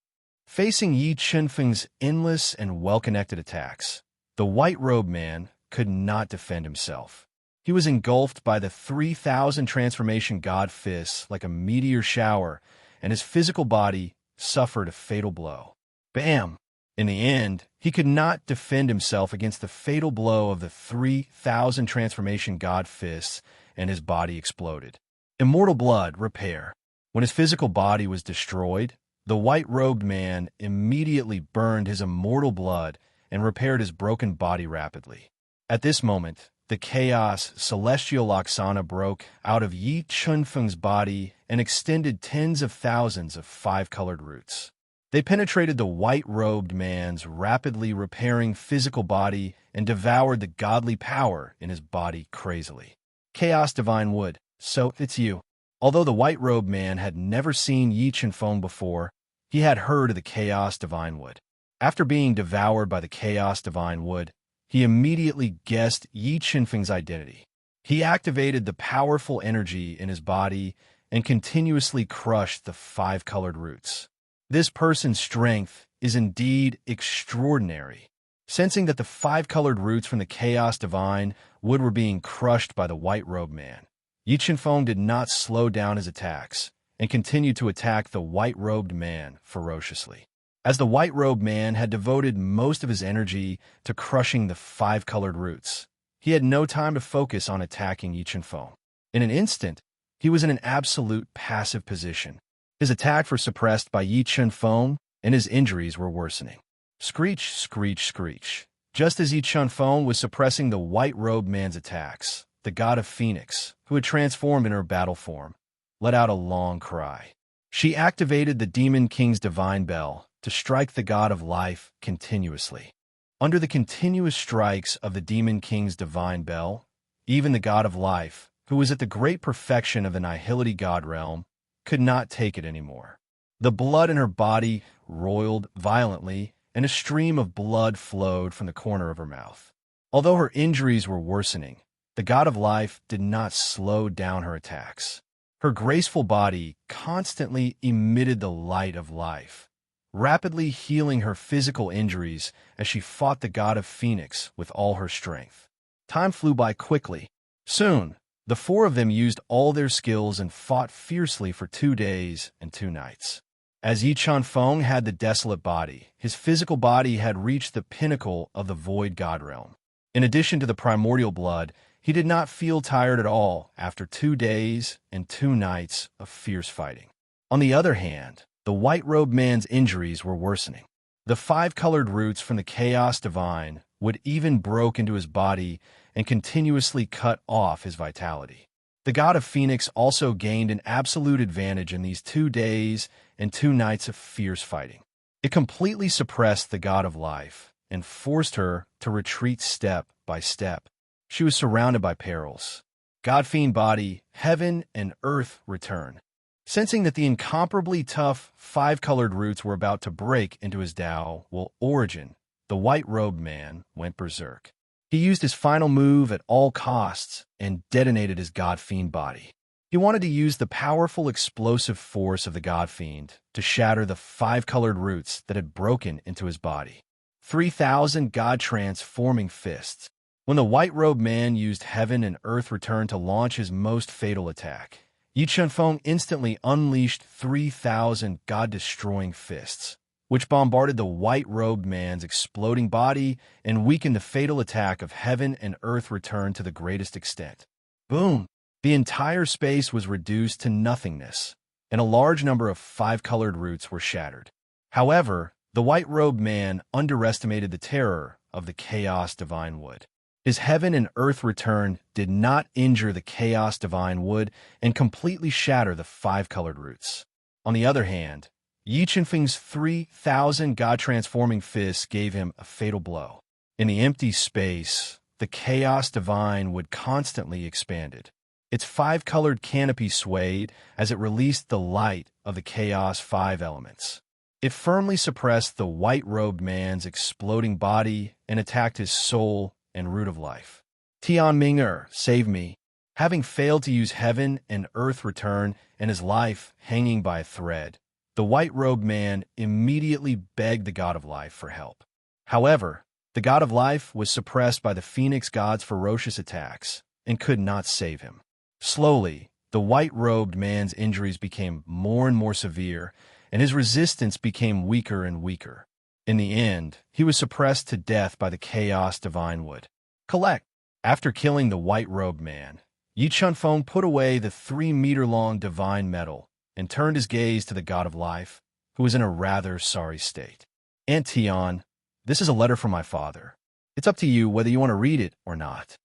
Facing Yi Chen-feng's endless and well-connected attacks, the white-robed man could not defend himself. He was engulfed by the 3,000 transformation God Fists like a meteor shower, and his physical body suffered a fatal blow. Bam! In the end, he could not defend himself against the fatal blow of the 3,000 transformation God Fists, and his body exploded. Immortal blood repair. When his physical body was destroyed, the white-robed man immediately burned his immortal blood and repaired his broken body rapidly. At this moment, the chaos celestial Loxana broke out of Yi Chen-feng's body and extended tens of thousands of five-colored roots. They penetrated the white-robed man's rapidly repairing physical body and devoured the godly power in his body crazily. Chaos Divine Wood. So, it's you. Although the white-robed man had never seen Yi Chen-feng before, he had heard of the Chaos Divine Wood. After being devoured by the Chaos Divine Wood, he immediately guessed Yi Chen-feng's identity. He activated the powerful energy in his body and continuously crushed the five-colored roots. This person's strength is indeed extraordinary. Sensing that the five-colored roots from the Chaos Divine Wood were being crushed by the white-robed man, Yi Chen-feng did not slow down his attacks and continued to attack the white-robed man ferociously. As the white-robed man had devoted most of his energy to crushing the five-colored roots, he had no time to focus on attacking Yi Chen-feng. In an instant, he was in an absolute passive position. His attacks were suppressed by Yi Chen-feng, and his injuries were worsening. Screech, screech, screech. Just as Yi Chen-feng was suppressing the white-robed man's attacks, the god of Phoenix, who had transformed in her battle form, let out a long cry. She activated the Demon King's divine bell to strike the god of life continuously. Under the continuous strikes of the Demon King's divine bell, even the god of life, who was at the great perfection of the nihility god realm, could not take it anymore. The blood in her body roiled violently, and a stream of blood flowed from the corner of her mouth. Although her injuries were worsening, the god of life did not slow down her attacks. Her graceful body constantly emitted the light of life, rapidly healing her physical injuries as she fought the god of Phoenix with all her strength. Time flew by quickly. Soon, the four of them used all their skills and fought fiercely for 2 days and 2 nights. As Yi Chunfeng had the desolate body, his physical body had reached the pinnacle of the void god realm. In addition to the primordial blood, he did not feel tired at all after 2 days and 2 nights of fierce fighting. On the other hand, the white-robed man's injuries were worsening. The 5-colored roots from the Chaos Divine would even broke into his body and continuously cut off his vitality. The god of Phoenix also gained an absolute advantage in these 2 days and 2 nights of fierce fighting. It completely suppressed the god of life and forced her to retreat step by step. She was surrounded by perils. God-fiend body, heaven and earth return. Sensing that the incomparably tough 5-colored roots were about to break into his Tao origin, the white-robed man went berserk. He used his final move at all costs and detonated his God-fiend body. He wanted to use the powerful explosive force of the God-fiend to shatter the 5-colored roots that had broken into his body. 3,000 God-transforming fists. When the white-robed man used heaven and earth return to launch his most fatal attack, Yi Chunfeng instantly unleashed 3,000 God-destroying fists, which bombarded the white-robed man's exploding body and weakened the fatal attack of heaven and earth return to the greatest extent. Boom! The entire space was reduced to nothingness, and a large number of 5-colored roots were shattered. However, the white-robed man underestimated the terror of the Chaos Divine Wood. His heaven and earth return did not injure the Chaos Divine Wood and completely shatter the 5-colored roots. On the other hand, Yi Chunfeng's 3,000 God-transforming fists gave him a fatal blow. In the empty space, the Chaos Divine Wood constantly expanded. Its 5-colored canopy swayed as it released the light of the Chaos 5 elements. It firmly suppressed the white-robed man's exploding body and attacked his soul and root of life. Tianming, save me. Having failed to use heaven and earth return and his life hanging by a thread, the white-robed man immediately begged the god of life for help. However, the god of life was suppressed by the Phoenix god's ferocious attacks and could not save him. Slowly, the white-robed man's injuries became more and more severe, and his resistance became weaker and weaker. In the end, he was suppressed to death by the Chaos Divine Wood. Collect. After killing the white-robed man, Yi Chunfeng put away the 3-meter-long divine medal and turned his gaze to the god of life, who was in a rather sorry state. Aunt Tian, this is a letter from my father. It's up to you whether you want to read it or not.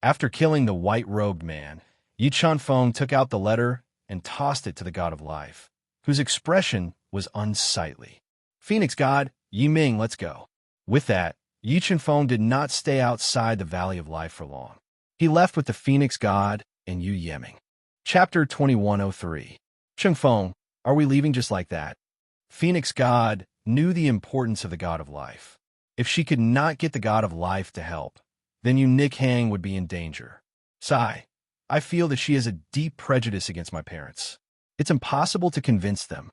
After killing the white-robed man, Yi Chunfeng took out the letter and tossed it to the god of life, whose expression was unsightly. Phoenix god, Yi Ming, let's go. With that, Yi Chunfeng did not stay outside the Valley of Life for long. He left with the Phoenix god and Yu Yeming. Chapter 2103. Chunfeng, are we leaving just like that? Phoenix god knew the importance of the god of life. If she could not get the god of life to help, then Yu Nikhang would be in danger. Sigh, I feel that she has a deep prejudice against my parents. It's impossible to convince them.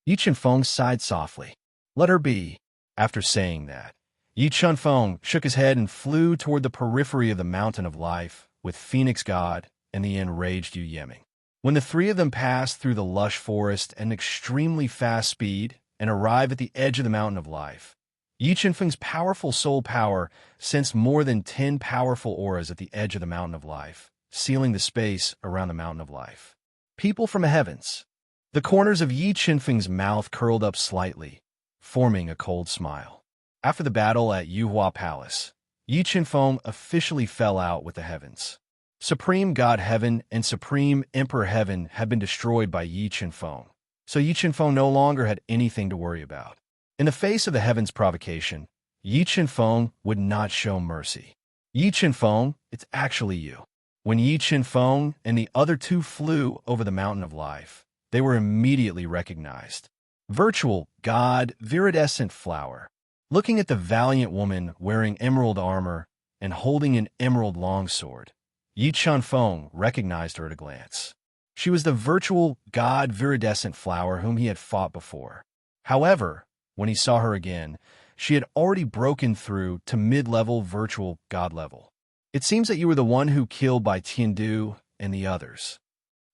Yi Chunfeng sighed softly. Let her be. After saying that, Yi Chunfeng shook his head and flew toward the periphery of the Mountain of Life with Phoenix God and the enraged Yu Yeming. When the three of them passed through the lush forest at an extremely fast speed and arrived at the edge of the Mountain of Life, Yi Chunfeng's powerful soul power sensed more than 10 powerful auras at the edge of the Mountain of Life, sealing the space around the Mountain of Life. People from the heavens. The corners of Yi Chunfeng's mouth curled up slightly, forming a cold smile. After the battle at Yuhua Palace, Yi Chunfeng officially fell out with the heavens. Supreme God Heaven and Supreme Emperor Heaven had been destroyed by Yi Chen-feng, so Yi Chen-feng no longer had anything to worry about. In the face of the heavens' provocation, Yi Chen-feng would not show mercy. Yi Chen-feng, it's actually you. When Yi Chen-feng and the other two flew over the mountain of life, they were immediately recognized. Virtual God Viridescent Flower. Looking at the valiant woman wearing emerald armor and holding an emerald longsword, Yi Chen-feng recognized her at a glance. She was the virtual God Viridescent Flower whom he had fought before. However, when he saw her again, she had already broken through to mid-level virtual God level. It seems that you were the one who killed by Tiandu and the others.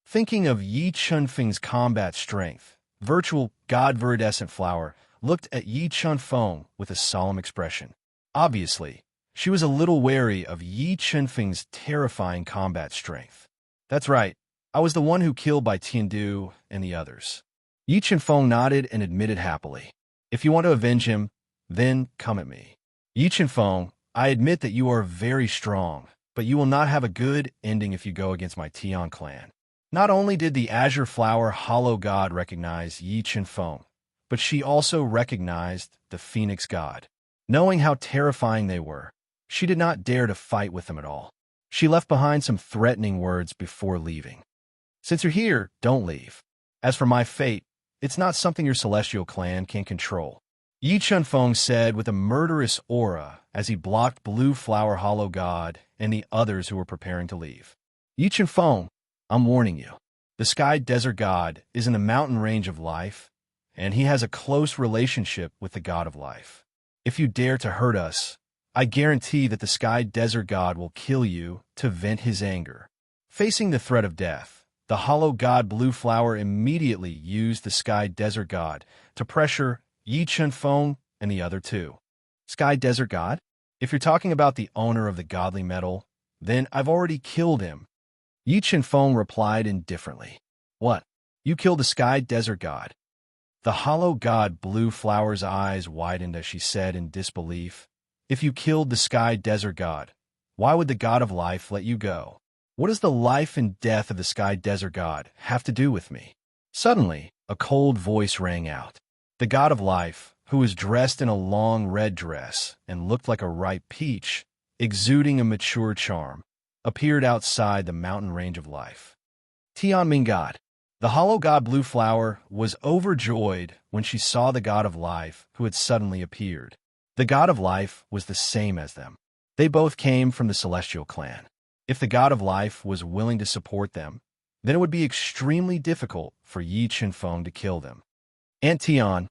Thinking of Yi Chen-feng's combat strength, virtual God Viridescent Flower looked at Yi Chen-feng with a solemn expression. Obviously, she was a little wary of Yi Chen-feng's terrifying combat strength. That's right, I was the one who killed by Tiandu and the others. Yi Chen-feng nodded and admitted happily. If you want to avenge him, then come at me. Yi Chen-feng, I admit that you are very strong, but you will not have a good ending if you go against my Tian clan. Not only did the Azure Flower Hollow God recognize Yi Chen-feng, but she also recognized the Phoenix God. Knowing how terrifying they were, she did not dare to fight with them at all. She left behind some threatening words before leaving. Since you're here, don't leave. As for my fate, it's not something your celestial clan can control. Yi Chen-feng said with a murderous aura as he blocked Blue Flower Hollow God and the others who were preparing to leave. Yi Chen-feng, I'm warning you. The Sky Desert God is in the mountain range of life, and he has a close relationship with the God of Life. If you dare to hurt us, I guarantee that the Sky Desert God will kill you to vent his anger. Facing the threat of death, the Hollow God Blue Flower immediately used the Sky Desert God to pressure Yi Chen-feng and the other two. Sky Desert God? If you're talking about the owner of the godly metal, then I've already killed him. Yi Chen-feng replied indifferently. What? You killed the Sky Desert God? The Hollow God Blue Flower's eyes widened as she said in disbelief, If you killed the Sky Desert God, why would the God of Life let you go? What does the life and death of the Sky Desert God have to do with me? Suddenly, a cold voice rang out. The God of Life, who was dressed in a long red dress and looked like a ripe peach, exuding a mature charm, appeared outside the mountain range of life. Tianming God. The Hollow God Blue Flower was overjoyed when she saw the God of Life who had suddenly appeared. The God of Life was the same as them. They both came from the Celestial Clan. If the God of Life was willing to support them, then it would be extremely difficult for Yi Chen-feng to kill them. Aunt Tian,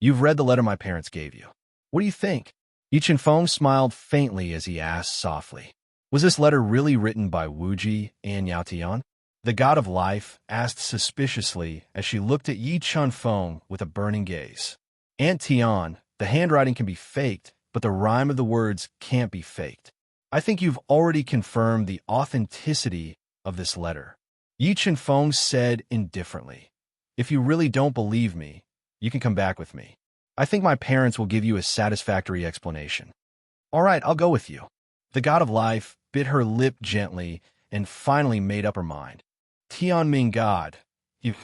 you've read the letter my parents gave you. What do you think? Yi Chen-feng smiled faintly as he asked softly. Was this letter really written by Wuji and Yao Tian? The God of Life asked suspiciously as she looked at Yi Chen-feng with a burning gaze. Aunt Tian, the handwriting can be faked, but the rhyme of the words can't be faked. I think you've already confirmed the authenticity of this letter. Yi Chen-feng said indifferently. If you really don't believe me, you can come back with me. I think my parents will give you a satisfactory explanation. All right, I'll go with you. The God of Life bit her lip gently and finally made up her mind. Tianming God.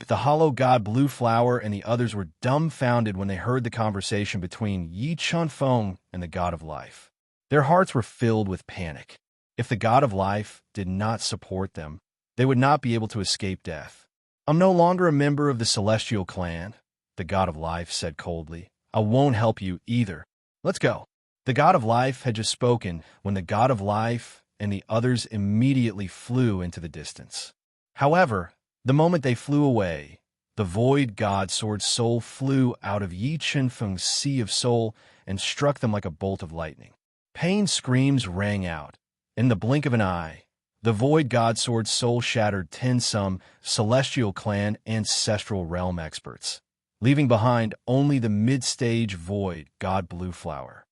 The Hollow God Blue Flower and the others were dumbfounded when they heard the conversation between Yi Chen-feng and the God of Life. Their hearts were filled with panic. If the God of Life did not support them, they would not be able to escape death. I'm no longer a member of the Celestial Clan, the God of Life said coldly. I won't help you either. Let's go. The God of Life had just spoken when the God of Life and the others immediately flew into the distance. However, the moment they flew away, the Void God Sword Soul flew out of Yi Chen-feng's sea of soul and struck them like a bolt of lightning. Pain screams rang out. In the blink of an eye, the Void God Sword Soul shattered 10 some Celestial Clan ancestral realm experts, leaving behind only the mid-stage Void God Blue Flower.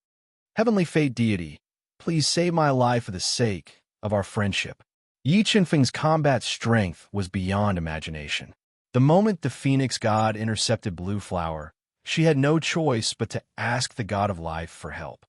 Heavenly Fate Deity, please save my life for the sake of our friendship. Yi Chen-feng's combat strength was beyond imagination. The moment the Phoenix God intercepted Blue Flower, she had no choice but to ask the God of Life for help.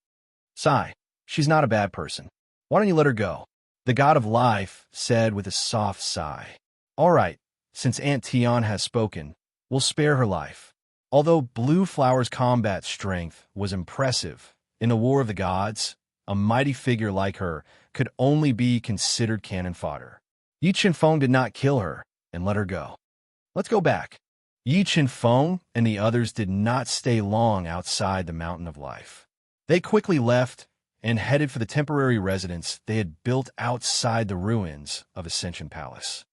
Sigh, she's not a bad person. Why don't you let her go? The god of life said with a soft sigh. All right, since Aunt Tion has spoken, we'll spare her life. Although Blue Flower's combat strength was impressive, in the War of the Gods, a mighty figure like her could only be considered cannon fodder. Yi Chen-feng did not kill her and let her go. Let's go back. Yi Chen-feng and the others did not stay long outside the Mountain of Life. They quickly left and headed for the temporary residence they had built outside the ruins of Ascension Palace.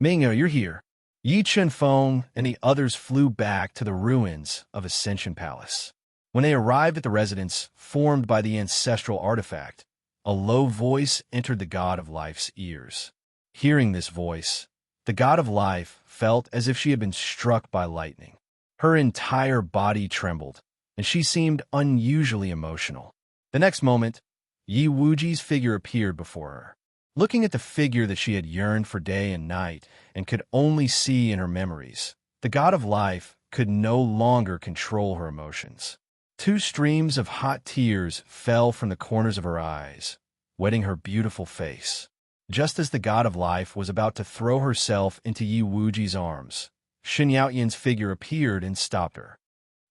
Mingo, you're here. Yi Chen-feng and the others flew back to the ruins of Ascension Palace. When they arrived at the residence formed by the ancestral artifact, a low voice entered the God of Life's ears. Hearing this voice, the God of Life felt as if she had been struck by lightning. Her entire body trembled, and she seemed unusually emotional. The next moment, Yi Wuji's figure appeared before her. Looking at the figure that she had yearned for day and night and could only see in her memories, the God of Life could no longer control her emotions. 2 streams of hot tears fell from the corners of her eyes, wetting her beautiful face. Just as the God of Life was about to throw herself into Yi Wuji's arms, Shen Yaoyan's figure appeared and stopped her.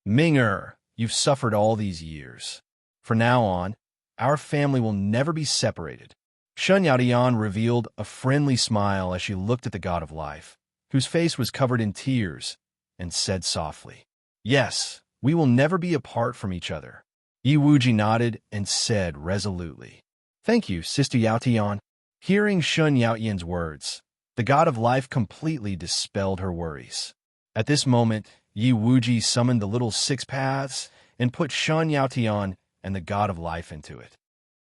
Ming-er, you've suffered all these years. From now on, our family will never be separated. Shen Yaoyan revealed a friendly smile as she looked at the God of Life, whose face was covered in tears, and said softly, Yes, we will never be apart from each other. Yi Wuji nodded and said resolutely, Thank you, Sister Yaotian. Hearing Shen Yaoyan's words, the God of Life completely dispelled her worries. At this moment, Yi Wuji summoned the little 6 paths and put Shen Yaotian and the God of Life into it.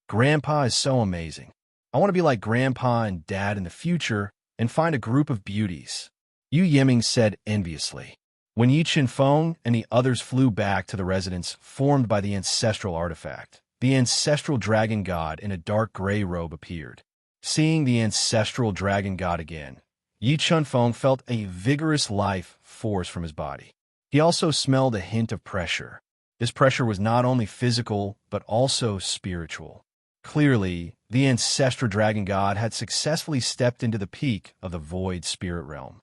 Grandpa is so amazing. I want to be like Grandpa and Dad in the future and find a group of beauties, Yu Yiming said enviously. When Yi Chen-feng and the others flew back to the residence formed by the ancestral artifact, the ancestral dragon god in a dark gray robe appeared. Seeing the ancestral dragon god again, Yi Chen-feng felt a vigorous life force from his body. He also smelled a hint of pressure. This pressure was not only physical, but also spiritual. Clearly, the ancestral dragon god had successfully stepped into the peak of the void spirit realm.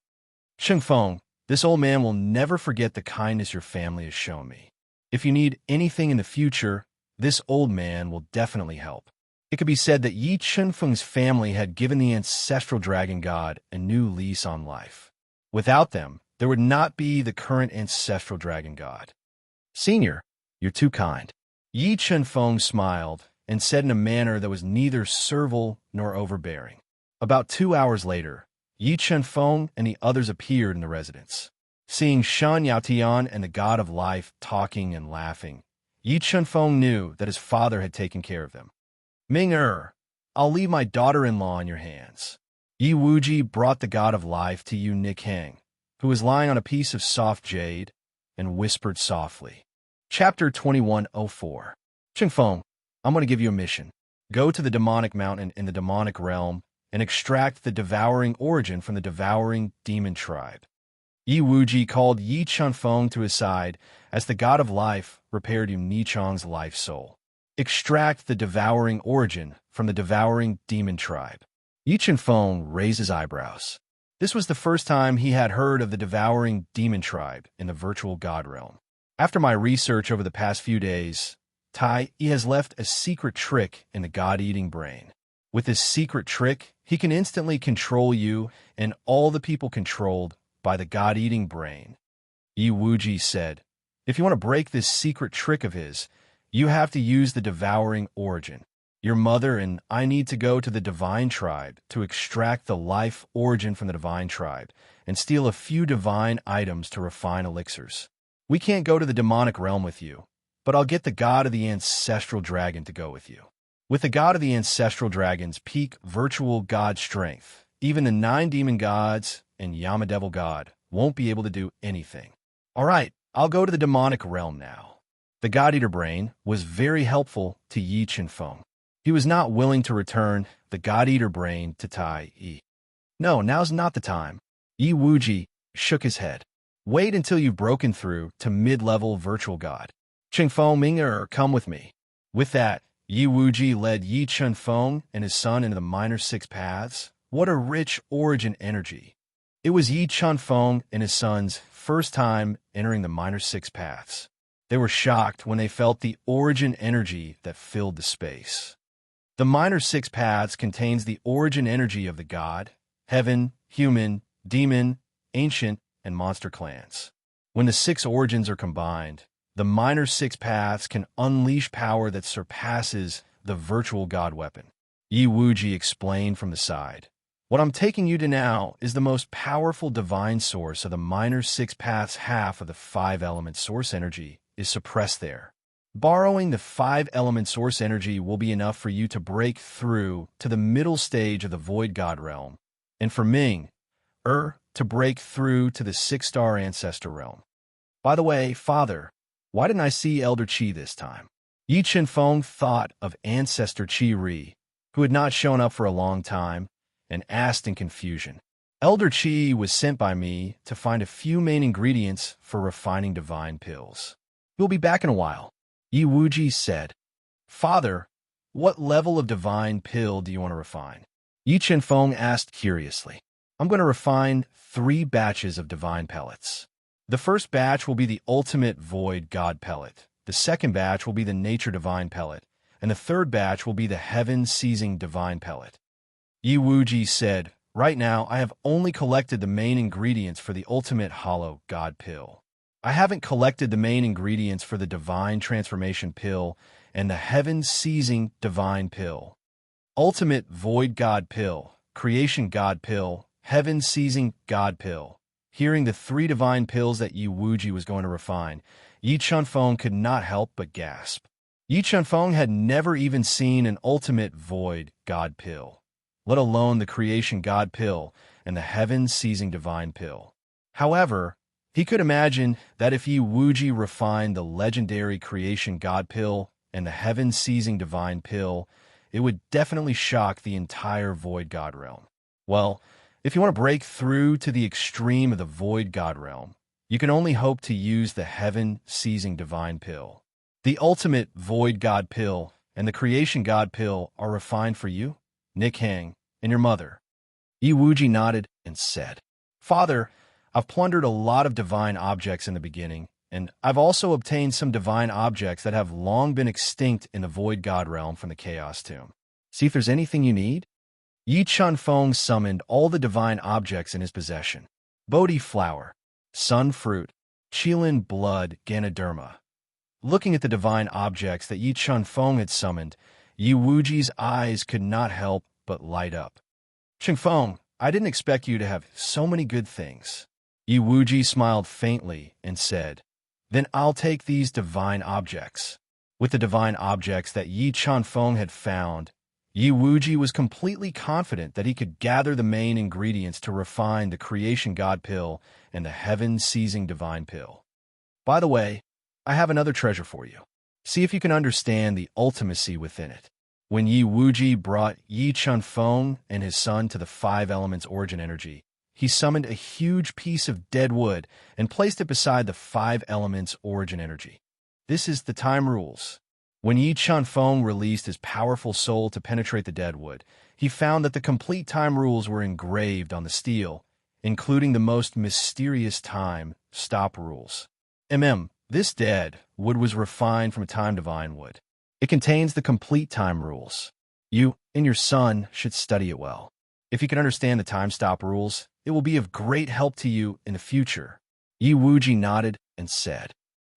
Chen-feng, this old man will never forget the kindness your family has shown me. If you need anything in the future, this old man will definitely help. It could be said that Yi Chen-feng's family had given the ancestral dragon god a new lease on life. Without them, there would not be the current ancestral dragon god. Senior, you're too kind. Yi Chen-feng smiled and said in a manner that was neither servile nor overbearing. About 2 hours later, Yi Chen-feng and the others appeared in the residence. Seeing Shen Yaotian and the God of Life talking and laughing, Yi Chen-feng knew that his father had taken care of them. Ming-er, I'll leave my daughter-in-law in your hands. Yi Wuji brought the God of Life to Yu Nikhang, who was lying on a piece of soft jade, and whispered softly. Chapter 2104. Chen-feng, I'm going to give you a mission. Go to the demonic mountain in the demonic realm and extract the devouring origin from the devouring demon tribe. Yi Wuji called Yi Chen-feng to his side as the God of Life repaired Yu Nichang's life soul. Extract the devouring origin from the devouring demon tribe. Yi Chen-feng raised his eyebrows. This was the first time he had heard of the devouring demon tribe in the virtual god realm. After my research over the past few days, he has left a secret trick in the god-eating brain. With this secret trick, he can instantly control you and all the people controlled by the god-eating brain. Yi Wuji said, If you want to break this secret trick of his, you have to use the devouring origin. Your mother and I need to go to the divine tribe to extract the life origin from the divine tribe and steal a few divine items to refine elixirs. We can't go to the demonic realm with you, but I'll get the god of the ancestral dragon to go with you. With the god of the ancestral dragon's peak virtual god strength, even the 9 demon gods and Yama Devil god won't be able to do anything. All right, I'll go to the demonic realm now. The God-Eater Brain was very helpful to Yi Chen-feng. He was not willing to return the God-Eater Brain to Tai Yi. No, now's not the time. Yi Wuji shook his head. Wait until you've broken through to mid-level virtual god. Chen-feng Ming-er, come with me. With that, Yi Wuji led Yi Chunfeng and his son into the minor six paths. What a rich origin energy. It was Yi Chunfeng and his son's first time entering the minor six paths. They were shocked when they felt the origin energy that filled the space. The minor six paths contains the origin energy of the god, heaven, human, demon, ancient, and monster clans. When the six origins are combined, the minor six paths can unleash power that surpasses the virtual god weapon. Yi Wuji explained from the side. What I'm taking you to now is the most powerful divine source of the minor six paths. Half of the five-element source energy is suppressed there. Borrowing the five-element source energy will be enough for you to break through to the middle stage of the void god realm, and for Ming, to break through to the six-star ancestor realm. By the way, Father, why didn't I see Elder Qi this time? Yi Chenfeng thought of Ancestor Qi Ri, who had not shown up for a long time, and asked in confusion. Elder Qi was sent by me to find a few main ingredients for refining divine pills. He'll be back in a while. Yi Wuji said. Father, what level of divine pill do you want to refine? Yi Chenfeng asked curiously. I'm going to refine 3 batches of divine pellets. The first batch will be the ultimate void god pellet. The second batch will be the nature divine pellet. And the third batch will be the heaven-seizing divine pellet. Yi Wuji said, right now I have only collected the main ingredients for the ultimate hollow god pill. I haven't collected the main ingredients for the divine transformation pill and the heaven-seizing divine pill. Ultimate void god pill, creation god pill, heaven-seizing god pill. Hearing the 3 divine pills that Yi Wuji was going to refine, Yi Chunfeng could not help but gasp. Yi Chunfeng had never even seen an ultimate void god pill, let alone the creation god pill and the heaven-seizing divine pill. However, he could imagine that if Yi Wuji refined the legendary creation god pill and the heaven-seizing divine pill, it would definitely shock the entire void god realm. Well, if you want to break through to the extreme of the void god realm, you can only hope to use the heaven-seizing divine pill. The ultimate void god pill and the creation god pill are refined for you, Nick Hang, and your mother. Yi Wuji nodded and said, Father, I've plundered a lot of divine objects in the beginning, and I've also obtained some divine objects that have long been extinct in the void god realm from the Chaos Tomb. See if there's anything you need? Yi Chunfeng summoned all the divine objects in his possession. Bodhi flower, sun fruit, Qilin blood, Ganoderma. Looking at the divine objects that Yi Chunfeng had summoned, Yi Wuji's eyes could not help but light up. Chunfeng, I didn't expect you to have so many good things. Yi Wuji smiled faintly and said, Then I'll take these divine objects. With the divine objects that Yi Chunfeng had found, Yi Wuji was completely confident that he could gather the main ingredients to refine the creation god pill and the heaven-seizing divine pill. By the way, I have another treasure for you. See if you can understand the ultimacy within it. When Yi Wuji brought Yi Chunfeng and his son to the 5 elements origin energy, he summoned a huge piece of dead wood and placed it beside the 5 elements origin energy. This is the time rules. When Yi Chunfeng released his powerful soul to penetrate the dead wood, he found that the complete time rules were engraved on the steel, including the most mysterious time stop rules. This dead wood was refined from time divine wood. It contains the complete time rules. You and your son should study it well. If you can understand the time stop rules, it will be of great help to you in the future. Yi Wuji nodded and said,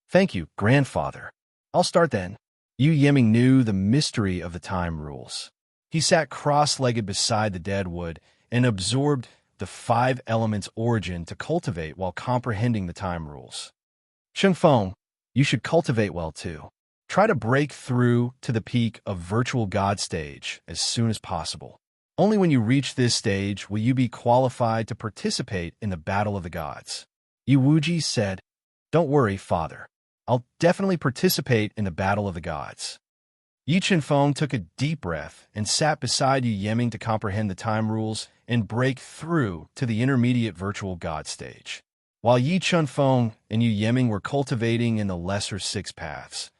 Thank you, grandfather. I'll start then. Yu Yiming knew the mystery of the time rules. He sat cross-legged beside the dead wood and absorbed the 5 elements origin to cultivate while comprehending the time rules. Chunfeng, you should cultivate well too. Try to break through to the peak of virtual god stage as soon as possible. Only when you reach this stage will you be qualified to participate in the battle of the gods. Yi Wuji said, Don't worry, father. I'll definitely participate in the battle of the gods. Yi Chunfeng took a deep breath and sat beside Yu Yiming to comprehend the time rules and break through to the intermediate virtual god stage. While Yi Chunfeng and Yu Yiming were cultivating in the lesser 6 paths,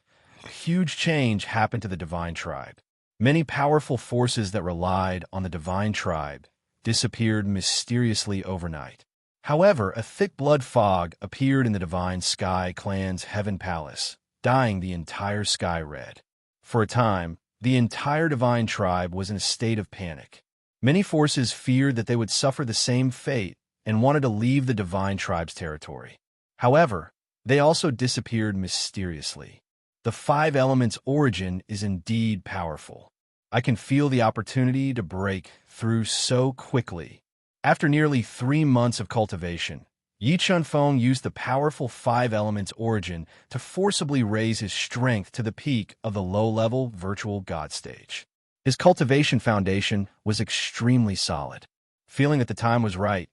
a huge change happened to the divine tribe. Many powerful forces that relied on the divine tribe disappeared mysteriously overnight. However, a thick blood fog appeared in the divine sky clan's heaven palace, dyeing the entire sky red. For a time, the entire divine tribe was in a state of panic. Many forces feared that they would suffer the same fate and wanted to leave the divine tribe's territory. However, they also disappeared mysteriously. The five elements' origin is indeed powerful. I can feel the opportunity to break through so quickly. After nearly 3 months of cultivation, Yi Chunfeng used the powerful five elements' origin to forcibly raise his strength to the peak of the low-level virtual god stage. His cultivation foundation was extremely solid. Feeling that the time was right,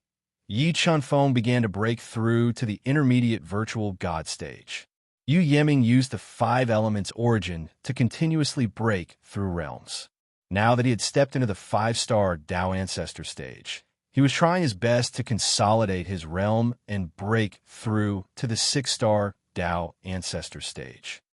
Yi Chunfeng began to break through to the intermediate virtual god stage. Yu Yiming used the five elements' origin to continuously break through realms. Now that he had stepped into the 5-star Dao Ancestor stage, he was trying his best to consolidate his realm and break through to the 6-star Dao Ancestor stage.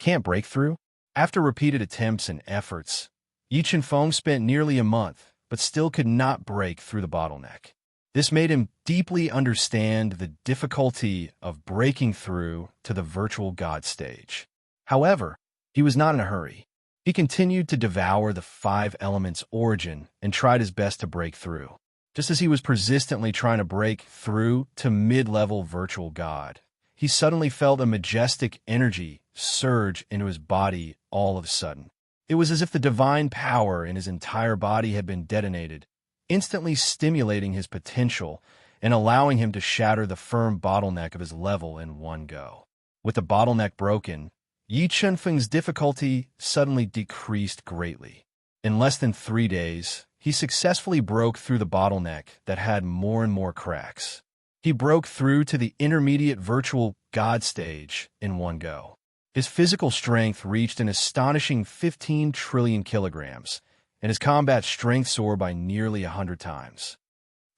Can't break through? After repeated attempts and efforts, Yi Chunfeng spent nearly a month, but still could not break through the bottleneck. This made him deeply understand the difficulty of breaking through to the virtual god stage. However, he was not in a hurry. He continued to devour the five elements' origin and tried his best to break through. Just as he was persistently trying to break through to mid-level virtual god, he suddenly felt a majestic energy surge into his body all of a sudden. It was as if the divine power in his entire body had been detonated, instantly stimulating his potential and allowing him to shatter the firm bottleneck of his level in one go. With the bottleneck broken, Yi Chunfeng's difficulty suddenly decreased greatly. In less than 3 days, he successfully broke through the bottleneck that had more and more cracks. He broke through to the intermediate virtual god stage in one go. His physical strength reached an astonishing 15 trillion kilograms, and his combat strength soared by nearly 100 times.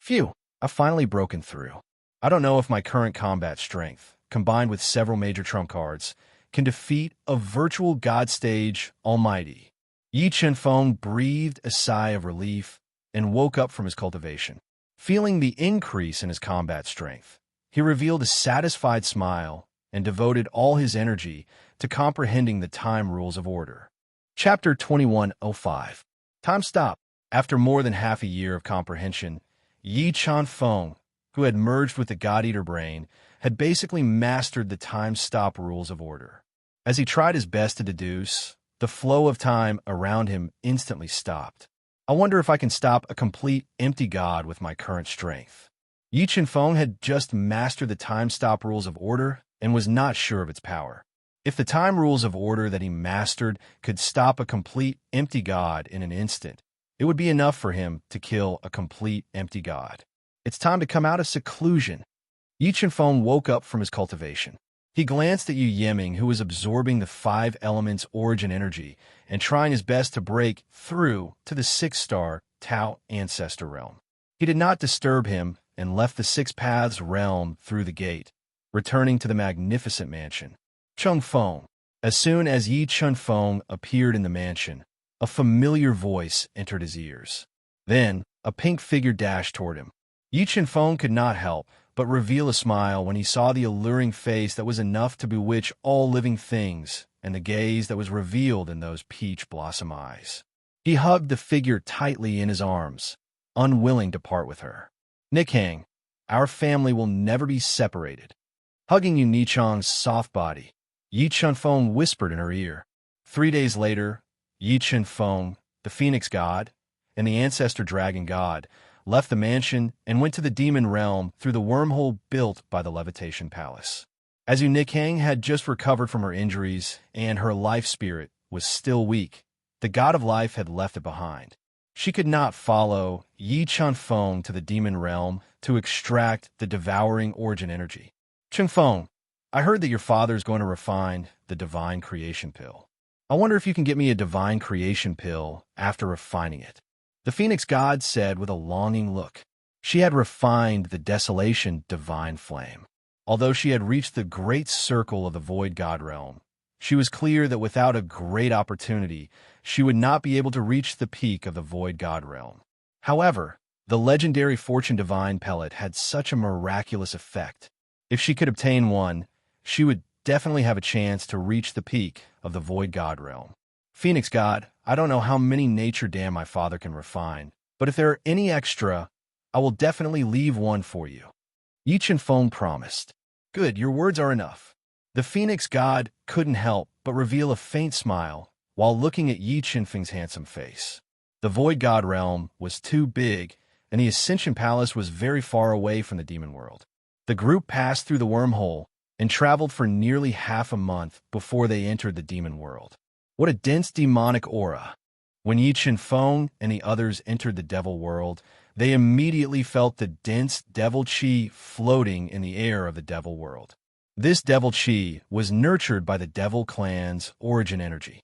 Phew, I've finally broken through. I don't know if my current combat strength, combined with several major trump cards, can defeat a virtual god stage almighty. Yi Chunfeng breathed a sigh of relief and woke up from his cultivation. Feeling the increase in his combat strength, he revealed a satisfied smile and devoted all his energy to comprehending the time rules of order. Chapter 2105. Time stop. After more than half a year of comprehension, Yi Chunfeng, who had merged with the God-Eater brain, had basically mastered the time stop rules of order. As he tried his best to deduce, the flow of time around him instantly stopped. I wonder if I can stop a complete empty god with my current strength. Yi Chunfeng had just mastered the time stop rules of order and was not sure of its power. If the time rules of order that he mastered could stop a complete empty god in an instant, it would be enough for him to kill a complete empty god. It's time to come out of seclusion. Yi Chunfeng woke up from his cultivation. He glanced at Yu Yiming, who was absorbing the five elements' origin energy and trying his best to break through to the 6-star Tao Ancestor realm. He did not disturb him and left the 6 Paths realm through the gate, returning to the magnificent mansion. Chunfeng. As soon as Yi Chunfeng appeared in the mansion, a familiar voice entered his ears. Then, a pink figure dashed toward him. Yi Chunfeng could not help but reveal a smile when he saw the alluring face that was enough to bewitch all living things and the gaze that was revealed in those peach blossom eyes. He hugged the figure tightly in his arms, unwilling to part with her. Nikhang, our family will never be separated. Hugging Yu Nichang's soft body, Yi Chunfeng whispered in her ear. 3 days later, Yi Chunfeng, the Phoenix God, and the Ancestor Dragon God left the mansion and went to the demon realm through the wormhole built by the Levitation Palace. As Yu Nikhang had just recovered from her injuries and her life spirit was still weak, the God of Life had left it behind. She could not follow Yi Chunfeng to the demon realm to extract the devouring origin energy. Chunfeng, I heard that your father is going to refine the divine creation pill. I wonder if you can get me a divine creation pill after refining it. The Phoenix God said with a longing look. She had refined the desolation divine flame. Although she had reached the great circle of the void god realm, She was clear that without a great opportunity, she would not be able to reach the peak of the Void God realm. However, the legendary Fortune Divine pellet had such a miraculous effect. If she could obtain one, she would definitely have a chance to reach the peak of the Void God realm. Phoenix God, I don't know how many nature dam my father can refine, but if there are any extra, I will definitely leave one for you. Yi Chen-feng promised. Good, your words are enough. The Phoenix God couldn't help but reveal a faint smile while looking at Yi Chen-feng's handsome face. The Void God realm was too big, and the Ascension Palace was very far away from the demon world. The group passed through the wormhole and traveled for nearly half a month before they entered the demon world. What a dense demonic aura! When Yi Chen-feng and the others entered the devil world, they immediately felt the dense devil chi floating in the air of the devil world. This devil chi was nurtured by the devil clan's origin energy.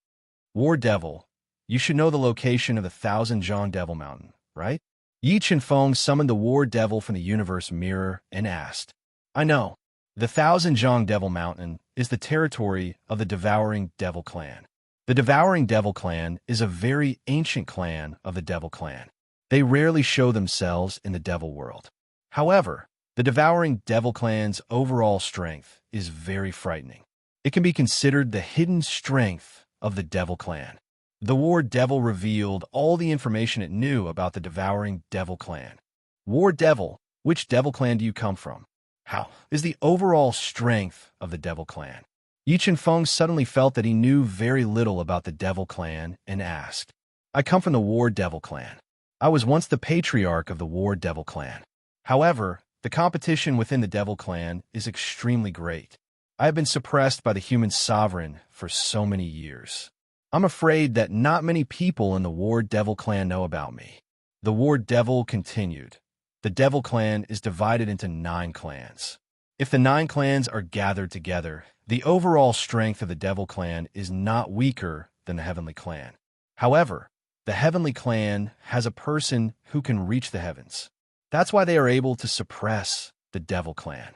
War Devil, you should know the location of the Thousand Zhang Devil Mountain, right? Yi Chen-feng summoned the War Devil from the universe mirror and asked, I know. The Thousand Zhang Devil Mountain is the territory of the Devouring Devil Clan. The Devouring Devil Clan is a very ancient clan of the Devil Clan. They rarely show themselves in the Devil world. However, the Devouring Devil Clan's overall strength is very frightening. It can be considered the hidden strength of the Devil Clan. The War Devil revealed all the information it knew about the Devouring Devil Clan. War Devil, which Devil Clan do you come from? How is the overall strength of the Devil Clan? Yi Chen-feng suddenly felt that he knew very little about the Devil Clan and asked, I come from the War Devil Clan. I was once the patriarch of the War Devil Clan. However, the competition within the Devil Clan is extremely great. I have been suppressed by the human sovereign for so many years. I'm afraid that not many people in the War Devil Clan know about me. The War Devil continued. The Devil Clan is divided into 9 clans. If the 9 clans are gathered together, the overall strength of the Devil Clan is not weaker than the Heavenly Clan. However, the Heavenly Clan has a person who can reach the heavens. That's why they are able to suppress the Devil Clan.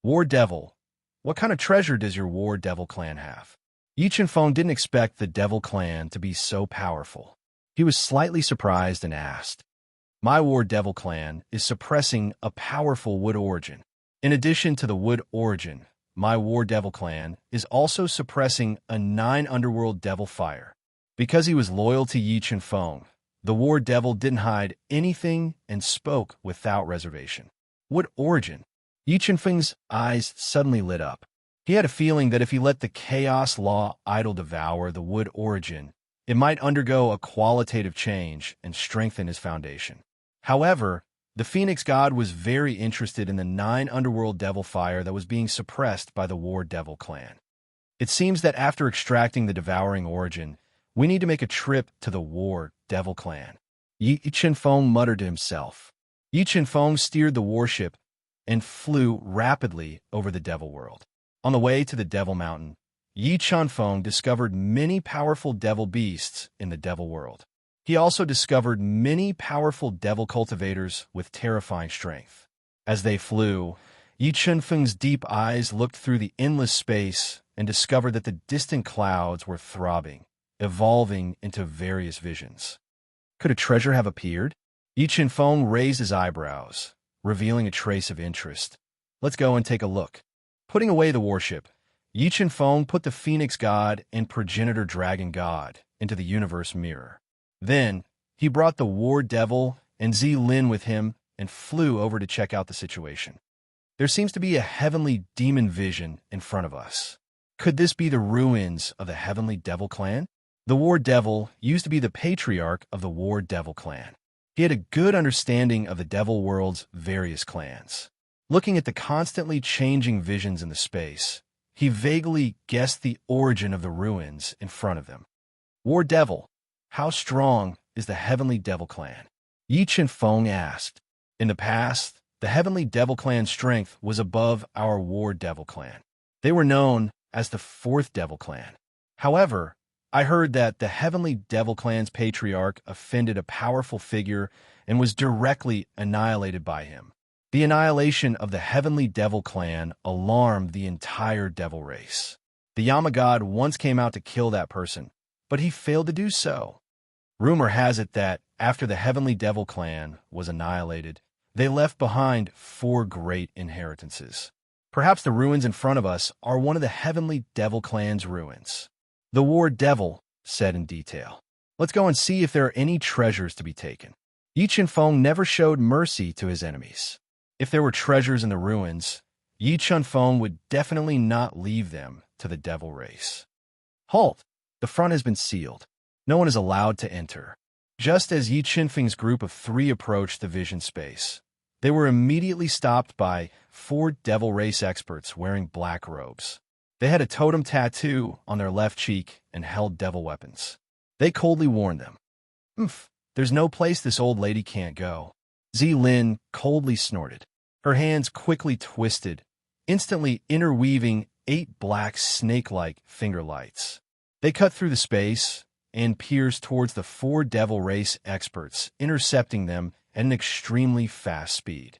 War Devil, what kind of treasure does your War Devil Clan have? Yi Chen-feng didn't expect the Devil Clan to be so powerful. He was slightly surprised and asked, My War Devil Clan is suppressing a powerful wood origin. In addition to the wood origin, my War Devil Clan is also suppressing a 9 underworld devil fire. Because he was loyal to Yi Chen-feng, the War Devil didn't hide anything and spoke without reservation. Wood origin? Yi Chen-feng's eyes suddenly lit up. He had a feeling that if he let the Chaos Law idol devour the wood origin, it might undergo a qualitative change and strengthen his foundation. However, the Phoenix God was very interested in the 9 underworld devil fire that was being suppressed by the War Devil Clan. It seems that after extracting the devouring origin, we need to make a trip to the War Devil Clan. Yi Chen-feng muttered to himself. Yi Chen-feng steered the warship and flew rapidly over the devil world. On the way to the Devil Mountain, Yi Chen-feng discovered many powerful devil beasts in the devil world. He also discovered many powerful devil cultivators with terrifying strength. As they flew, Yi Chen-feng's deep eyes looked through the endless space and discovered that the distant clouds were throbbing, evolving into various visions. Could a treasure have appeared? Yi Chen-feng raised his eyebrows, revealing a trace of interest. Let's go and take a look. Putting away the warship, Yi Chen-feng put the Phoenix God and Progenitor Dragon God into the universe mirror. Then, he brought the War Devil and Zi Lin with him and flew over to check out the situation. There seems to be a heavenly demon vision in front of us. Could this be the ruins of the Heavenly Devil Clan? The War Devil used to be the patriarch of the War Devil Clan. He had a good understanding of the Devil World's various clans. Looking at the constantly changing visions in the space, he vaguely guessed the origin of the ruins in front of them. War Devil, how strong is the Heavenly Devil Clan? Yi Chen-feng asked. In the past, the Heavenly Devil Clan's strength was above our War Devil Clan. They were known as the 4th Devil Clan. However, I heard that the Heavenly Devil Clan's patriarch offended a powerful figure and was directly annihilated by him. The annihilation of the Heavenly Devil Clan alarmed the entire devil race. The Yama god once came out to kill that person, but he failed to do so. Rumor has it that after the Heavenly Devil clan was annihilated, they left behind 4 great inheritances. Perhaps the ruins in front of us are one of the Heavenly Devil clan's ruins. The War Devil said in detail. Let's go and see if there are any treasures to be taken. Yi Chunfeng never showed mercy to his enemies. If there were treasures in the ruins, Yi Chunfeng would definitely not leave them to the devil race. Halt! The front has been sealed. No one is allowed to enter. Just as Yi Chunfeng's group of 3 approached the vision space, they were immediately stopped by 4 devil race experts wearing black robes. They had a totem tattoo on their left cheek and held devil weapons. They coldly warned them. There's no place this old lady can't go. Zilin coldly snorted. Her hands quickly twisted, instantly interweaving 8 black snake-like finger lights. They cut through the space and pierced towards the 4 devil race experts, intercepting them at an extremely fast speed.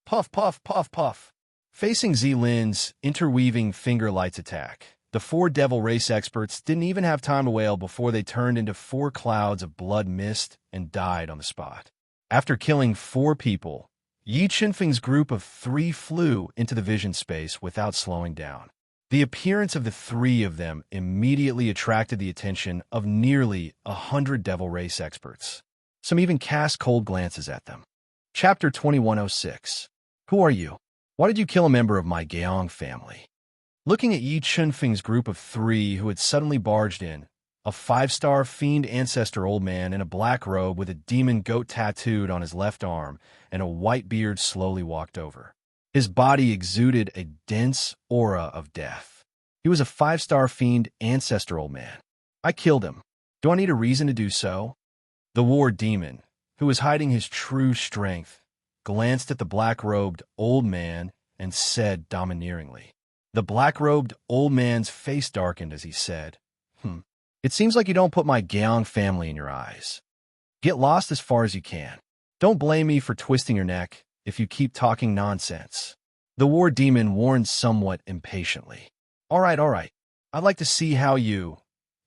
Puff, puff, puff, puff. Facing Zilin's interweaving finger lights attack, the 4 devil race experts didn't even have time to wail before they turned into 4 clouds of blood mist and died on the spot. After killing 4 people, Yi Chunfeng's group of 3 flew into the vision space without slowing down. The appearance of the 3 of them immediately attracted the attention of nearly 100 devil race experts. Some even cast cold glances at them. Chapter 2106. Who are you? Why did you kill a member of my Geong family? Looking at Yi Chunfeng's group of 3 who had suddenly barged in, a 5-star fiend ancestor old man in a black robe with a demon goat tattooed on his left arm and a white beard slowly walked over. His body exuded a dense aura of death. He was a 5-star fiend ancestor old man. I killed him. Do I need a reason to do so? The war demon, who was hiding his true strength, glanced at the black-robed old man and said domineeringly. The black-robed old man's face darkened as he said, It seems like you don't put my Geong family in your eyes. Get lost as far as you can. Don't blame me for twisting your neck if you keep talking nonsense. The war demon warned somewhat impatiently. All right. I'd like to see how you...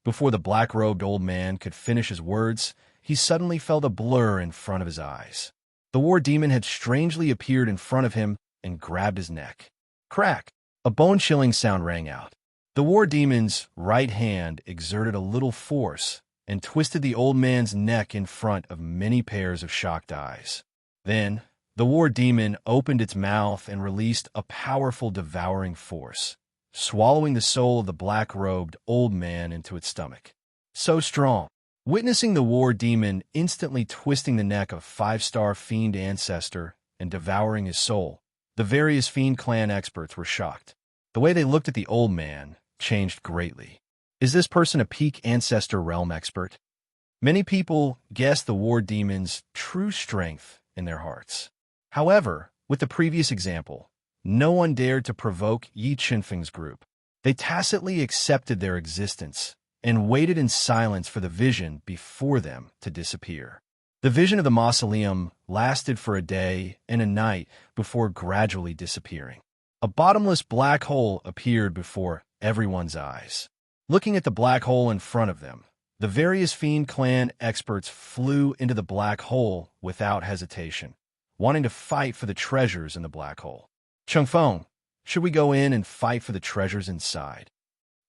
Before the black-robed old man could finish his words, he suddenly felt a blur in front of his eyes. The war demon had strangely appeared in front of him and grabbed his neck. Crack! A bone-chilling sound rang out. The war demon's right hand exerted a little force and twisted the old man's neck in front of many pairs of shocked eyes. Then, the war demon opened its mouth and released a powerful devouring force, swallowing the soul of the black-robed old man into its stomach. So strong. Witnessing the war demon instantly twisting the neck of 5-star fiend ancestor and devouring his soul, the various fiend clan experts were shocked. The way they looked at the old man changed greatly. Is this person a peak ancestor realm expert? Many people guessed the war demon's true strength in their hearts. However, with the previous example, no one dared to provoke Yi Chunfeng's group. They tacitly accepted their existence and waited in silence for the vision before them to disappear. The vision of the mausoleum lasted for a day and a night before gradually disappearing. A bottomless black hole appeared before everyone's eyes. Looking at the black hole in front of them, the various Fiend Clan experts flew into the black hole without hesitation, wanting to fight for the treasures in the black hole. Chunfeng, should we go in and fight for the treasures inside?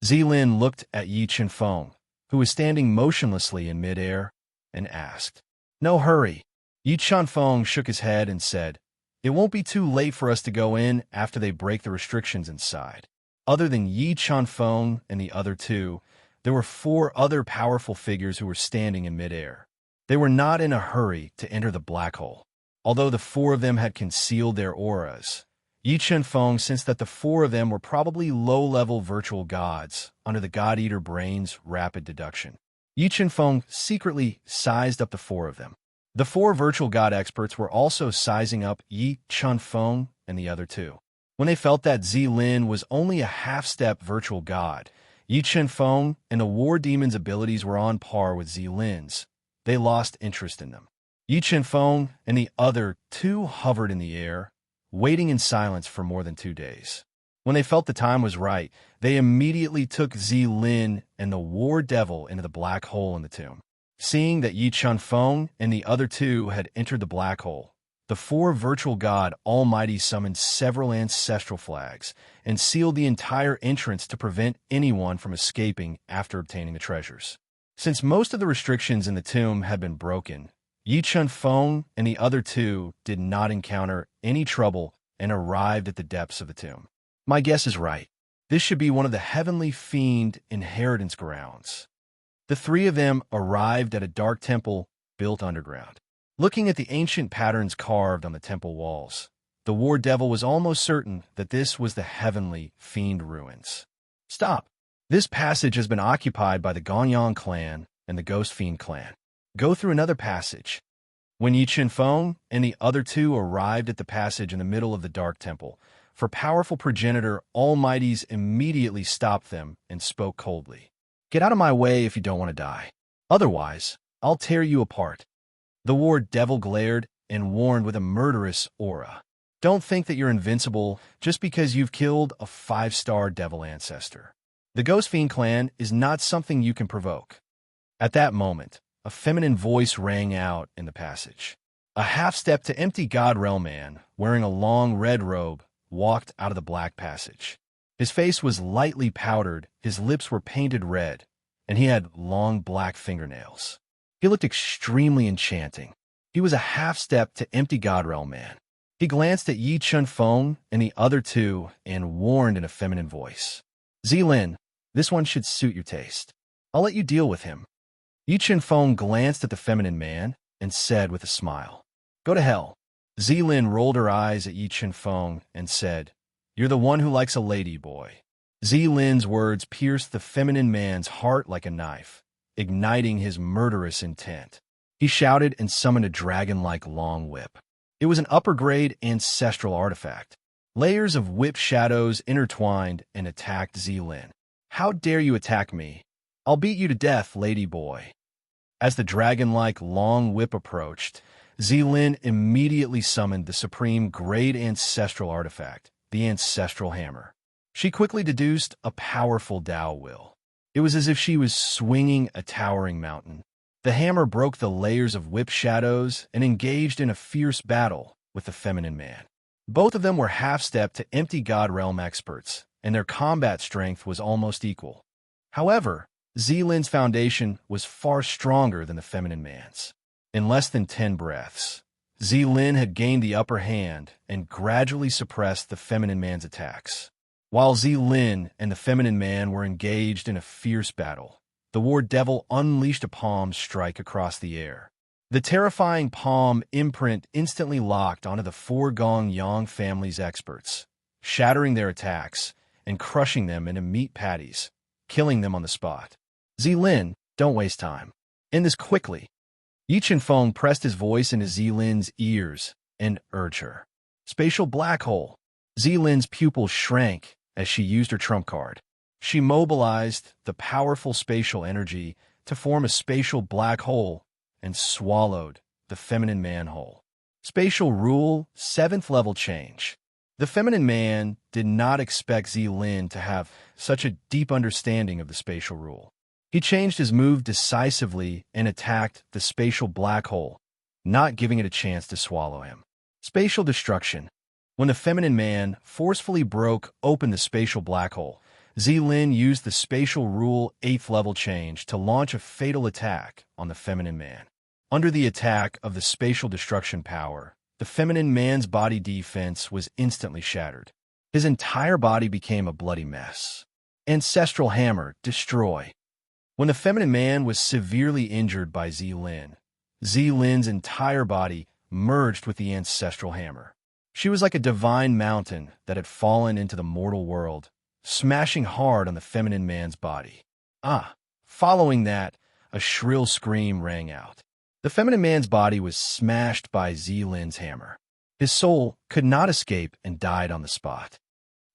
Zilin looked at Yi Chunfeng, who was standing motionlessly in midair, and asked. No hurry. Yi Chunfeng shook his head and said, It won't be too late for us to go in after they break the restrictions inside. Other than Yi Chunfeng and the other 2, there were 4 other powerful figures who were standing in midair. They were not in a hurry to enter the black hole. Although the 4 of them had concealed their auras, Yi Chunfeng sensed that the 4 of them were probably low-level virtual gods under the God-Eater Brain's rapid deduction. Yi Chunfeng secretly sized up the 4 of them. The 4 virtual god experts were also sizing up Yi Chunfeng and the other 2. When they felt that Zilin was only a half-step virtual god, Yi Chunfeng and the war demon's abilities were on par with Zilin's. They lost interest in them. Yi Chunfeng and the other 2 hovered in the air, waiting in silence for more than 2 days. When they felt the time was right, they immediately took Lin and the war devil into the black hole in the tomb. Seeing that Yi Chun Feng and the other two had entered the black hole, the four virtual god Almighty summoned several ancestral flags and sealed the entire entrance to prevent anyone from escaping after obtaining the treasures. Since most of the restrictions in the tomb had been broken, Yi Chun Feng and the other two did not encounter any trouble and arrived at the depths of the tomb. My guess is right. This should be one of the heavenly fiend inheritance grounds. The three of them arrived at a dark temple built underground. Looking at the ancient patterns carved on the temple walls, the war devil was almost certain that this was the heavenly fiend ruins. Stop! This passage has been occupied by the Gonyang clan and the Ghost Fiend clan. Go through another passage. When Yi Chun Feng and the other two arrived at the passage in the middle of the dark temple, for powerful progenitor Almighties immediately stopped them and spoke coldly. Get out of my way if you don't want to die. Otherwise, I'll tear you apart. The war devil glared and warned with a murderous aura. Don't think that you're invincible just because you've killed a 5-star devil ancestor. The Ghost Fiend clan is not something you can provoke. At that moment, a feminine voice rang out in the passage. A half-step to empty God Realm man, wearing a long red robe, walked out of the black passage. His face was lightly powdered, his lips were painted red, and he had long black fingernails. He looked extremely enchanting. He was a half-step to empty God Realm man. He glanced at Yi Chun Feng and the other two and warned in a feminine voice. Lin, this one should suit your taste. I'll let you deal with him. Yi Chun Feng glanced at the feminine man and said with a smile, Go to hell. Lin rolled her eyes at Yi Chun Feng and said, You're the one who likes a lady boy. Lin's words pierced the feminine man's heart like a knife, igniting his murderous intent. He shouted and summoned a dragon-like long whip. It was an upper-grade ancestral artifact. Layers of whip shadows intertwined and attacked Lin. How dare you attack me? I'll beat you to death, lady boy. As the dragon-like long whip approached, Lin immediately summoned the supreme grade ancestral artifact, the ancestral hammer. She quickly deduced a powerful Tao will. It was as if she was swinging a towering mountain. The hammer broke the layers of whip shadows and engaged in a fierce battle with the feminine man. Both of them were half-step to empty God Realm experts, and their combat strength was almost equal. However, Lin's foundation was far stronger than the feminine man's. In less than 10 breaths, Lin had gained the upper hand and gradually suppressed the feminine man's attacks. While Lin and the feminine man were engaged in a fierce battle, the war devil unleashed a palm strike across the air. The terrifying palm imprint instantly locked onto the four Gong-Yang family's experts, shattering their attacks and crushing them into meat patties, killing them on the spot. Lin, don't waste time. End this quickly. Yi Chun Feng pressed his voice into Lin's ears and urged her. Spatial black hole. Lin's pupils shrank as she used her trump card. She mobilized the powerful spatial energy to form a spatial black hole and swallowed the feminine man whole. Spatial rule, 7th level change. The feminine man did not expect Lin to have such a deep understanding of the spatial rule. He changed his move decisively and attacked the spatial black hole, not giving it a chance to swallow him. Spatial destruction. When the feminine man forcefully broke open the spatial black hole, Lin used the spatial rule 8th level change to launch a fatal attack on the feminine man. Under the attack of the spatial destruction power, the feminine man's body defense was instantly shattered. His entire body became a bloody mess. Ancestral hammer, destroy. When the feminine man was severely injured by Lin's entire body merged with the ancestral hammer. She was like a divine mountain that had fallen into the mortal world, smashing hard on the feminine man's body. Following that, a shrill scream rang out. The feminine man's body was smashed by Lin's hammer. His soul could not escape and died on the spot.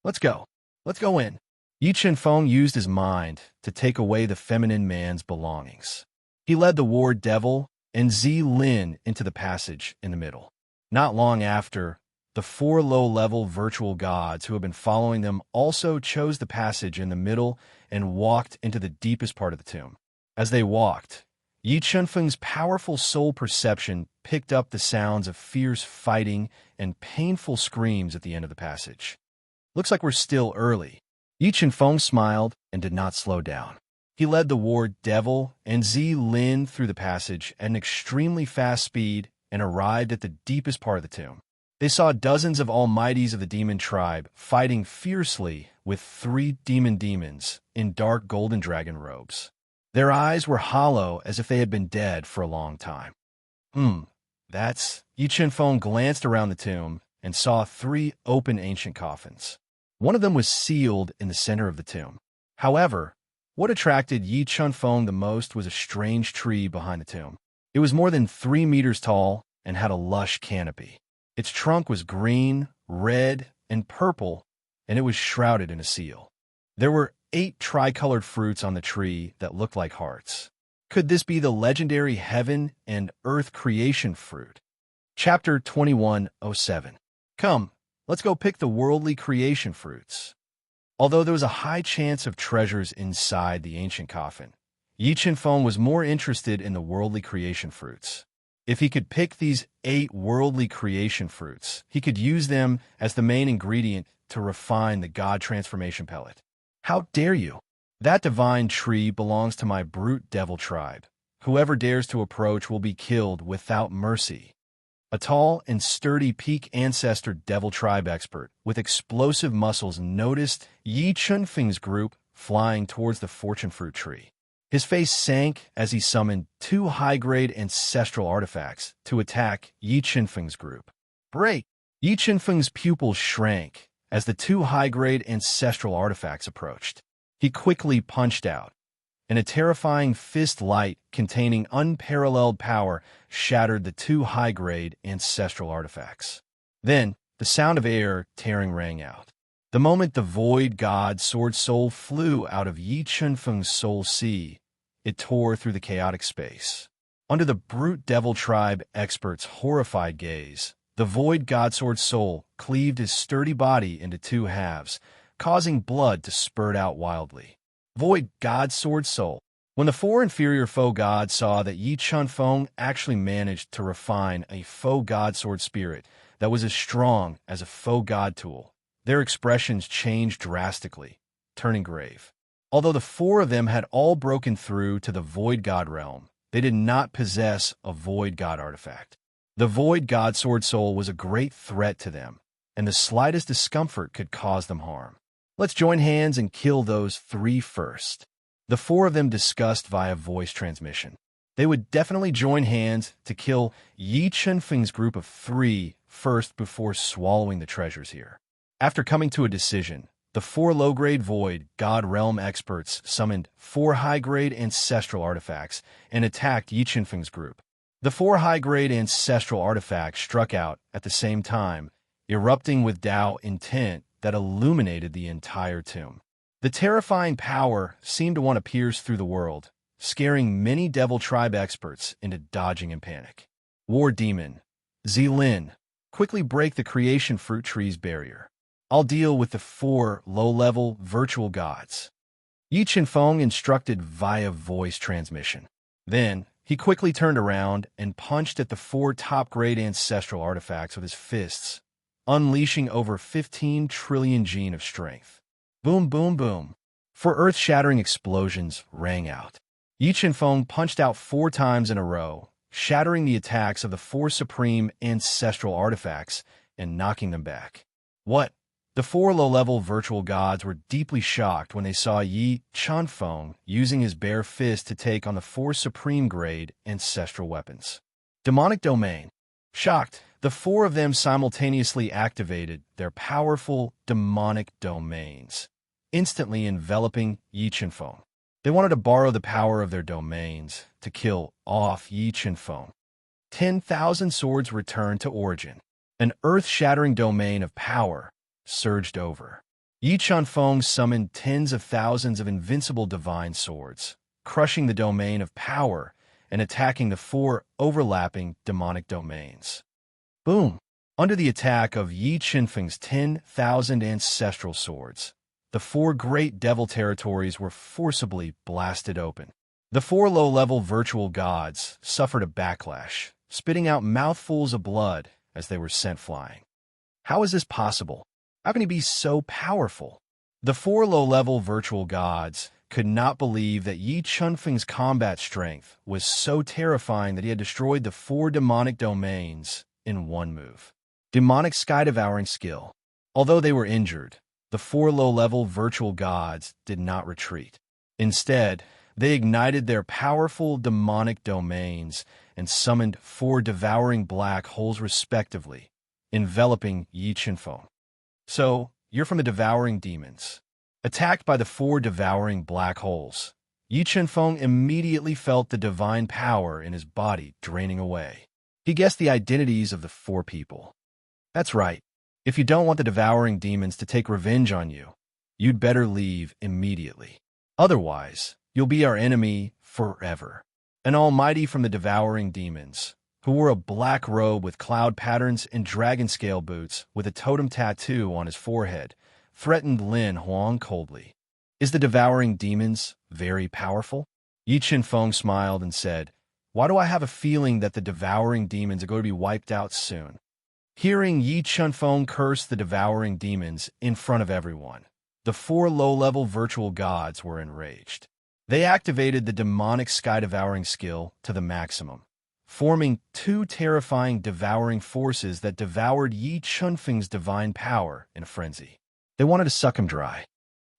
Let's go. Let's go in. Yi Chun Feng used his mind to take away the feminine man's belongings. He led the war devil and Lin into the passage in the middle. Not long after, The four low-level virtual gods who had been following them also chose the passage in the middle and walked into the deepest part of the tomb. As they walked, Yi Chunfeng's powerful soul perception picked up the sounds of fierce fighting and painful screams at the end of the passage. Looks like we're still early. Yi Chunfeng smiled and did not slow down. He led the war devil and Zi Lin through the passage at an extremely fast speed and arrived at the deepest part of the tomb. They saw dozens of almighties of the demon tribe fighting fiercely with 3 demons in dark golden dragon robes. Their eyes were hollow as if they had been dead for a long time. That's... Yi Chunfeng glanced around the tomb and saw 3 open ancient coffins. One of them was sealed in the center of the tomb. However, what attracted Yi Chunfeng the most was a strange tree behind the tomb. It was more than 3 meters tall and had a lush canopy. Its trunk was green, red, and purple, and it was shrouded in a seal. There were 8 tricolored fruits on the tree that looked like hearts. Could this be the legendary heaven and earth creation fruit? Chapter 2107. Come, let's go pick the worldly creation fruits. Although there was a high chance of treasures inside the ancient coffin, Yi Chunfeng was more interested in the worldly creation fruits. If he could pick these 8 worldly creation fruits, he could use them as the main ingredient to refine the God transformation pellet. How dare you? That divine tree belongs to my brute devil tribe. Whoever dares to approach will be killed without mercy. A tall and sturdy peak ancestor devil tribe expert with explosive muscles noticed Yi Chunfeng's group flying towards the fortune fruit tree. His face sank as he summoned 2 high-grade ancestral artifacts to attack Yi Chunfeng's group. Break! Yi Chunfeng's pupils shrank as the 2 high-grade ancestral artifacts approached. He quickly punched out, and a terrifying fist light containing unparalleled power shattered the 2 high-grade ancestral artifacts. Then, the sound of air tearing rang out. The moment the void god sword soul flew out of Yi Chunfeng's soul sea, it tore through the chaotic space. Under the brute devil tribe expert's horrified gaze, the void god sword soul cleaved his sturdy body into 2 halves, causing blood to spurt out wildly. Void god sword soul. When the 4 inferior foe gods saw that Yi Chunfeng actually managed to refine a foe god sword spirit that was as strong as a foe god tool, their expressions changed drastically, turning grave. Although the 4 of them had all broken through to the Void God realm, they did not possess a Void God artifact. The Void God Sword Soul was a great threat to them, and the slightest discomfort could cause them harm. Let's join hands and kill those 3 first. The 4 of them discussed via voice transmission. They would definitely join hands to kill Yi Chunfeng's group of 3 first before swallowing the treasures here. After coming to a decision, the 4 low-grade Void God Realm experts summoned 4 high-grade ancestral artifacts and attacked Yi Chunfeng's group. The 4 high-grade ancestral artifacts struck out at the same time, erupting with Tao intent that illuminated the entire tomb. The terrifying power seemed to want to pierce through the world, scaring many devil tribe experts into dodging in panic. War Demon, Zi Lin, quickly break the creation fruit tree's barrier. I'll deal with the 4 low-level virtual gods. Yi Chunfeng instructed via voice transmission. Then, he quickly turned around and punched at the 4 top-grade ancestral artifacts with his fists, unleashing over 15 trillion gene of strength. Boom, boom, boom. 4 earth-shattering explosions rang out. Yi Chunfeng punched out 4 times in a row, shattering the attacks of the 4 supreme ancestral artifacts and knocking them back. What? The 4 low-level virtual gods were deeply shocked when they saw Yi Chunfeng using his bare fist to take on the 4 supreme-grade ancestral weapons. Demonic Domain. Shocked, the 4 of them simultaneously activated their powerful demonic domains, instantly enveloping Yi Chunfeng. They wanted to borrow the power of their domains to kill off Yi Chunfeng. 10,000 swords returned to origin. An earth-shattering domain of power surged over. Yi Chunfeng summoned tens of thousands of invincible divine swords, crushing the domain of power and attacking the 4 overlapping demonic domains. Boom! Under the attack of Yi Qinfeng's 10,000 ancestral swords, the 4 great devil territories were forcibly blasted open. The 4 low-level virtual gods suffered a backlash, spitting out mouthfuls of blood as they were sent flying. How is this possible? How can he be so powerful? The 4 low-level virtual gods could not believe that Yi Qinfeng's combat strength was so terrifying that he had destroyed the 4 demonic domains in one move. Demonic sky-devouring skill. Although they were injured, the 4 low-level virtual gods did not retreat. Instead, they ignited their powerful demonic domains and summoned 4 devouring black holes respectively, enveloping Yi Qinfeng. So, you're from the devouring demons. Attacked by the 4 devouring black holes, Yi Qinfeng immediately felt the divine power in his body draining away. He guessed the identities of the 4 people. That's right. If you don't want the devouring demons to take revenge on you, you'd better leave immediately. Otherwise, you'll be our enemy forever. An almighty from the devouring demons, who wore a black robe with cloud patterns and dragon scale boots with a totem tattoo on his forehead, threatened Lin Huang coldly. Is the devouring demons very powerful? Yi Qinfeng smiled and said, "Why do I have a feeling that the devouring demons are going to be wiped out soon?" Hearing Yi Qinfeng curse the devouring demons in front of everyone, the 4 low-level virtual gods were enraged. They activated the demonic sky-devouring skill to the maximum, forming 2 terrifying devouring forces that devoured Yi Qinfeng's divine power in a frenzy. They wanted to suck him dry.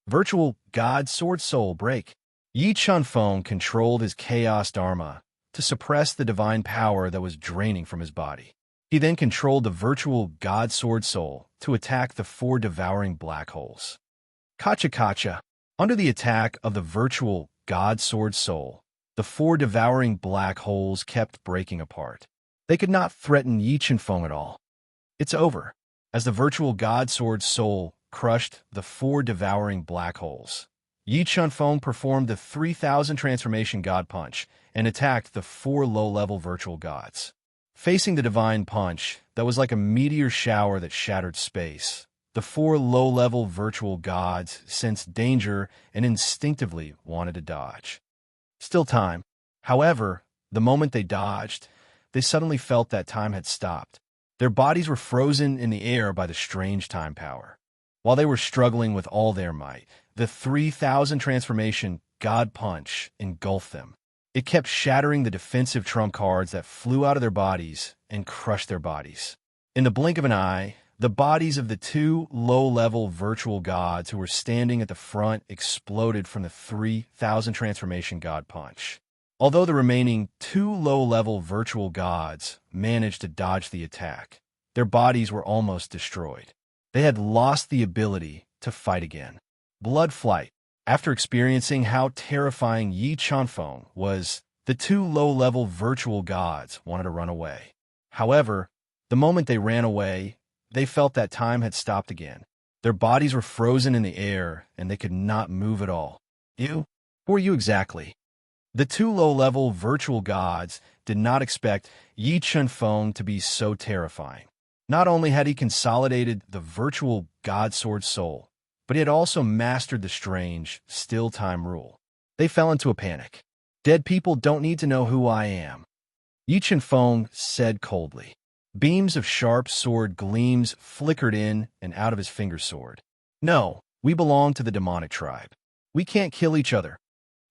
Virtual God Sword Soul Break. Yi Qinfeng controlled his Chaos Dharma to suppress the divine power that was draining from his body. He then controlled the virtual God Sword Soul to attack the 4 devouring black holes. Kacha Kacha. Under the attack of the virtual God Sword Soul, the 4 devouring black holes kept breaking apart. They could not threaten Yi Qinfeng at all. It's over. As the virtual God Sword Soul crushed the 4 devouring black holes, Yi Qinfeng performed the 3,000 transformation god punch and attacked the 4 low-level virtual gods. Facing the divine punch that was like a meteor shower that shattered space, the 4 low-level virtual gods sensed danger and instinctively wanted to dodge. Still time. However, the moment they dodged, they suddenly felt that time had stopped. Their bodies were frozen in the air by the strange time power. While they were struggling with all their might, the 3,000 transformation god punch engulfed them. It kept shattering the defensive trump cards that flew out of their bodies and crushed their bodies. In the blink of an eye, the bodies of the 2 low-level virtual gods who were standing at the front exploded from the 3,000 transformation god punch. Although the remaining 2 low-level virtual gods managed to dodge the attack, their bodies were almost destroyed. They had lost the ability to fight again. Blood flight. After experiencing how terrifying Yi Qinfeng was, the 2 low-level virtual gods wanted to run away. However, the moment they ran away, they felt that time had stopped again. Their bodies were frozen in the air, and they could not move at all. You? Who are you exactly? The 2 low-level virtual gods did not expect Yi Qinfeng to be so terrifying. Not only had he consolidated the virtual God Sword Soul, but he had also mastered the strange, still time rule. They fell into a panic. Dead people don't need to know who I am, Yi Qinfeng said coldly. Beams of sharp sword gleams flickered in and out of his finger sword. No, we belong to the demonic tribe. We can't kill each other.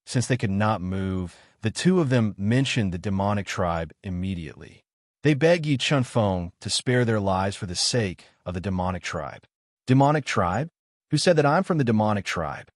Since they could not move, the 2 of them mentioned the demonic tribe immediately. They begged Yi Qinfeng to spare their lives for the sake of the demonic tribe. Demonic tribe? Who said that I'm from the demonic tribe?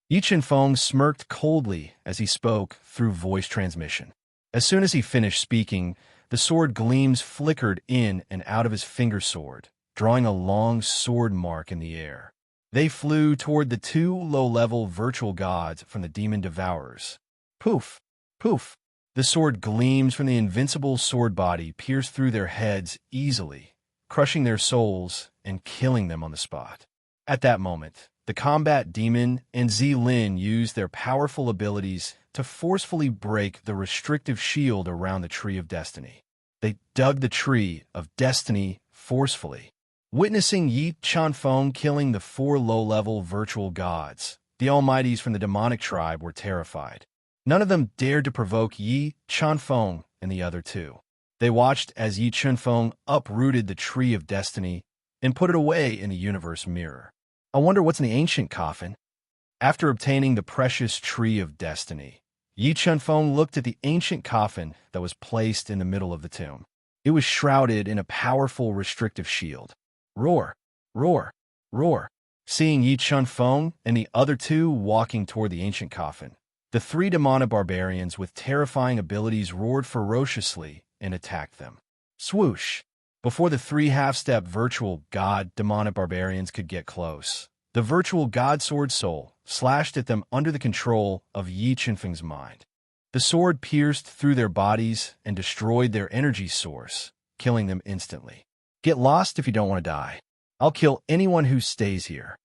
Yi Qinfeng smirked coldly as he spoke through voice transmission. As soon as he finished speaking, the sword gleams flickered in and out of his finger sword, drawing a long sword mark in the air. They flew toward the 2 low-level virtual gods from the demon devourers. Poof! Poof! The sword gleams from the invincible sword body pierced through their heads easily, crushing their souls and killing them on the spot. At that moment, the combat demon and Zilin used their powerful abilities to forcefully break the restrictive shield around the Tree of Destiny. They dug the Tree of Destiny forcefully. Witnessing Yi Chunfeng killing the 4 low-level virtual gods, the almighties from the demonic tribe were terrified. None of them dared to provoke Yi Chunfeng and the other two. They watched as Yi Chunfeng uprooted the Tree of Destiny and put it away in the universe mirror. I wonder what's in the ancient coffin? After obtaining the precious Tree of Destiny, Yi Chunfeng looked at the ancient coffin that was placed in the middle of the tomb. It was shrouded in a powerful restrictive shield. Roar, roar, roar. Seeing Yi Chunfeng and the other two walking toward the ancient coffin, the 3 demonic barbarians with terrifying abilities roared ferociously and attacked them. Swoosh! Before the 3 half-step virtual god demonic barbarians could get close, the virtual god sword soul slashed at them under the control of Yi Chunfeng's mind. The sword pierced through their bodies and destroyed their energy source, killing them instantly. Get lost if you don't want to die. I'll kill anyone who stays here.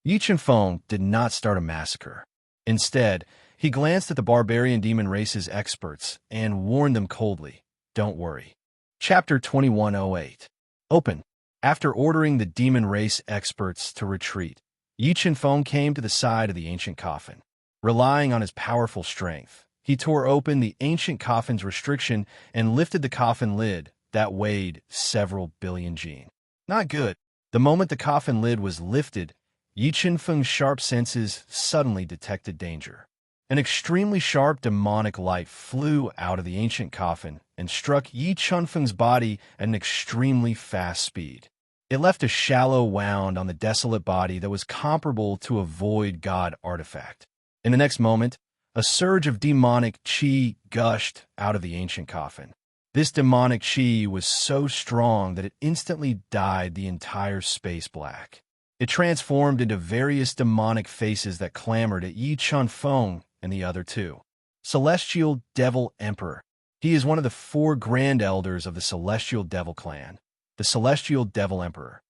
Yi Chunfeng did not start a massacre. Instead, he glanced at the barbarian demon race's experts and warned them coldly, "Don't worry." Chapter 2108. Open. After ordering the demon race experts to retreat, Yi Chunfeng came to the side of the ancient coffin. Relying on his powerful strength, he tore open the ancient coffin's restriction and lifted the coffin lid that weighed several billion gene. Not good. The moment the coffin lid was lifted, Yi Chunfeng's sharp senses suddenly detected danger. An extremely sharp demonic light flew out of the ancient coffin and struck Yi Chunfeng's body at an extremely fast speed. It left a shallow wound on the desolate body that was comparable to a void god artifact. In the next moment, a surge of demonic chi gushed out of the ancient coffin. This demonic chi was so strong that it instantly dyed the entire space black. It transformed into various demonic faces that clamored at Yi Chunfeng and the other two. Celestial Devil Emperor. He is one of the 4 grand elders of the Celestial Devil clan, the Celestial Devil Emperor.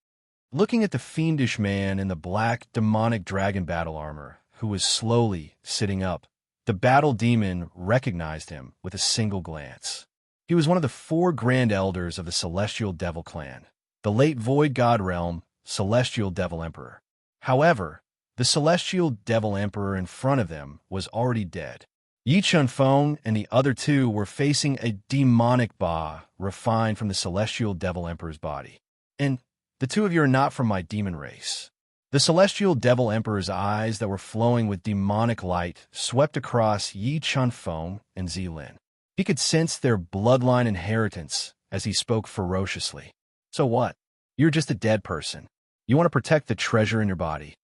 Looking at the fiendish man in the black demonic dragon battle armor, who was slowly sitting up, the battle demon recognized him with a single glance. He was one of the 4 grand elders of the Celestial Devil clan, the late void god realm Celestial Devil Emperor. However, the Celestial Devil Emperor in front of them was already dead. Yi Chunfeng and the other two were facing a demonic ba refined from the Celestial Devil Emperor's body. And the 2 of you are not from my demon race. The Celestial Devil Emperor's eyes that were flowing with demonic light swept across Yi Chunfeng and Zilin. He could sense their bloodline inheritance as he spoke ferociously. So what? You're just a dead person. You want to protect the treasure in your body.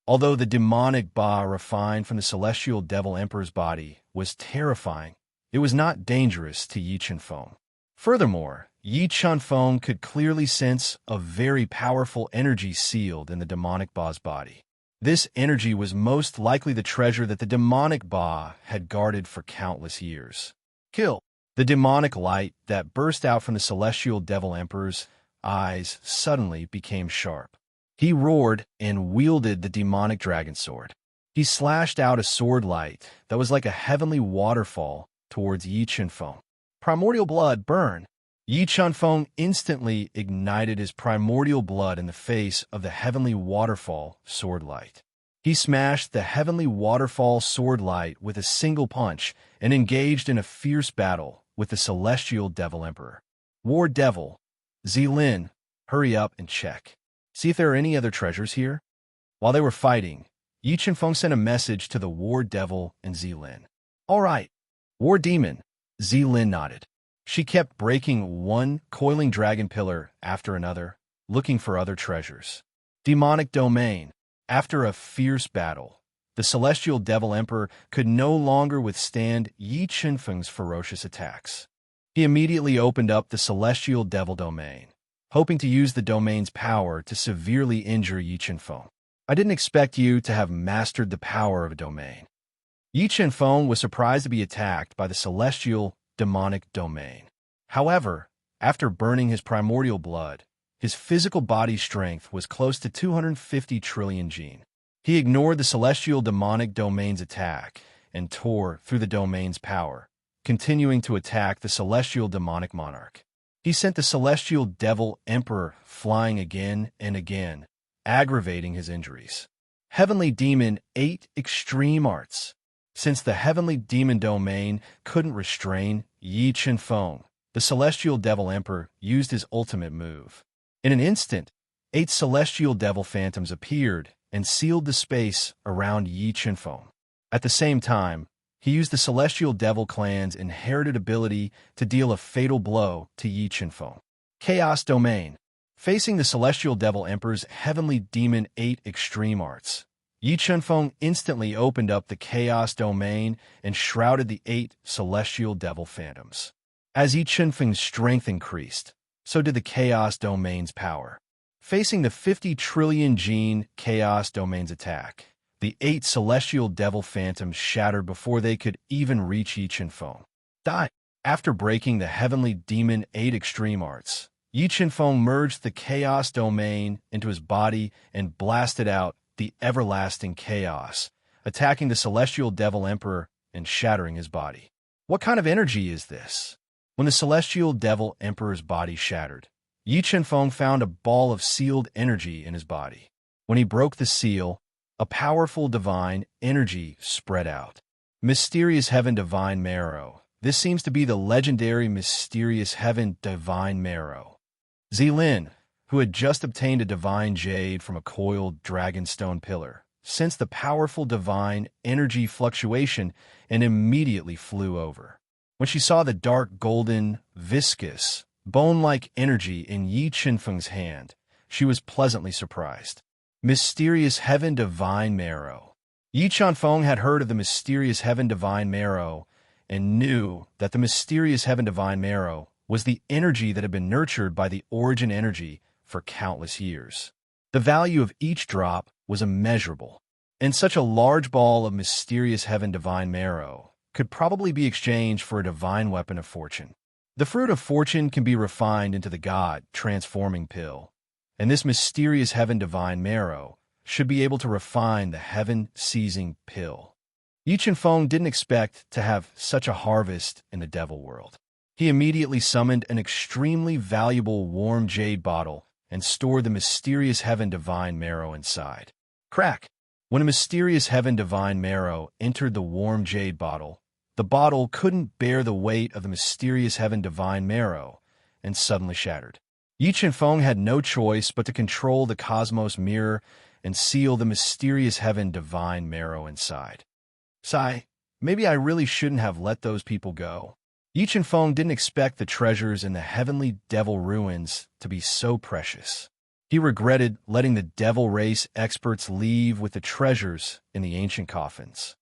Although the demonic ba refined from the Celestial Devil Emperor's body was terrifying, it was not dangerous to Yi Chunfeng. Furthermore, Yi Chunfeng could clearly sense a very powerful energy sealed in the demonic ba's body. This energy was most likely the treasure that the demonic ba had guarded for countless years. Kill! The demonic light that burst out from the Celestial Devil Emperor's eyes suddenly became sharp. He roared and wielded the demonic dragon sword. He slashed out a sword light that was like a heavenly waterfall towards Yi Chunfeng. Primordial blood, burn! Yi Chunfeng instantly ignited his primordial blood in the face of the heavenly waterfall sword light. He smashed the heavenly waterfall sword light with a single punch and engaged in a fierce battle with the Celestial Devil Emperor. War Devil, Zilin, hurry up and check. See if there are any other treasures here. While they were fighting, Yi Chunfeng sent a message to the War Devil and Zilin. All right, War Demon, Zilin nodded. She kept breaking one coiling dragon pillar after another, looking for other treasures. Demonic Domain. After a fierce battle, the Celestial Devil Emperor could no longer withstand Yi Chunfeng's ferocious attacks. He immediately opened up the Celestial Devil Domain, hoping to use the domain's power to severely injure Yi Chunfeng. I didn't expect you to have mastered the power of a domain. Yi Chunfeng was surprised to be attacked by the Celestial Demonic Domain. However, after burning his primordial blood, his physical body strength was close to 250 trillion gene. He ignored the Celestial Demonic Domain's attack and tore through the domain's power, continuing to attack the Celestial Demonic Monarch. He sent the celestial devil emperor flying again and again, aggravating his injuries. Heavenly demon 8 extreme arts. Since the heavenly demon domain couldn't restrain Yi Chen-feng, the celestial devil emperor used his ultimate move. In an instant, 8 celestial devil phantoms appeared and sealed the space around Yi Chen-feng. At the same time, he used the celestial devil clan's inherited ability to deal a fatal blow to Yi Chen-feng. Chaos domain. Facing the celestial devil emperor's heavenly demon 8 extreme arts, Yi Chen-feng instantly opened up the chaos domain and shrouded the 8 celestial devil phantoms. As Yi Chen-feng's strength increased, so did the chaos domain's power. Facing the 50 trillion gene chaos domain's attack, the 8 celestial devil phantoms shattered before they could even reach Yi Chen-feng. After breaking the heavenly demon 8 extreme arts, Yi Chen-feng merged the chaos domain into his body and blasted out the everlasting chaos, attacking the celestial devil emperor and shattering his body. What kind of energy is this? When the celestial devil emperor's body shattered, Yi Chen-feng found a ball of sealed energy in his body. When he broke the seal, a powerful divine energy spread out. Mysterious Heaven Divine Marrow. This seems to be the legendary Mysterious Heaven Divine Marrow. Zilin, who had just obtained a divine jade from a coiled dragonstone pillar, sensed the powerful divine energy fluctuation and immediately flew over. When she saw the dark golden, viscous, bone-like energy in Yi Chen-feng's hand, she was pleasantly surprised. Mysterious Heaven Divine Marrow. Yi Chen-feng had heard of the Mysterious Heaven Divine Marrow and knew that the Mysterious Heaven Divine Marrow was the energy that had been nurtured by the origin energy for countless years. The value of each drop was immeasurable, and such a large ball of Mysterious Heaven Divine Marrow could probably be exchanged for a divine weapon of fortune. The fruit of fortune can be refined into the God-transforming pill, and this Mysterious Heaven Divine Marrow should be able to refine the heaven-seizing pill. Yi Chen-feng didn't expect to have such a harvest in the devil world. He immediately summoned an extremely valuable warm jade bottle and stored the Mysterious Heaven Divine Marrow inside. Crack! When a Mysterious Heaven Divine Marrow entered the warm jade bottle, the bottle couldn't bear the weight of the Mysterious Heaven Divine Marrow and suddenly shattered. Yi Chen-feng had no choice but to control the cosmos mirror and seal the Mysterious Heaven Divine Marrow inside. Sigh, maybe I really shouldn't have let those people go. Yi Chen-feng didn't expect the treasures in the heavenly devil ruins to be so precious. He regretted letting the devil race experts leave with the treasures in the ancient coffins.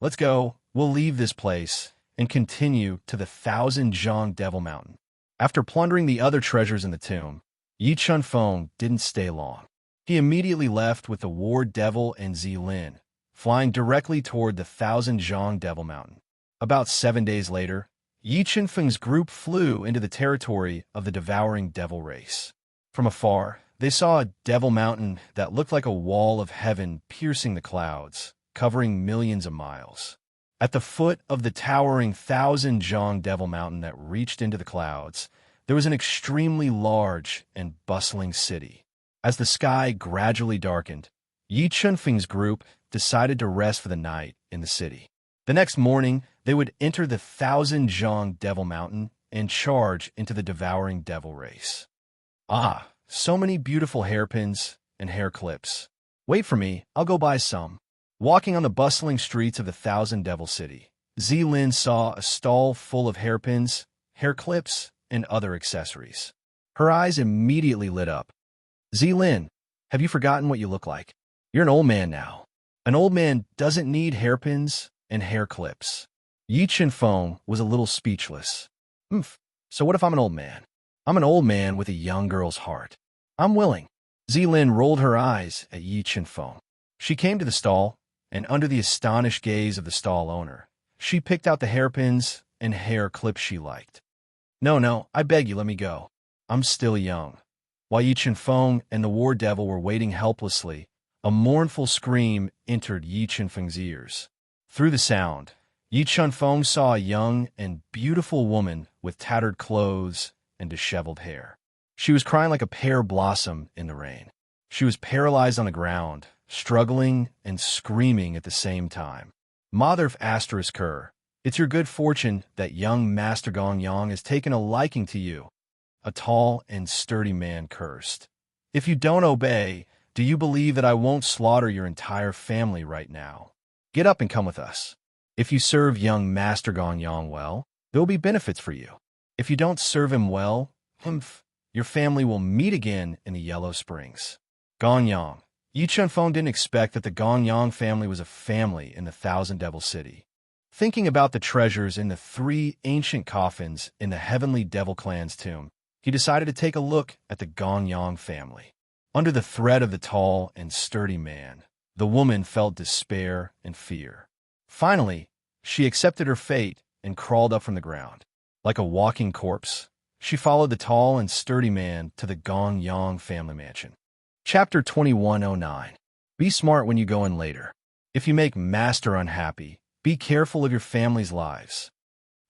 Let's go. We'll leave this place and continue to the Thousand Zhang Devil Mountain. After plundering the other treasures in the tomb, Yi Chen-feng didn't stay long. He immediately left with the War Devil and Zilin, flying directly toward the Thousand Zhang Devil Mountain. About 7 days later, Yi Chen-feng's group flew into the territory of the devouring devil race. From afar, they saw a devil mountain that looked like a wall of heaven piercing the clouds, covering millions of miles. At the foot of the towering Thousand Zhang Devil Mountain that reached into the clouds, there was an extremely large and bustling city. As the sky gradually darkened, Yi Chen-feng's group decided to rest for the night in the city. The next morning, they would enter the Thousand Zhang Devil Mountain and charge into the devouring devil race. Ah, so many beautiful hairpins and hair clips. Wait for me, I'll go buy some. Walking on the bustling streets of the Thousand Devil City, Zilin saw a stall full of hairpins, hair clips, and other accessories. Her eyes immediately lit up. Zilin, have you forgotten what you look like? You're an old man now. An old man doesn't need hairpins and hair clips. Yi Chen-feng was a little speechless. So what if I'm an old man? I'm an old man with a young girl's heart. I'm willing. Zilin rolled her eyes at Yi Chen-feng. She came to the stall, and under the astonished gaze of the stall owner, she picked out the hairpins and hair clips she liked. No, I beg you, let me go. I'm still young. While Yi Chen-feng and the War Devil were waiting helplessly, a mournful scream entered Yi Chen-feng's ears. Through the sound, Yi Chen-feng saw a young and beautiful woman with tattered clothes and disheveled hair. She was crying like a pear blossom in the rain. She was paralyzed on the ground, struggling and screaming at the same time. Mother asterisk her, it's your good fortune that young Master Gong Yang has taken a liking to you. A tall and sturdy man cursed. If you don't obey, do you believe that I won't slaughter your entire family right now? Get up and come with us. If you serve young Master Gong Yang well, there will be benefits for you. If you don't serve him well, your family will meet again in the Yellow Springs. Gong Yang. Yi Chunfeng didn't expect that the Gong Yang family was a family in the Thousand Devil City. Thinking about the treasures in the 3 ancient coffins in the Heavenly Devil Clan's tomb, he decided to take a look at the Gong Yang family. Under the threat of the tall and sturdy man, the woman felt despair and fear. Finally, she accepted her fate and crawled up from the ground. Like a walking corpse, she followed the tall and sturdy man to the Gong Yang family mansion. Chapter 2109. Be smart when you go in later. If you make Master unhappy, be careful of your family's lives.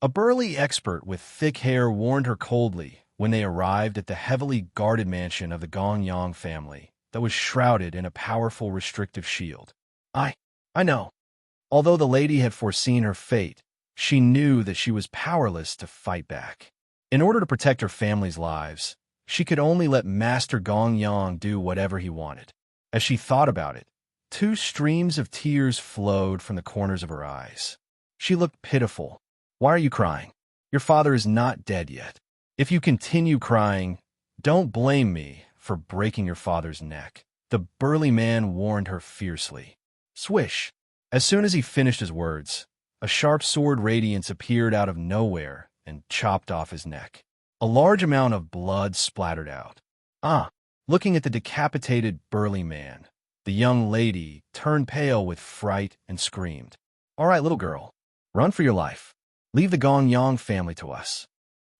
A burly expert with thick hair warned her coldly when they arrived at the heavily guarded mansion of the Gong Yang family that was shrouded in a powerful restrictive shield. I know. Although the lady had foreseen her fate, she knew that she was powerless to fight back. In order to protect her family's lives, she could only let Master Gong Yang do whatever he wanted. As she thought about it, 2 streams of tears flowed from the corners of her eyes. She looked pitiful. Why are you crying? Your father is not dead yet. If you continue crying, don't blame me for breaking your father's neck. The burly man warned her fiercely. Swish! As soon as he finished his words, a sharp sword radiance appeared out of nowhere and chopped off his neck. A large amount of blood splattered out. Looking at the decapitated burly man, the young lady turned pale with fright and screamed. All right, little girl, run for your life. Leave the Gong Yang family to us.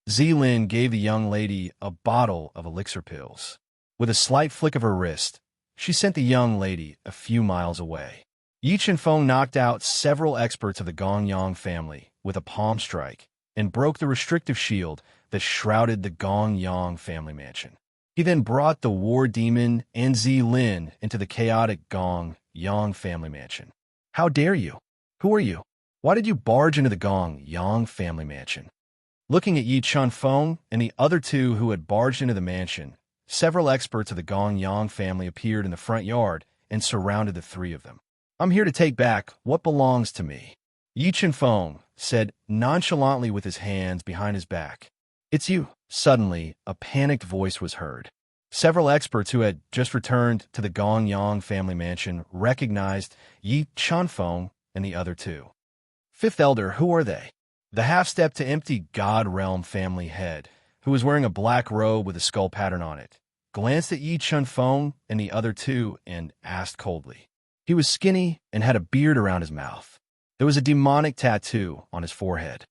Zilin gave the young lady a bottle of elixir pills. With a slight flick of her wrist, she sent the young lady a few miles away. Yi Chunfeng knocked out several experts of the Gong Yang family with a palm strike and broke the restrictive shield that shrouded the Gong Yang family mansion. He then brought the war demon and Zilin into the chaotic Gong Yang family mansion. How dare you? Who are you? Why did you barge into the Gong Yang family mansion? Looking at Yi Chunfeng and the other 2 who had barged into the mansion, several experts of the Gong Yang family appeared in the front yard and surrounded the 3 of them. I'm here to take back what belongs to me, Yi Chunfeng said nonchalantly with his hands behind his back. It's you. Suddenly, a panicked voice was heard. Several experts who had just returned to the Gong Yang family mansion recognized Yi Chunfeng and the other 2. 5th Elder, who are they? The half-step to empty God Realm family head, who was wearing a black robe with a skull pattern on it, glanced at Yi Chunfeng and the other 2 and asked coldly. He was skinny and had a beard around his mouth. There was a demonic tattoo on his forehead.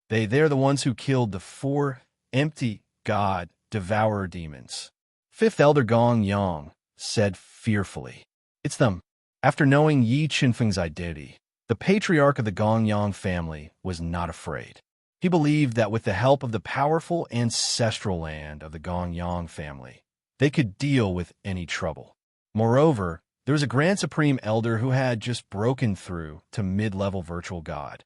They're the ones who killed the 4 empty God devourer demons. 5th Elder Gong Yang said fearfully. It's them. After knowing Yi Chunfeng's identity, the patriarch of the Gong Yang family was not afraid. He believed that with the help of the powerful ancestral land of the Gong Yang family, they could deal with any trouble. Moreover, there was a Grand Supreme Elder who had just broken through to mid-level virtual god.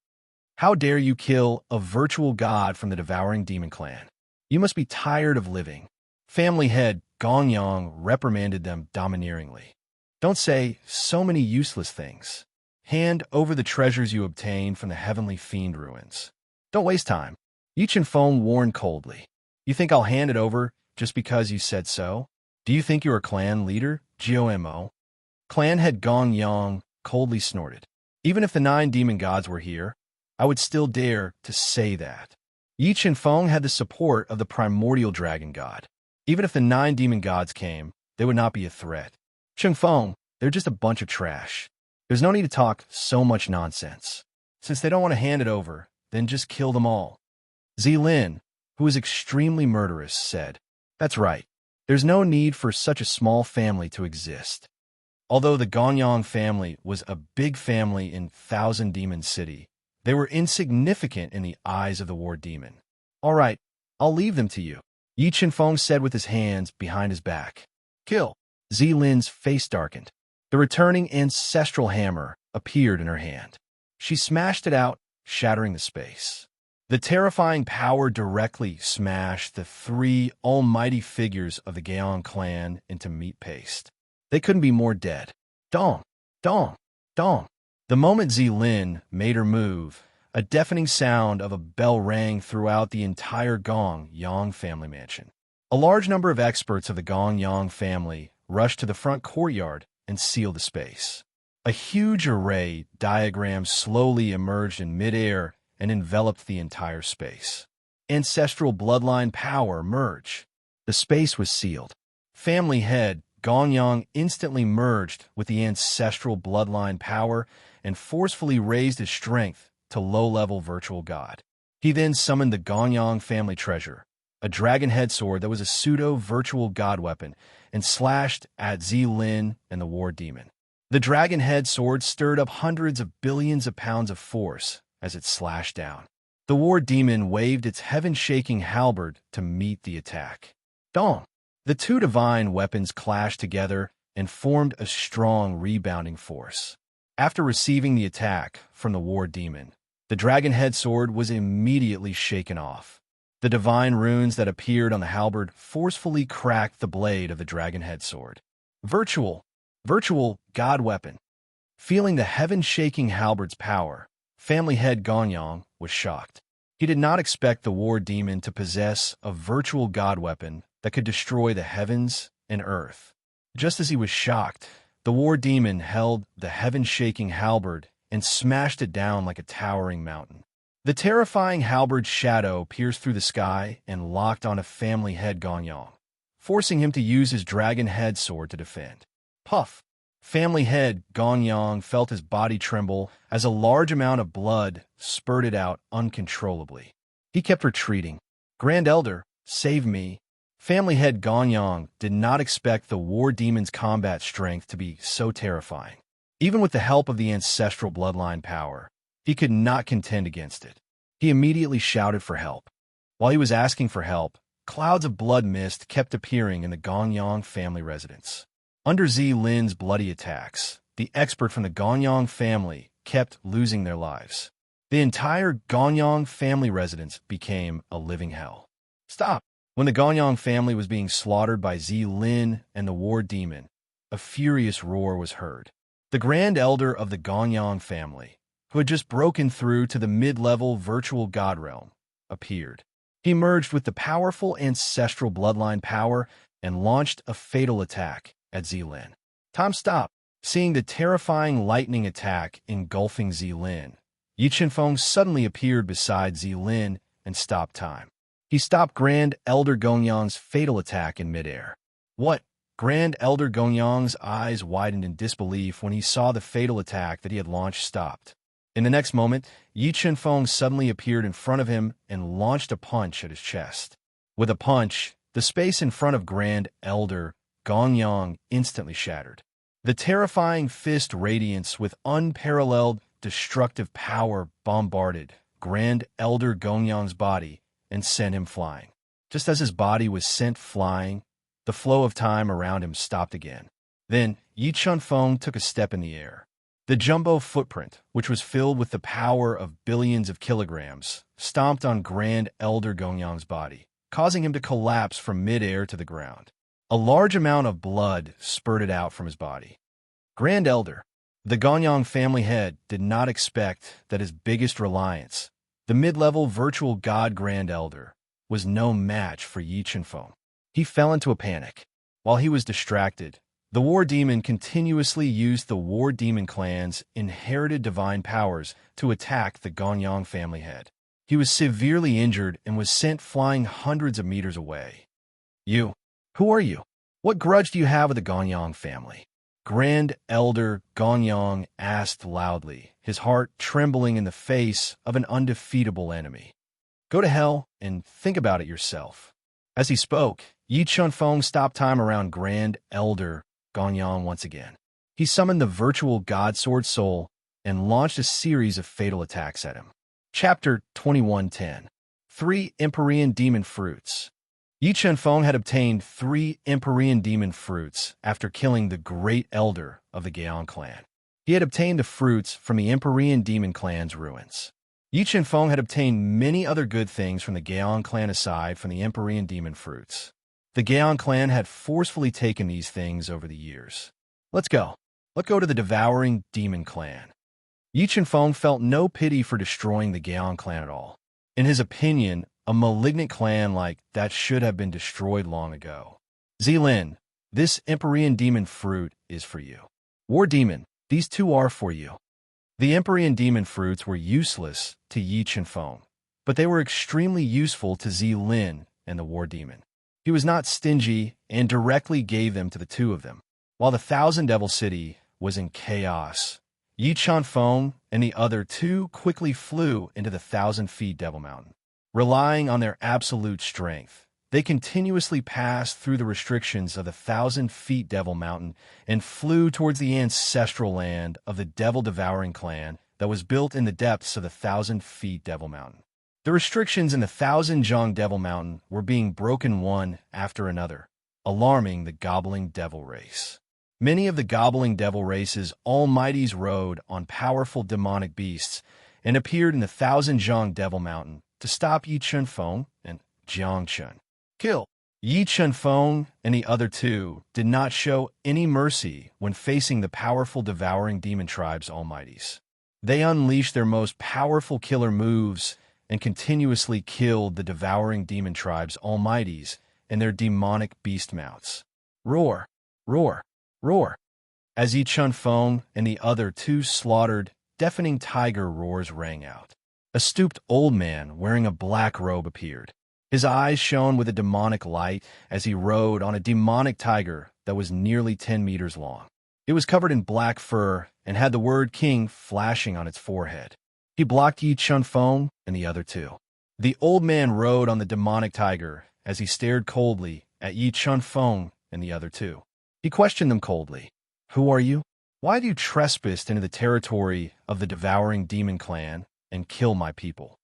How dare you kill a virtual god from the devouring demon clan? You must be tired of living. Family head Gong Yang reprimanded them domineeringly. Don't say so many useless things. Hand over the treasures you obtained from the heavenly fiend ruins. Don't waste time. Yi Chunfeng warned coldly. You think I'll hand it over just because you said so? Do you think you're a clan leader, GOMO? Clan head Gong Yang coldly snorted. Even if the 9 demon gods were here, I would still dare to say that. Yi Chunfeng had the support of the primordial dragon god. Even if the 9 demon gods came, they would not be a threat. Chunfeng, they're just a bunch of trash. There's no need to talk so much nonsense. Since they don't want to hand it over, then just kill them all. Zilin, who is extremely murderous, said, That's right. There's no need for such a small family to exist. Although the Gong Yang family was a big family in Thousand Demon City, they were insignificant in the eyes of the war demon. All right, I'll leave them to you. Yi Chenfeng said with his hands behind his back. Kill. Zilin's face darkened. The returning ancestral hammer appeared in her hand. She smashed it out, shattering the space. The terrifying power directly smashed the three almighty figures of the Gaon clan into meat paste. They couldn't be more dead. Dong, dong, dong. The moment Zilin made her move, a deafening sound of a bell rang throughout the entire Gong Yang family mansion. A large number of experts of the Gong Yang family rushed to the front courtyard and sealed the space. A huge array diagram slowly emerged in midair and enveloped the entire space. Ancestral bloodline power merge. The space was sealed. Family head Gong Yang instantly merged with the ancestral bloodline power and forcefully raised his strength to low-level virtual god. He then summoned the Gong Yang family treasure, a dragon head sword that was a pseudo-virtual god weapon, and slashed at Zilin and the war demon. The dragon head sword stirred up hundreds of billions of pounds of force as it slashed down. The war demon waved its heaven-shaking halberd to meet the attack. Dong! The two divine weapons clashed together and formed a strong rebounding force. After receiving the attack from the war demon, the dragon head sword was immediately shaken off. The divine runes that appeared on the halberd forcefully cracked the blade of the dragon head sword. Virtual god weapon. Feeling the heaven-shaking halberd's power, family head Gonyang was shocked. He did not expect the war demon to possess a virtual god weapon that could destroy the heavens and earth. Just as he was shocked, the war demon held the heaven-shaking halberd and smashed it down like a towering mountain. The terrifying halberd's shadow pierced through the sky and locked on a family head Gonyang, forcing him to use his dragon head sword to defend. Puff! Family head Gonyang felt his body tremble as a large amount of blood spurted out uncontrollably. He kept retreating. Grand Elder, save me. Family head Gonyang did not expect the war demon's combat strength to be so terrifying. Even with the help of the ancestral bloodline power, he could not contend against it. He immediately shouted for help. While he was asking for help, clouds of blood mist kept appearing in the Gonyang family residence. Under Zilin's bloody attacks, the expert from the Gonyang family kept losing their lives. The entire Gonyang family residence became a living hell. Stop! When the Gonyang family was being slaughtered by Zilin and the war demon, a furious roar was heard. The Grand Elder of the Gonyang family, who had just broken through to the mid-level virtual god realm, appeared. He merged with the powerful ancestral bloodline power and launched a fatal attack at Zilin. Time stopped. Seeing the terrifying lightning attack engulfing Zilin, Yi Chenfeng suddenly appeared beside Zilin and stopped time. He stopped Grand Elder Gonyang's fatal attack in midair. What? Grand Elder Gonyang's eyes widened in disbelief when he saw the fatal attack that he had launched stopped. In the next moment, Yi Chenfeng suddenly appeared in front of him and launched a punch at his chest. With a punch, the space in front of Grand Elder Gonyang instantly shattered. The terrifying fist radiance with unparalleled destructive power bombarded Grand Elder Gonyang's body and sent him flying. Just as his body was sent flying, the flow of time around him stopped again. Then, Yi Chenfeng took a step in the air. The jumbo footprint, which was filled with the power of billions of kilograms, stomped on Grand Elder Gonyang's body, causing him to collapse from midair to the ground. A large amount of blood spurted out from his body. Grand Elder, the Gonyang family head, did not expect that his biggest reliance, the mid-level virtual god Grand Elder, was no match for Yi Chenfeng. He fell into a panic. While he was distracted, the war demon continuously used the war demon clan's inherited divine powers to attack the Gonyang family head. He was severely injured and was sent flying hundreds of meters away. You, who are you? What grudge do you have with the Gonyang family? Grand Elder Gonyang asked loudly, his heart trembling in the face of an undefeatable enemy. Go to hell and think about it yourself. As he spoke, Yi Chenfeng stopped time around Grand Elder Gonyang once again. He summoned the virtual God Sword Soul and launched a series of fatal attacks at him. Chapter 2110. 3 Empyrean Demon Fruits. Yi Chunfeng had obtained 3 Empyrean demon fruits after killing the great elder of the Gaon clan. He had obtained the fruits from the Empyrean demon clan's ruins. Yi Chunfeng had obtained many other good things from the Gaon clan aside from the Empyrean demon fruits. The Gaon clan had forcefully taken these things over the years. Let's go. Let's go to the devouring demon clan. Yi Chunfeng felt no pity for destroying the Gaon clan at all. In his opinion, a malignant clan like that should have been destroyed long ago. Zilin, this Empyrean demon fruit is for you. War demon, these 2 are for you. The Empyrean demon fruits were useless to Yi Chunfeng, but they were extremely useful to Zilin and the war demon. He was not stingy and directly gave them to the 2 of them. While the Thousand Devil City was in chaos, Yi Chunfeng and the other 2 quickly flew into the 1,000-feet Devil Mountain. Relying on their absolute strength, they continuously passed through the restrictions of the 1,000-feet Devil Mountain and flew towards the ancestral land of the devil-devouring clan that was built in the depths of the 1,000-feet Devil Mountain. The restrictions in the 1,000-Zhang Devil Mountain were being broken one after another, alarming the gobbling devil race. Many of the gobbling devil race's almighties rode on powerful demonic beasts and appeared in the 1,000-Zhang Devil Mountain to stop Yi Chunfeng and Jiang Chun. Kill! Yi Chunfeng and the other 2 did not show any mercy when facing the powerful devouring demon tribe's almighties. They unleashed their most powerful killer moves and continuously killed the devouring demon tribe's almighties and their demonic beast mounts. Roar! Roar! Roar! As Yi Chunfeng and the other 2 slaughtered, deafening tiger roars rang out. A stooped old man wearing a black robe appeared. His eyes shone with a demonic light as he rode on a demonic tiger that was nearly 10 meters long. It was covered in black fur and had the word king flashing on its forehead. He blocked Yi Chunfeng and the other 2. The old man rode on the demonic tiger as he stared coldly at Yi Chunfeng and the other 2. He questioned them coldly. Who are you? Why do you trespass into the territory of the devouring demon clan and kill my people?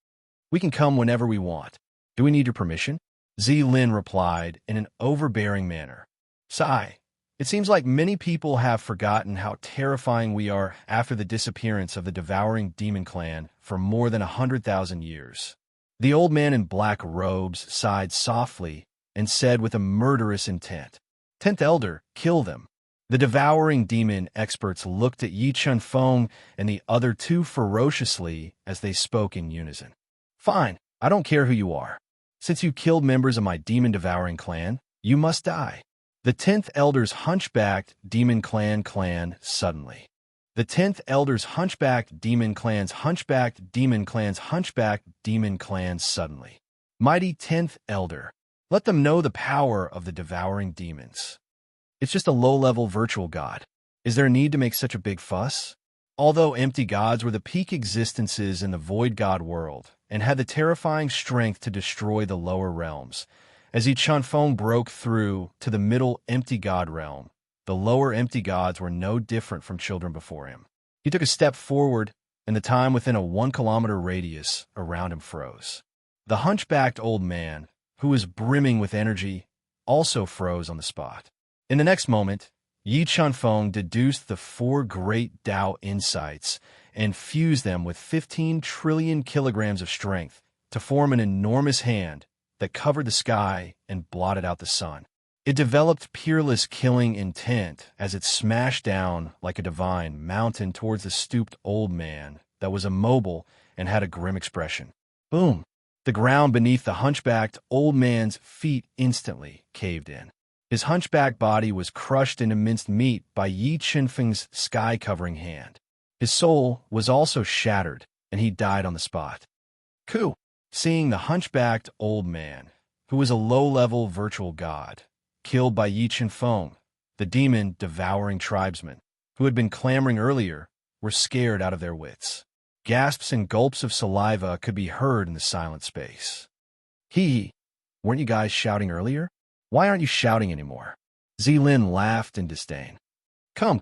We can come whenever we want. Do we need your permission? Zilin replied in an overbearing manner. Sigh. It seems like many people have forgotten how terrifying we are after the disappearance of the devouring demon clan for more than 100,000 years. The old man in black robes sighed softly and said with a murderous intent, 10th Elder, kill them. The devouring demon experts looked at Yi Chunfeng and the other 2 ferociously as they spoke in unison. Fine, I don't care who you are. Since you killed members of my demon-devouring clan, you must die. The 10th Elder's hunchbacked demon clan suddenly. The 10th Elder's hunchbacked demon clan's hunchbacked demon clan's hunchbacked demon clan suddenly. Mighty 10th Elder, let them know the power of the devouring demons. It's just a low-level virtual god. Is there a need to make such a big fuss? Although empty gods were the peak existences in the void god world and had the terrifying strength to destroy the lower realms, as Yi Chunfeng broke through to the middle empty god realm, the lower empty gods were no different from children before him. He took a step forward, and the time within a 1-kilometer radius around him froze. The hunchbacked old man, who was brimming with energy, also froze on the spot. In the next moment, Yi Chunfeng deduced the 4 great Tao insights and fused them with 15 trillion kilograms of strength to form an enormous hand that covered the sky and blotted out the sun. It developed peerless killing intent as it smashed down like a divine mountain towards the stooped old man that was immobile and had a grim expression. Boom! The ground beneath the hunchbacked old man's feet instantly caved in. His hunchback body was crushed into minced meat by Yi Chunfeng's sky-covering hand. His soul was also shattered, and he died on the spot. Ku, seeing the hunchbacked old man, who was a low-level virtual god, killed by Yi Chunfeng, the demon-devouring tribesmen, who had been clamoring earlier, were scared out of their wits. Gasps and gulps of saliva could be heard in the silent space. Hee, weren't you guys shouting earlier? Why aren't you shouting anymore? Zilin laughed in disdain. Come,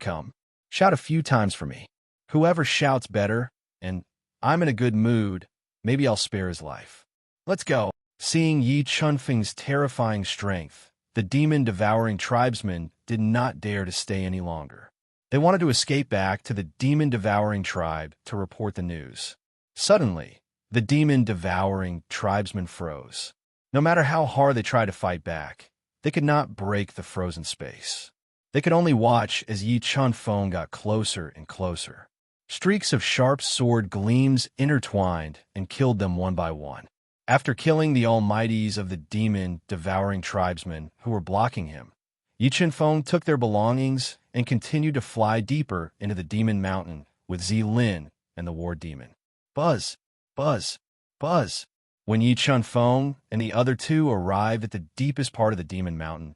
shout a few times for me. Whoever shouts better, and I'm in a good mood, maybe I'll spare his life. Let's go. Seeing Yi Chunfeng's terrifying strength, the demon-devouring tribesmen did not dare to stay any longer. They wanted to escape back to the demon-devouring tribe to report the news. Suddenly, the demon-devouring tribesmen froze. No matter how hard they tried to fight back, they could not break the frozen space. They could only watch as Yi Chunfeng got closer and closer. Streaks of sharp sword gleams intertwined and killed them one by one. After killing the almighties of the demon-devouring tribesmen who were blocking him, Yi Chunfeng took their belongings and continued to fly deeper into the demon mountain with Zilin and the war demon. Buzz, buzz, buzz. When Yi Chunfeng and the other two arrived at the deepest part of the demon mountain,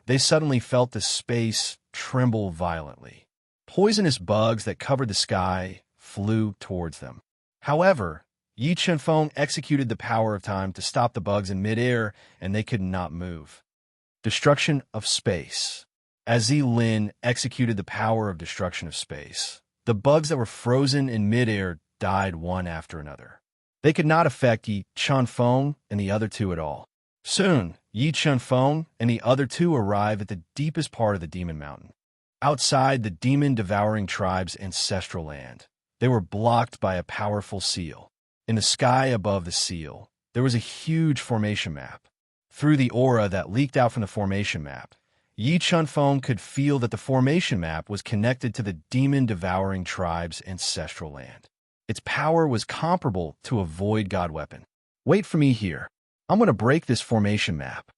they suddenly felt the space tremble violently. Poisonous bugs that covered the sky flew towards them. However, Yi Chunfeng executed the power of time to stop the bugs in midair, and they could not move. Destruction of space. As Zilin executed the power of destruction of space, the bugs that were frozen in midair died one after another. They could not affect Yi Chunfeng and the other two at all. Soon, Yi Chunfeng and the other two arrive at the deepest part of the demon mountain. Outside the demon-devouring tribe's ancestral land, they were blocked by a powerful seal. In the sky above the seal, there was a huge formation map. Through the aura that leaked out from the formation map, Yi Chunfeng could feel that the formation map was connected to the demon-devouring tribe's ancestral land. Its power was comparable to a void god weapon. Wait for me here. I'm going to break this formation map.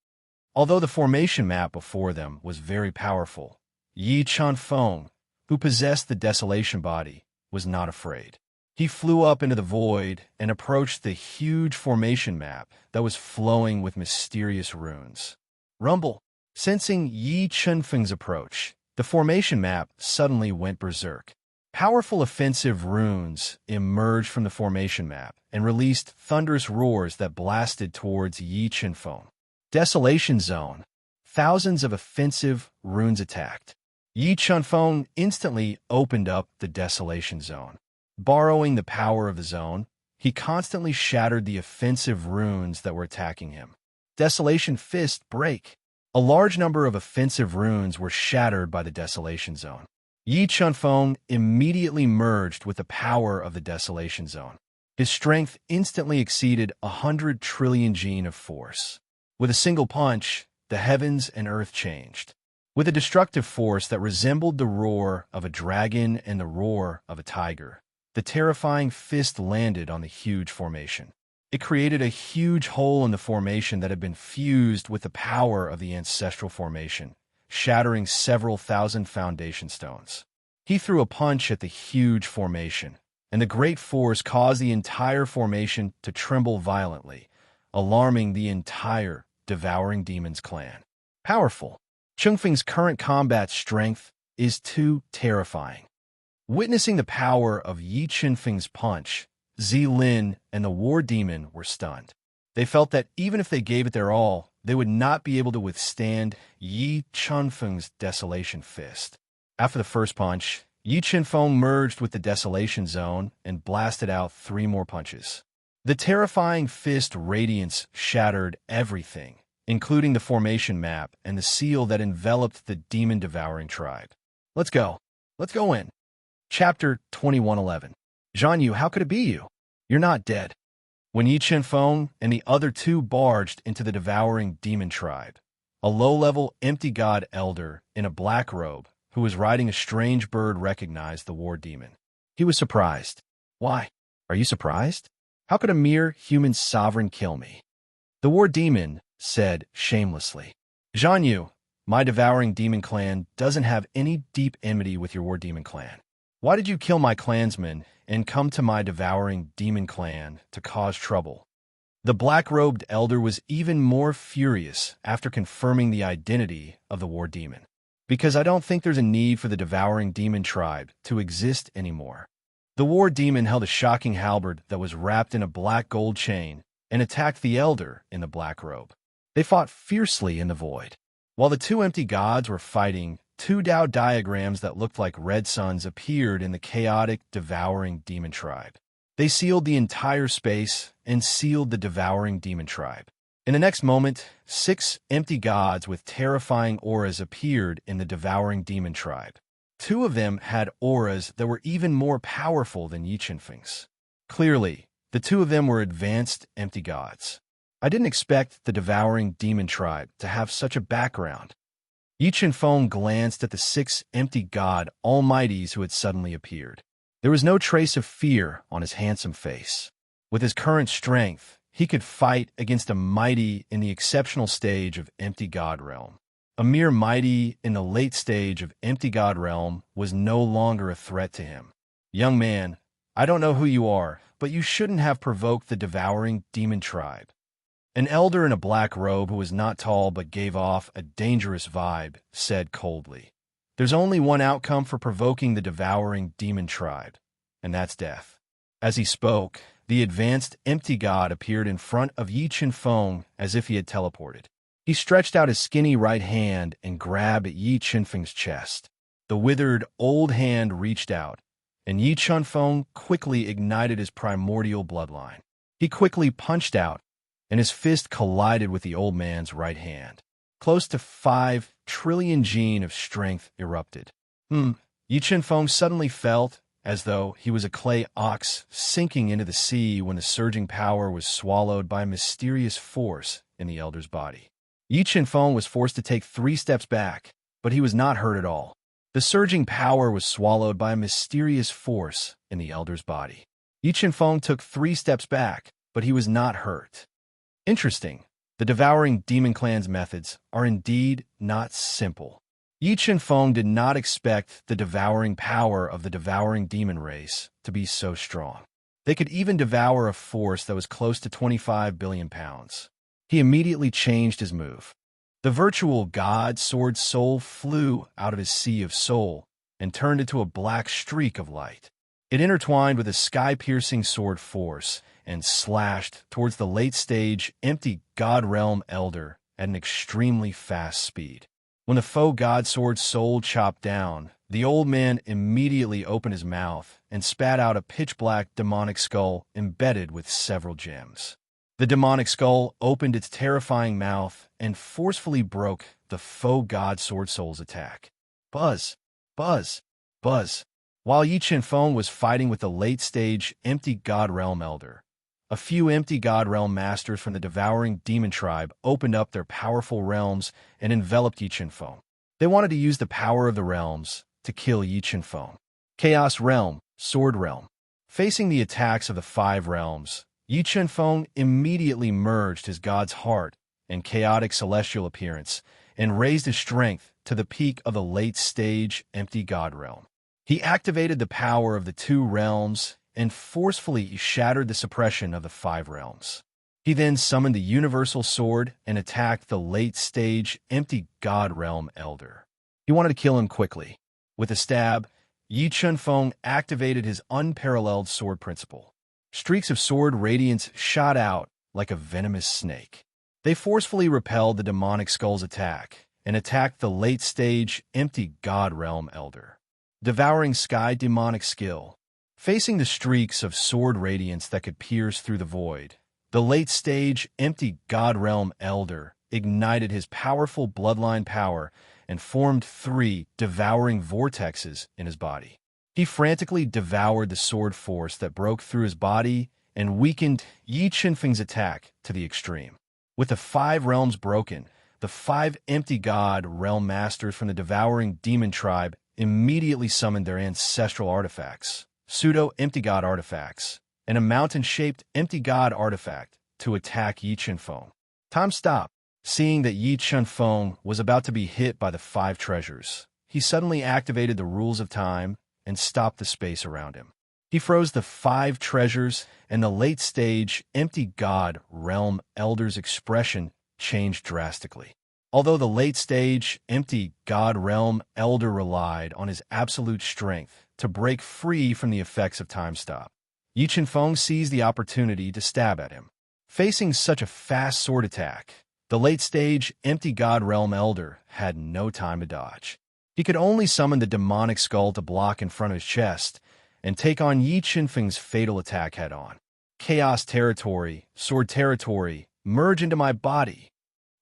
Although the formation map before them was very powerful, Yi Chunfeng, who possessed the desolation body, was not afraid. He flew up into the void and approached the huge formation map that was flowing with mysterious runes. Rumble. Sensing Yi Chunfeng's approach, the formation map suddenly went berserk. Powerful offensive runes emerged from the formation map and released thunderous roars that blasted towards Yi Chunfeng. Desolation Zone. Thousands of offensive runes attacked. Yi Chunfeng instantly opened up the Desolation Zone. Borrowing the power of the zone, he constantly shattered the offensive runes that were attacking him. Desolation Fist Break. A large number of offensive runes were shattered by the Desolation Zone. Yi Chunfeng immediately merged with the power of the Desolation Zone. His strength instantly exceeded 100 trillion gene of force. With a single punch, the heavens and earth changed. With a destructive force that resembled the roar of a dragon and the roar of a tiger, the terrifying fist landed on the huge formation. It created a huge hole in the formation that had been fused with the power of the ancestral formation, shattering several thousand foundation stones. He threw a punch at the huge formation, and the great force caused the entire formation to tremble violently, alarming the entire Devouring Demons clan. Powerful. Chunfeng's current combat strength is too terrifying. Witnessing the power of Yi Chunfeng's punch, Zilin and the war demon were stunned. They felt that even if they gave it their all, they would not be able to withstand Yi Chunfeng's Desolation Fist. After the first punch, Yi Chunfeng merged with the Desolation Zone and blasted out 3 more punches. The terrifying fist radiance shattered everything, including the formation map and the seal that enveloped the demon-devouring tribe. Let's go. Let's go in. Chapter 2111. Zhan Yu, how could it be you? You're not dead. When Yi Chunfeng and the other two barged into the devouring demon tribe, a low-level empty god elder in a black robe who was riding a strange bird recognized the war demon. He was surprised. Why? Are you surprised? How could a mere human sovereign kill me? The war demon said shamelessly. Zhan Yu, my devouring demon clan doesn't have any deep enmity with your war demon clan. Why did you kill my clansmen and come to my devouring demon clan to cause trouble? The black-robed elder was even more furious after confirming the identity of the war demon. Because I don't think there's a need for the devouring demon tribe to exist anymore. The war demon held a shocking halberd that was wrapped in a black gold chain and attacked the elder in the black robe. They fought fiercely in the void. While the two empty gods were fighting, 2 Tao diagrams that looked like red suns appeared in the chaotic, devouring demon tribe. They sealed the entire space and sealed the devouring demon tribe. In the next moment, 6 empty gods with terrifying auras appeared in the devouring demon tribe. 2 of them had auras that were even more powerful than Yi Qinfeng's. Clearly, the 2 of them were advanced empty gods. I didn't expect the devouring demon tribe to have such a background. Yi Qinfeng glanced at the 6 empty god almighties who had suddenly appeared. There was no trace of fear on his handsome face. With his current strength, he could fight against a mighty in the exceptional stage of empty god realm. A mere mighty in the late stage of empty god realm was no longer a threat to him. Young man, I don't know who you are, but you shouldn't have provoked the devouring demon tribe. An elder in a black robe who was not tall but gave off a dangerous vibe said coldly, "There's only one outcome for provoking the devouring demon tribe, and that's death." As he spoke, the advanced empty god appeared in front of Yi Qinfeng as if he had teleported. He stretched out his skinny right hand and grabbed at Yi Qinfeng's chest. The withered, old hand reached out, and Yi Qinfeng quickly ignited his primordial bloodline. He quickly punched out, and his fist collided with the old man's right hand. Close to 5 trillion gene of strength erupted. Yi Qinfeng suddenly felt as though he was a clay ox sinking into the sea when the surging power was swallowed by a mysterious force in the elder's body. Yi Qinfeng was forced to take 3 steps back, but he was not hurt at all. The surging power was swallowed by a mysterious force in the elder's body. Yi Qinfeng took 3 steps back, but he was not hurt. Interesting. The devouring demon clan's methods are indeed not simple. Yi Qinfeng did not expect the devouring power of the devouring demon race to be so strong. They could even devour a force that was close to 25 billion pounds. He immediately changed his move. The virtual god sword soul flew out of his sea of soul and turned into a black streak of light. It intertwined with a sky-piercing sword force and slashed towards the late-stage empty god realm elder at an extremely fast speed. When the faux god sword soul chopped down, the old man immediately opened his mouth and spat out a pitch-black demonic skull embedded with several gems. The demonic skull opened its terrifying mouth and forcefully broke the faux god sword soul's attack. Buzz, buzz, buzz. While Yi Qinfeng was fighting with the late-stage empty god realm elder, a few empty god realm masters from the devouring demon tribe opened up their powerful realms and enveloped Yi Qinfeng. They wanted to use the power of the realms to kill Yi Qinfeng. Chaos realm, sword realm. Facing the attacks of the 5 realms, Yi Qinfeng immediately merged his god's heart and chaotic celestial appearance and raised his strength to the peak of the late-stage empty god realm. He activated the power of the 2 realms and forcefully shattered the suppression of the 5 realms. He then summoned the universal sword and attacked the late-stage empty god realm elder. He wanted to kill him quickly. With a stab, Yi Qinfeng activated his unparalleled sword principle. Streaks of sword radiance shot out like a venomous snake. They forcefully repelled the demonic skull's attack and attacked the late-stage empty god realm elder. Devouring sky demonic skill. Facing the streaks of sword radiance that could pierce through the void, the late-stage empty god realm elder ignited his powerful bloodline power and formed 3 devouring vortexes in his body. He frantically devoured the sword force that broke through his body and weakened Yi Qinfeng's attack to the extreme. With the 5 realms broken, the 5 empty god realm masters from the devouring demon tribe immediately summoned their ancestral artifacts, pseudo-empty god artifacts, and a mountain-shaped empty god artifact to attack Yi Qinfeng. Time stopped. Seeing that Yi Qinfeng was about to be hit by the 5 treasures, he suddenly activated the rules of time and stopped the space around him. He froze the 5 treasures, and the late-stage empty god realm elder's expression changed drastically. Although the late-stage empty god realm elder relied on his absolute strength to break free from the effects of time stop, Yi Qinfeng seized the opportunity to stab at him. Facing such a fast sword attack, the late-stage empty god realm elder had no time to dodge. He could only summon the demonic skull to block in front of his chest and take on Yi Qinfeng's fatal attack head-on. Chaos territory, sword territory, merge into my body."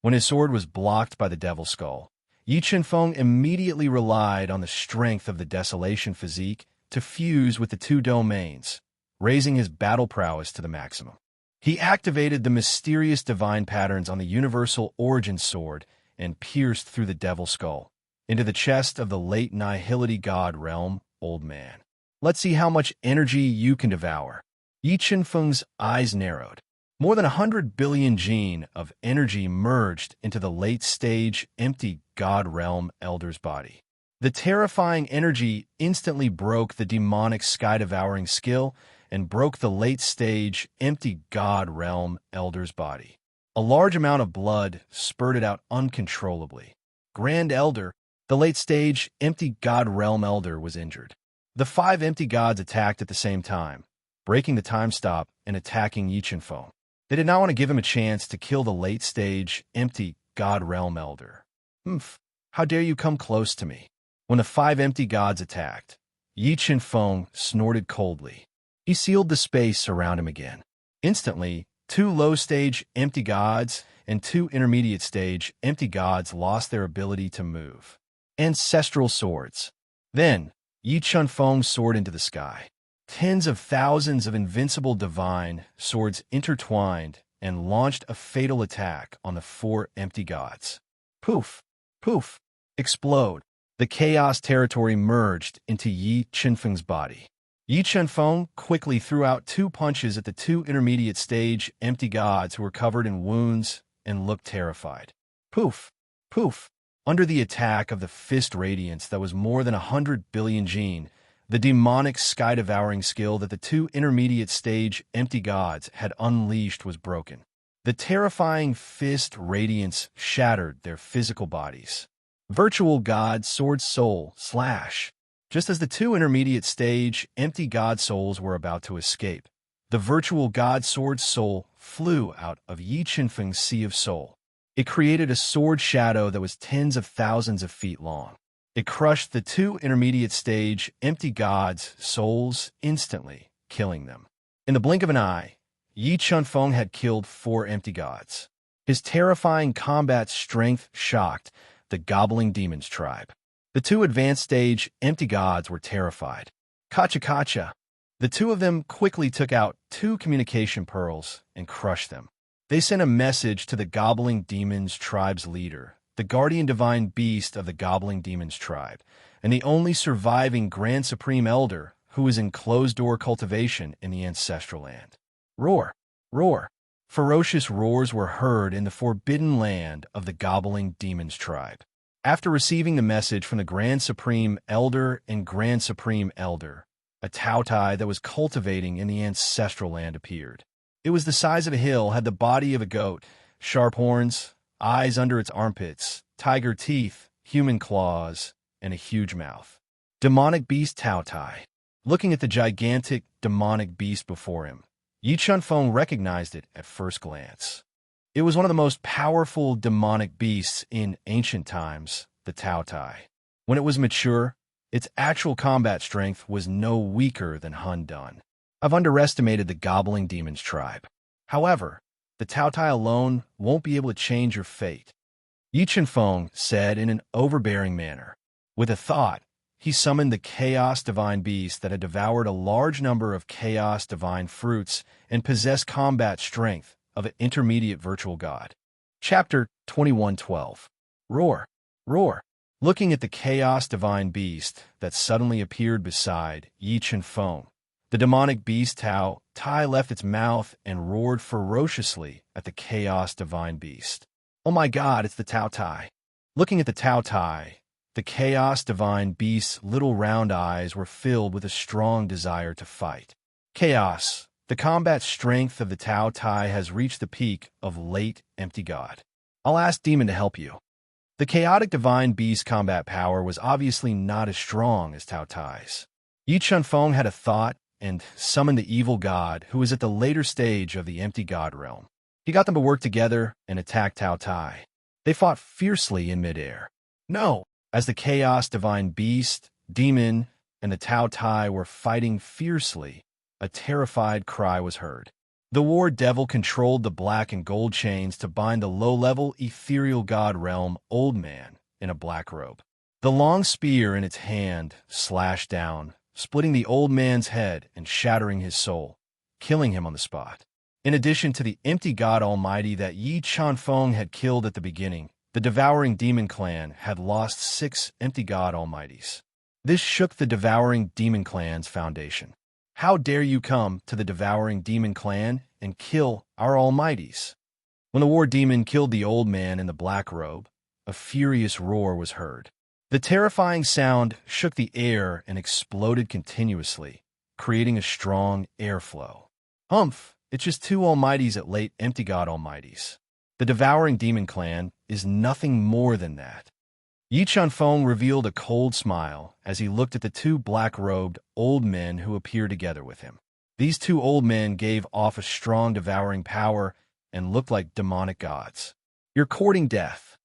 When his sword was blocked by the Devil Skull, Yi Qinfeng immediately relied on the strength of the Desolation physique to fuse with the two domains, raising his battle prowess to the maximum. He activated the mysterious divine patterns on the Universal Origin Sword and pierced through the Devil Skull into the chest of the late Nihility God realm, Old Man. "Let's see how much energy you can devour." Yi Qinfeng's eyes narrowed. More than 100 billion gene of energy merged into the late-stage empty God realm elder's body. The terrifying energy instantly broke the demonic sky-devouring skill and broke the late-stage empty God realm elder's body. A large amount of blood spurted out uncontrollably. Grand Elder, the late-stage empty God realm elder, was injured. The 5 empty gods attacked at the same time, breaking the time stop and attacking Yi Qinfeng. They did not want to give him a chance to kill the late-stage empty God realm elder. "Humph, how dare you come close to me?" When the 5 empty gods attacked, Yi Qinfeng snorted coldly. He sealed the space around him again. Instantly, 2 low-stage empty gods and 2 intermediate-stage empty gods lost their ability to move. Ancestral swords. Then, Yi Qinfeng soared into the sky. Tens of thousands of invincible divine swords intertwined and launched a fatal attack on the 4 empty gods. Poof! Poof! Explode! The chaos territory merged into Yi Qinfeng's body. Yi Qinfeng quickly threw out 2 punches at the 2 intermediate-stage empty gods who were covered in wounds and looked terrified. Poof! Poof! Under the attack of the fist radiance that was more than 100 billion gene, the demonic sky-devouring skill that the 2 intermediate-stage empty gods had unleashed was broken. The terrifying fist radiance shattered their physical bodies. Virtual God Sword Soul Slash. Just as the 2 intermediate-stage empty god souls were about to escape, the virtual God Sword Soul flew out of Yi Qinfeng's Sea of Soul. It created a sword shadow that was tens of thousands of feet long. It crushed the 2 intermediate-stage empty gods' souls instantly, killing them. In the blink of an eye, Yi Qinfeng had killed 4 empty gods. His terrifying combat strength shocked the gobbling demons tribe. The 2 advanced-stage empty gods were terrified. Kacha! The 2 of them quickly took out 2 communication pearls and crushed them. They sent a message to the gobbling demons tribe's leader, the guardian divine beast of the gobbling demons tribe, and the only surviving Grand Supreme Elder who is in closed-door cultivation in the ancestral land. Roar! Roar! Ferocious roars were heard in the forbidden land of the gobbling demons tribe. After receiving the message from the Grand Supreme Elder and Grand Supreme Elder, a Taotai that was cultivating in the ancestral land appeared. It was the size of a hill, had the body of a goat, sharp horns, eyes under its armpits, tiger teeth, human claws, and a huge mouth. Demonic beast Taotai. Looking at the gigantic demonic beast before him, Yi Qinfeng recognized it at first glance. It was one of the most powerful demonic beasts in ancient times, the Taotai. When it was mature, its actual combat strength was no weaker than Hun Dun. I've underestimated the gobbling demons tribe. However, the Taotai alone won't be able to change your fate. Yi Qinfeng said in an overbearing manner. With a thought, he summoned the Chaos Divine Beast that had devoured a large number of Chaos Divine fruits and possessed combat strength of an intermediate virtual god. Chapter 21:12. Roar! Roar! Looking at the Chaos Divine Beast that suddenly appeared beside Yi Qinfeng, the demonic beast Tao Tai left its mouth and roared ferociously at the Chaos Divine Beast. Oh my god, it's the Tao Tai. Looking at the Tao Tai, the Chaos Divine Beast's little round eyes were filled with a strong desire to fight. Chaos, the combat strength of the Tao Tai has reached the peak of late empty god. I'll ask Demon to help you. The chaotic divine beast's combat power was obviously not as strong as Tao Tai's. Yi Qinfeng had a thought and summoned the evil god who was at the later stage of the empty god realm. He got them to work together and attack Tao Tai. They fought fiercely in midair. No! As the chaos divine beast, demon, and the Tao Tai were fighting fiercely, a terrified cry was heard. The war devil controlled the black and gold chains to bind the low-level ethereal god realm old man in a black robe. The long spear in its hand slashed down, splitting the old man's head and shattering his soul, killing him on the spot. In addition to the empty god almighty that Yi Chanfeng had killed at the beginning, the devouring demon clan had lost 6 empty god almighties. This shook the devouring demon clan's foundation. How dare you come to the devouring demon clan and kill our almighties? When the war demon killed the old man in the black robe, a furious roar was heard. The terrifying sound shook the air and exploded continuously, creating a strong airflow. Humph! It's just 2 almighties at late empty god almighties. The devouring demon clan is nothing more than that. Yi Chanfeng revealed a cold smile as he looked at the 2 black-robed old men who appeared together with him. These 2 old men gave off a strong devouring power and looked like demonic gods. You're courting death.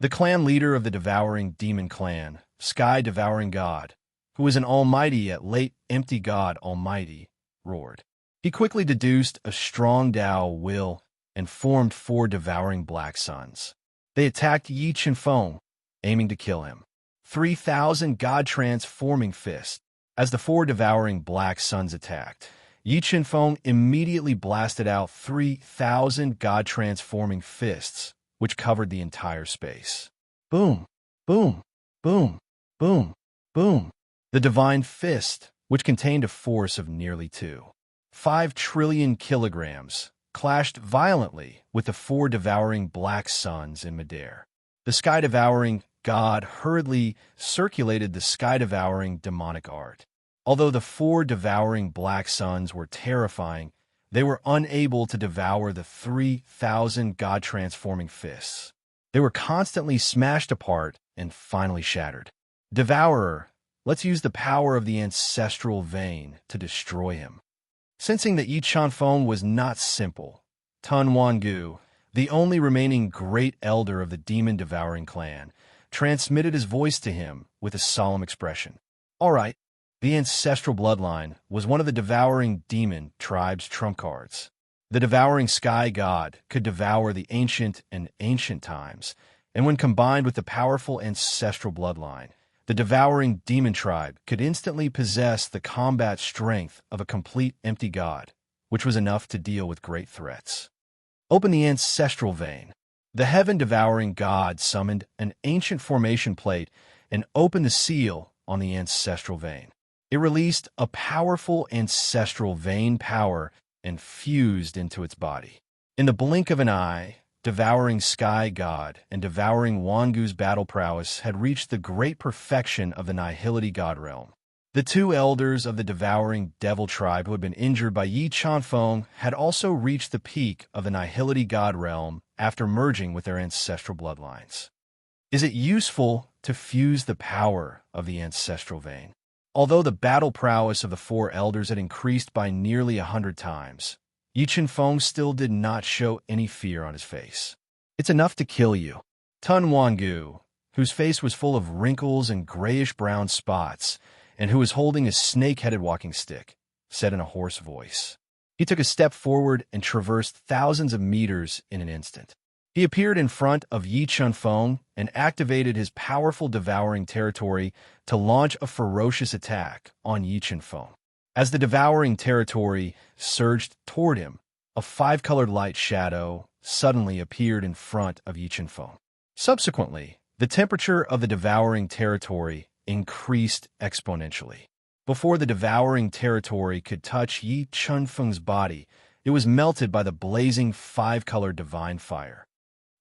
The clan leader of the devouring demon clan, Sky Devouring God, who was an almighty at late empty god almighty, roared. He quickly deduced a strong Tao will and formed 4 devouring black suns. They attacked Yi Chanfeng, aiming to kill him. 3,000 god-transforming fists. As the 4 devouring black suns attacked, Yi Chanfeng immediately blasted out 3,000 god-transforming fists, which covered the entire space. Boom, boom, boom, boom, boom. The divine fist, which contained a force of nearly 2.5 trillion kilograms, clashed violently with the 4 devouring black suns in midair. The sky-devouring god hurriedly circulated the sky-devouring demonic art. Although the 4 devouring black suns were terrifying, they were unable to devour the 3,000 god-transforming fists. They were constantly smashed apart and finally shattered. Devourer, let's use the power of the ancestral vein to destroy him. Sensing that Yi Chanfeng was not simple, Tun Wangu, the only remaining great elder of the demon-devouring clan, transmitted his voice to him with a solemn expression. All right, the ancestral bloodline was one of the devouring demon tribe's trump cards. The devouring sky god could devour the ancient and ancient times, and when combined with the powerful ancestral bloodline, the devouring demon tribe could instantly possess the combat strength of a complete empty god, which was enough to deal with great threats. Open the ancestral vein. The heaven-devouring god summoned an ancient formation plate and opened the seal on the ancestral vein. It released a powerful ancestral vein power and fused into its body. In the blink of an eye, devouring sky god and devouring Wangu's battle prowess had reached the great perfection of the nihility god realm. The 2 elders of the devouring devil tribe who had been injured by Yi Chanfeng had also reached the peak of the nihility god realm after merging with their ancestral bloodlines. Is it useful to fuse the power of the ancestral vein? Although the battle prowess of the 4 elders had increased by nearly 100 times, Yi Chanfeng still did not show any fear on his face. It's enough to kill you. Tun Wangu, whose face was full of wrinkles and grayish-brown spots, and who was holding a snake-headed walking stick, said in a hoarse voice. He took a step forward and traversed thousands of meters in an instant. He appeared in front of Yi Chanfeng and activated his powerful devouring territory to launch a ferocious attack on Yi Chanfeng. As the devouring territory surged toward him, a 5-colored light shadow suddenly appeared in front of Yi Chanfeng. Subsequently, the temperature of the devouring territory increased exponentially. Before the devouring territory could touch Yi Chanfeng's body, it was melted by the blazing 5-colored divine fire.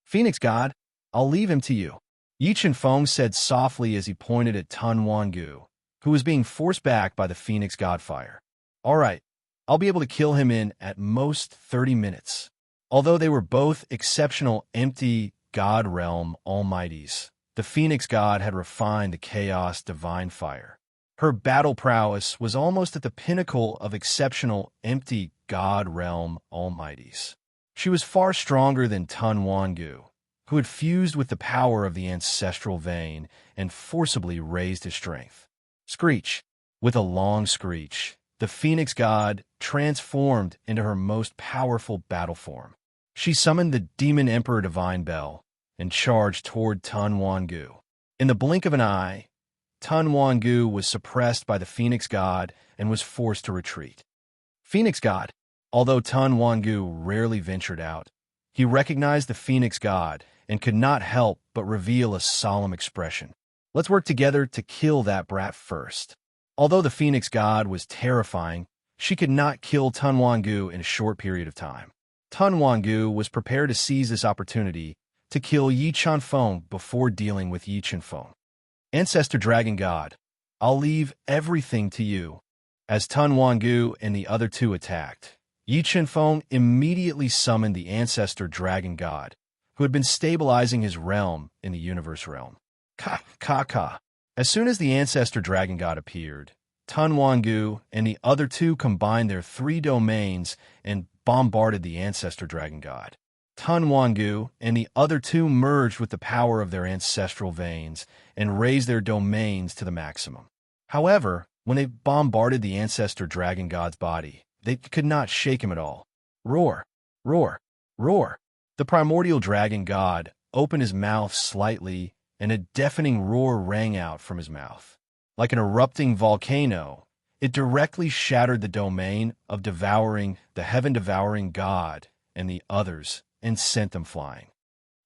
Phoenix God, I'll leave him to you, Yi Chanfeng said softly as he pointed at Tun Wangu, who was being forced back by the Phoenix God fire. All right, I'll be able to kill him in, at most, 30 minutes. Although they were both exceptional empty God realm almighties, the Phoenix God had refined the chaos divine fire. Her battle prowess was almost at the pinnacle of exceptional empty God realm almighties. She was far stronger than Tun Wangu, who had fused with the power of the ancestral vein and forcibly raised his strength. Screech! With a long screech, the Phoenix God transformed into her most powerful battle form. She summoned the Demon Emperor Divine Bell and charged toward Tun Wangu. In the blink of an eye, Tun Wangu was suppressed by the Phoenix God and was forced to retreat. Phoenix God, although Tun Wangu rarely ventured out, he recognized the Phoenix God and could not help but reveal a solemn expression. Let's work together to kill that brat first. Although the Phoenix God was terrifying, she could not kill Tun Wangu in a short period of time. Tun Wangu was prepared to seize this opportunity to kill Yi Chanfeng before dealing with Yi Chanfeng. Ancestor Dragon God, I'll leave everything to you. As Tun Wangu and the other two attacked, Yi Chanfeng immediately summoned the Ancestor Dragon God, who had been stabilizing his realm in the universe realm. Ka. As soon as the Ancestor Dragon God appeared, Tun Wangu and the other two combined their 3 domains and bombarded the Ancestor Dragon God. Tun Wangu and the other two merged with the power of their ancestral veins and raised their domains to the maximum. However, when they bombarded the Ancestor Dragon God's body, they could not shake him at all. Roar, roar, roar. The primordial dragon god opened his mouth slightly, and a deafening roar rang out from his mouth. Like an erupting volcano, it directly shattered the domain of the heaven-devouring god and the others, and sent them flying.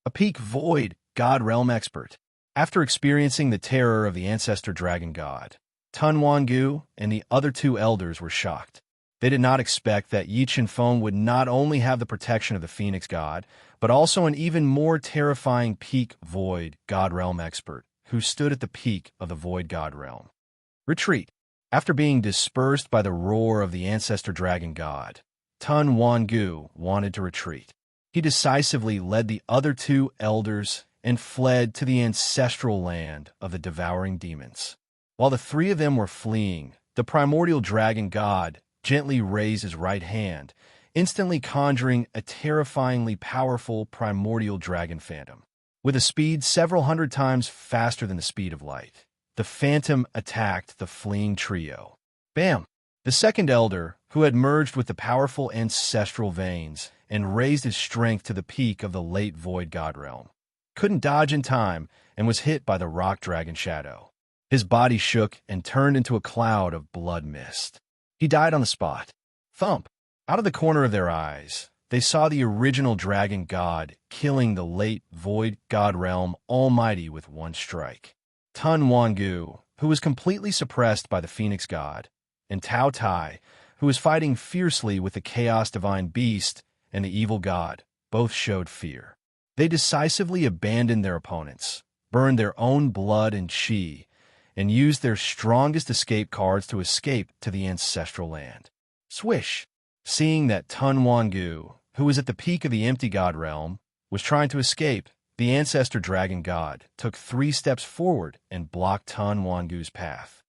A peak void god realm expert. After experiencing the terror of the Ancestor Dragon God, Tun Wangu and the other 2 elders were shocked. They did not expect that Yi Chanfeng would not only have the protection of the Phoenix God, but also an even more terrifying peak void god realm expert who stood at the peak of the void god realm. Retreat. After being dispersed by the roar of the Ancestor Dragon God, Tun Wangu wanted to retreat. He decisively led the other 2 elders and fled to the ancestral land of the devouring demons. While the 3 of them were fleeing, the primordial dragon god gently raised his right hand, instantly conjuring a terrifyingly powerful primordial dragon phantom. With a speed several hundred times faster than the speed of light, the phantom attacked the fleeing trio. Bam! The second elder, who had merged with the powerful ancestral veins and raised his strength to the peak of the late void god realm, couldn't dodge in time and was hit by the rock dragon shadow. His body shook and turned into a cloud of blood mist. He died on the spot. Thump! Out of the corner of their eyes, they saw the original dragon god killing the late void god realm almighty with one strike. Tun Wangu, who was completely suppressed by the Phoenix God, and Tao Tai, who was fighting fiercely with the Chaos Divine Beast and the Evil God, both showed fear. They decisively abandoned their opponents, burned their own blood and chi, and used their strongest escape cards to escape to the ancestral land. Swish! Seeing that Tun Wangu, who was at the peak of the empty god realm, was trying to escape, the Ancestor Dragon God took 3 steps forward and blocked Tun Wangu's path.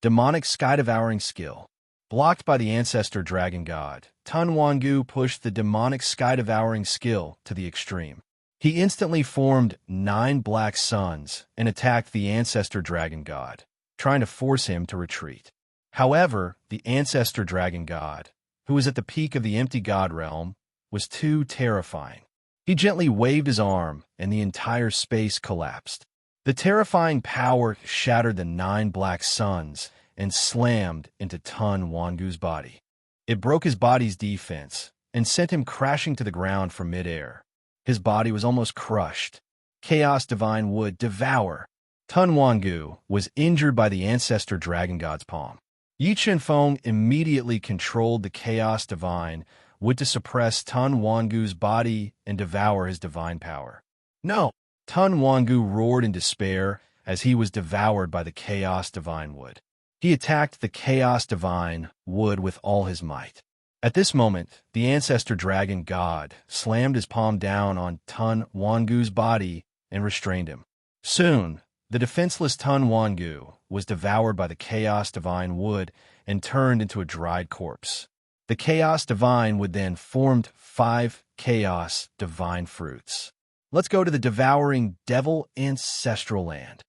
Demonic Sky-Devouring Skill. Blocked by the Ancestor Dragon God, Tun Wangu pushed the Demonic Sky-Devouring Skill to the extreme. He instantly formed 9 black suns and attacked the Ancestor Dragon God, trying to force him to retreat. However, the Ancestor Dragon God, who was at the peak of the empty god realm, was too terrifying. He gently waved his arm, and the entire space collapsed. The terrifying power shattered the 9 black suns and slammed into Tun Wangu's body. It broke his body's defense and sent him crashing to the ground from midair. His body was almost crushed. Chaos Divine would devour. Tun Wangu was injured by the Ancestor Dragon God's palm. Yi Chanfeng immediately controlled the Chaos Divine would to suppress Tun Wangu's body and devour his divine power. No! Tun Wangu roared in despair as he was devoured by the Chaos Divine wood. He attacked the Chaos Divine wood with all his might. At this moment, the Ancestor Dragon God slammed his palm down on Tun Wangu's body and restrained him. Soon, the defenseless Tun Wangu was devoured by the Chaos Divine wood and turned into a dried corpse. The Chaos Divine would then formed 5 Chaos Divine fruits. Let's go to the devouring devil ancestral land.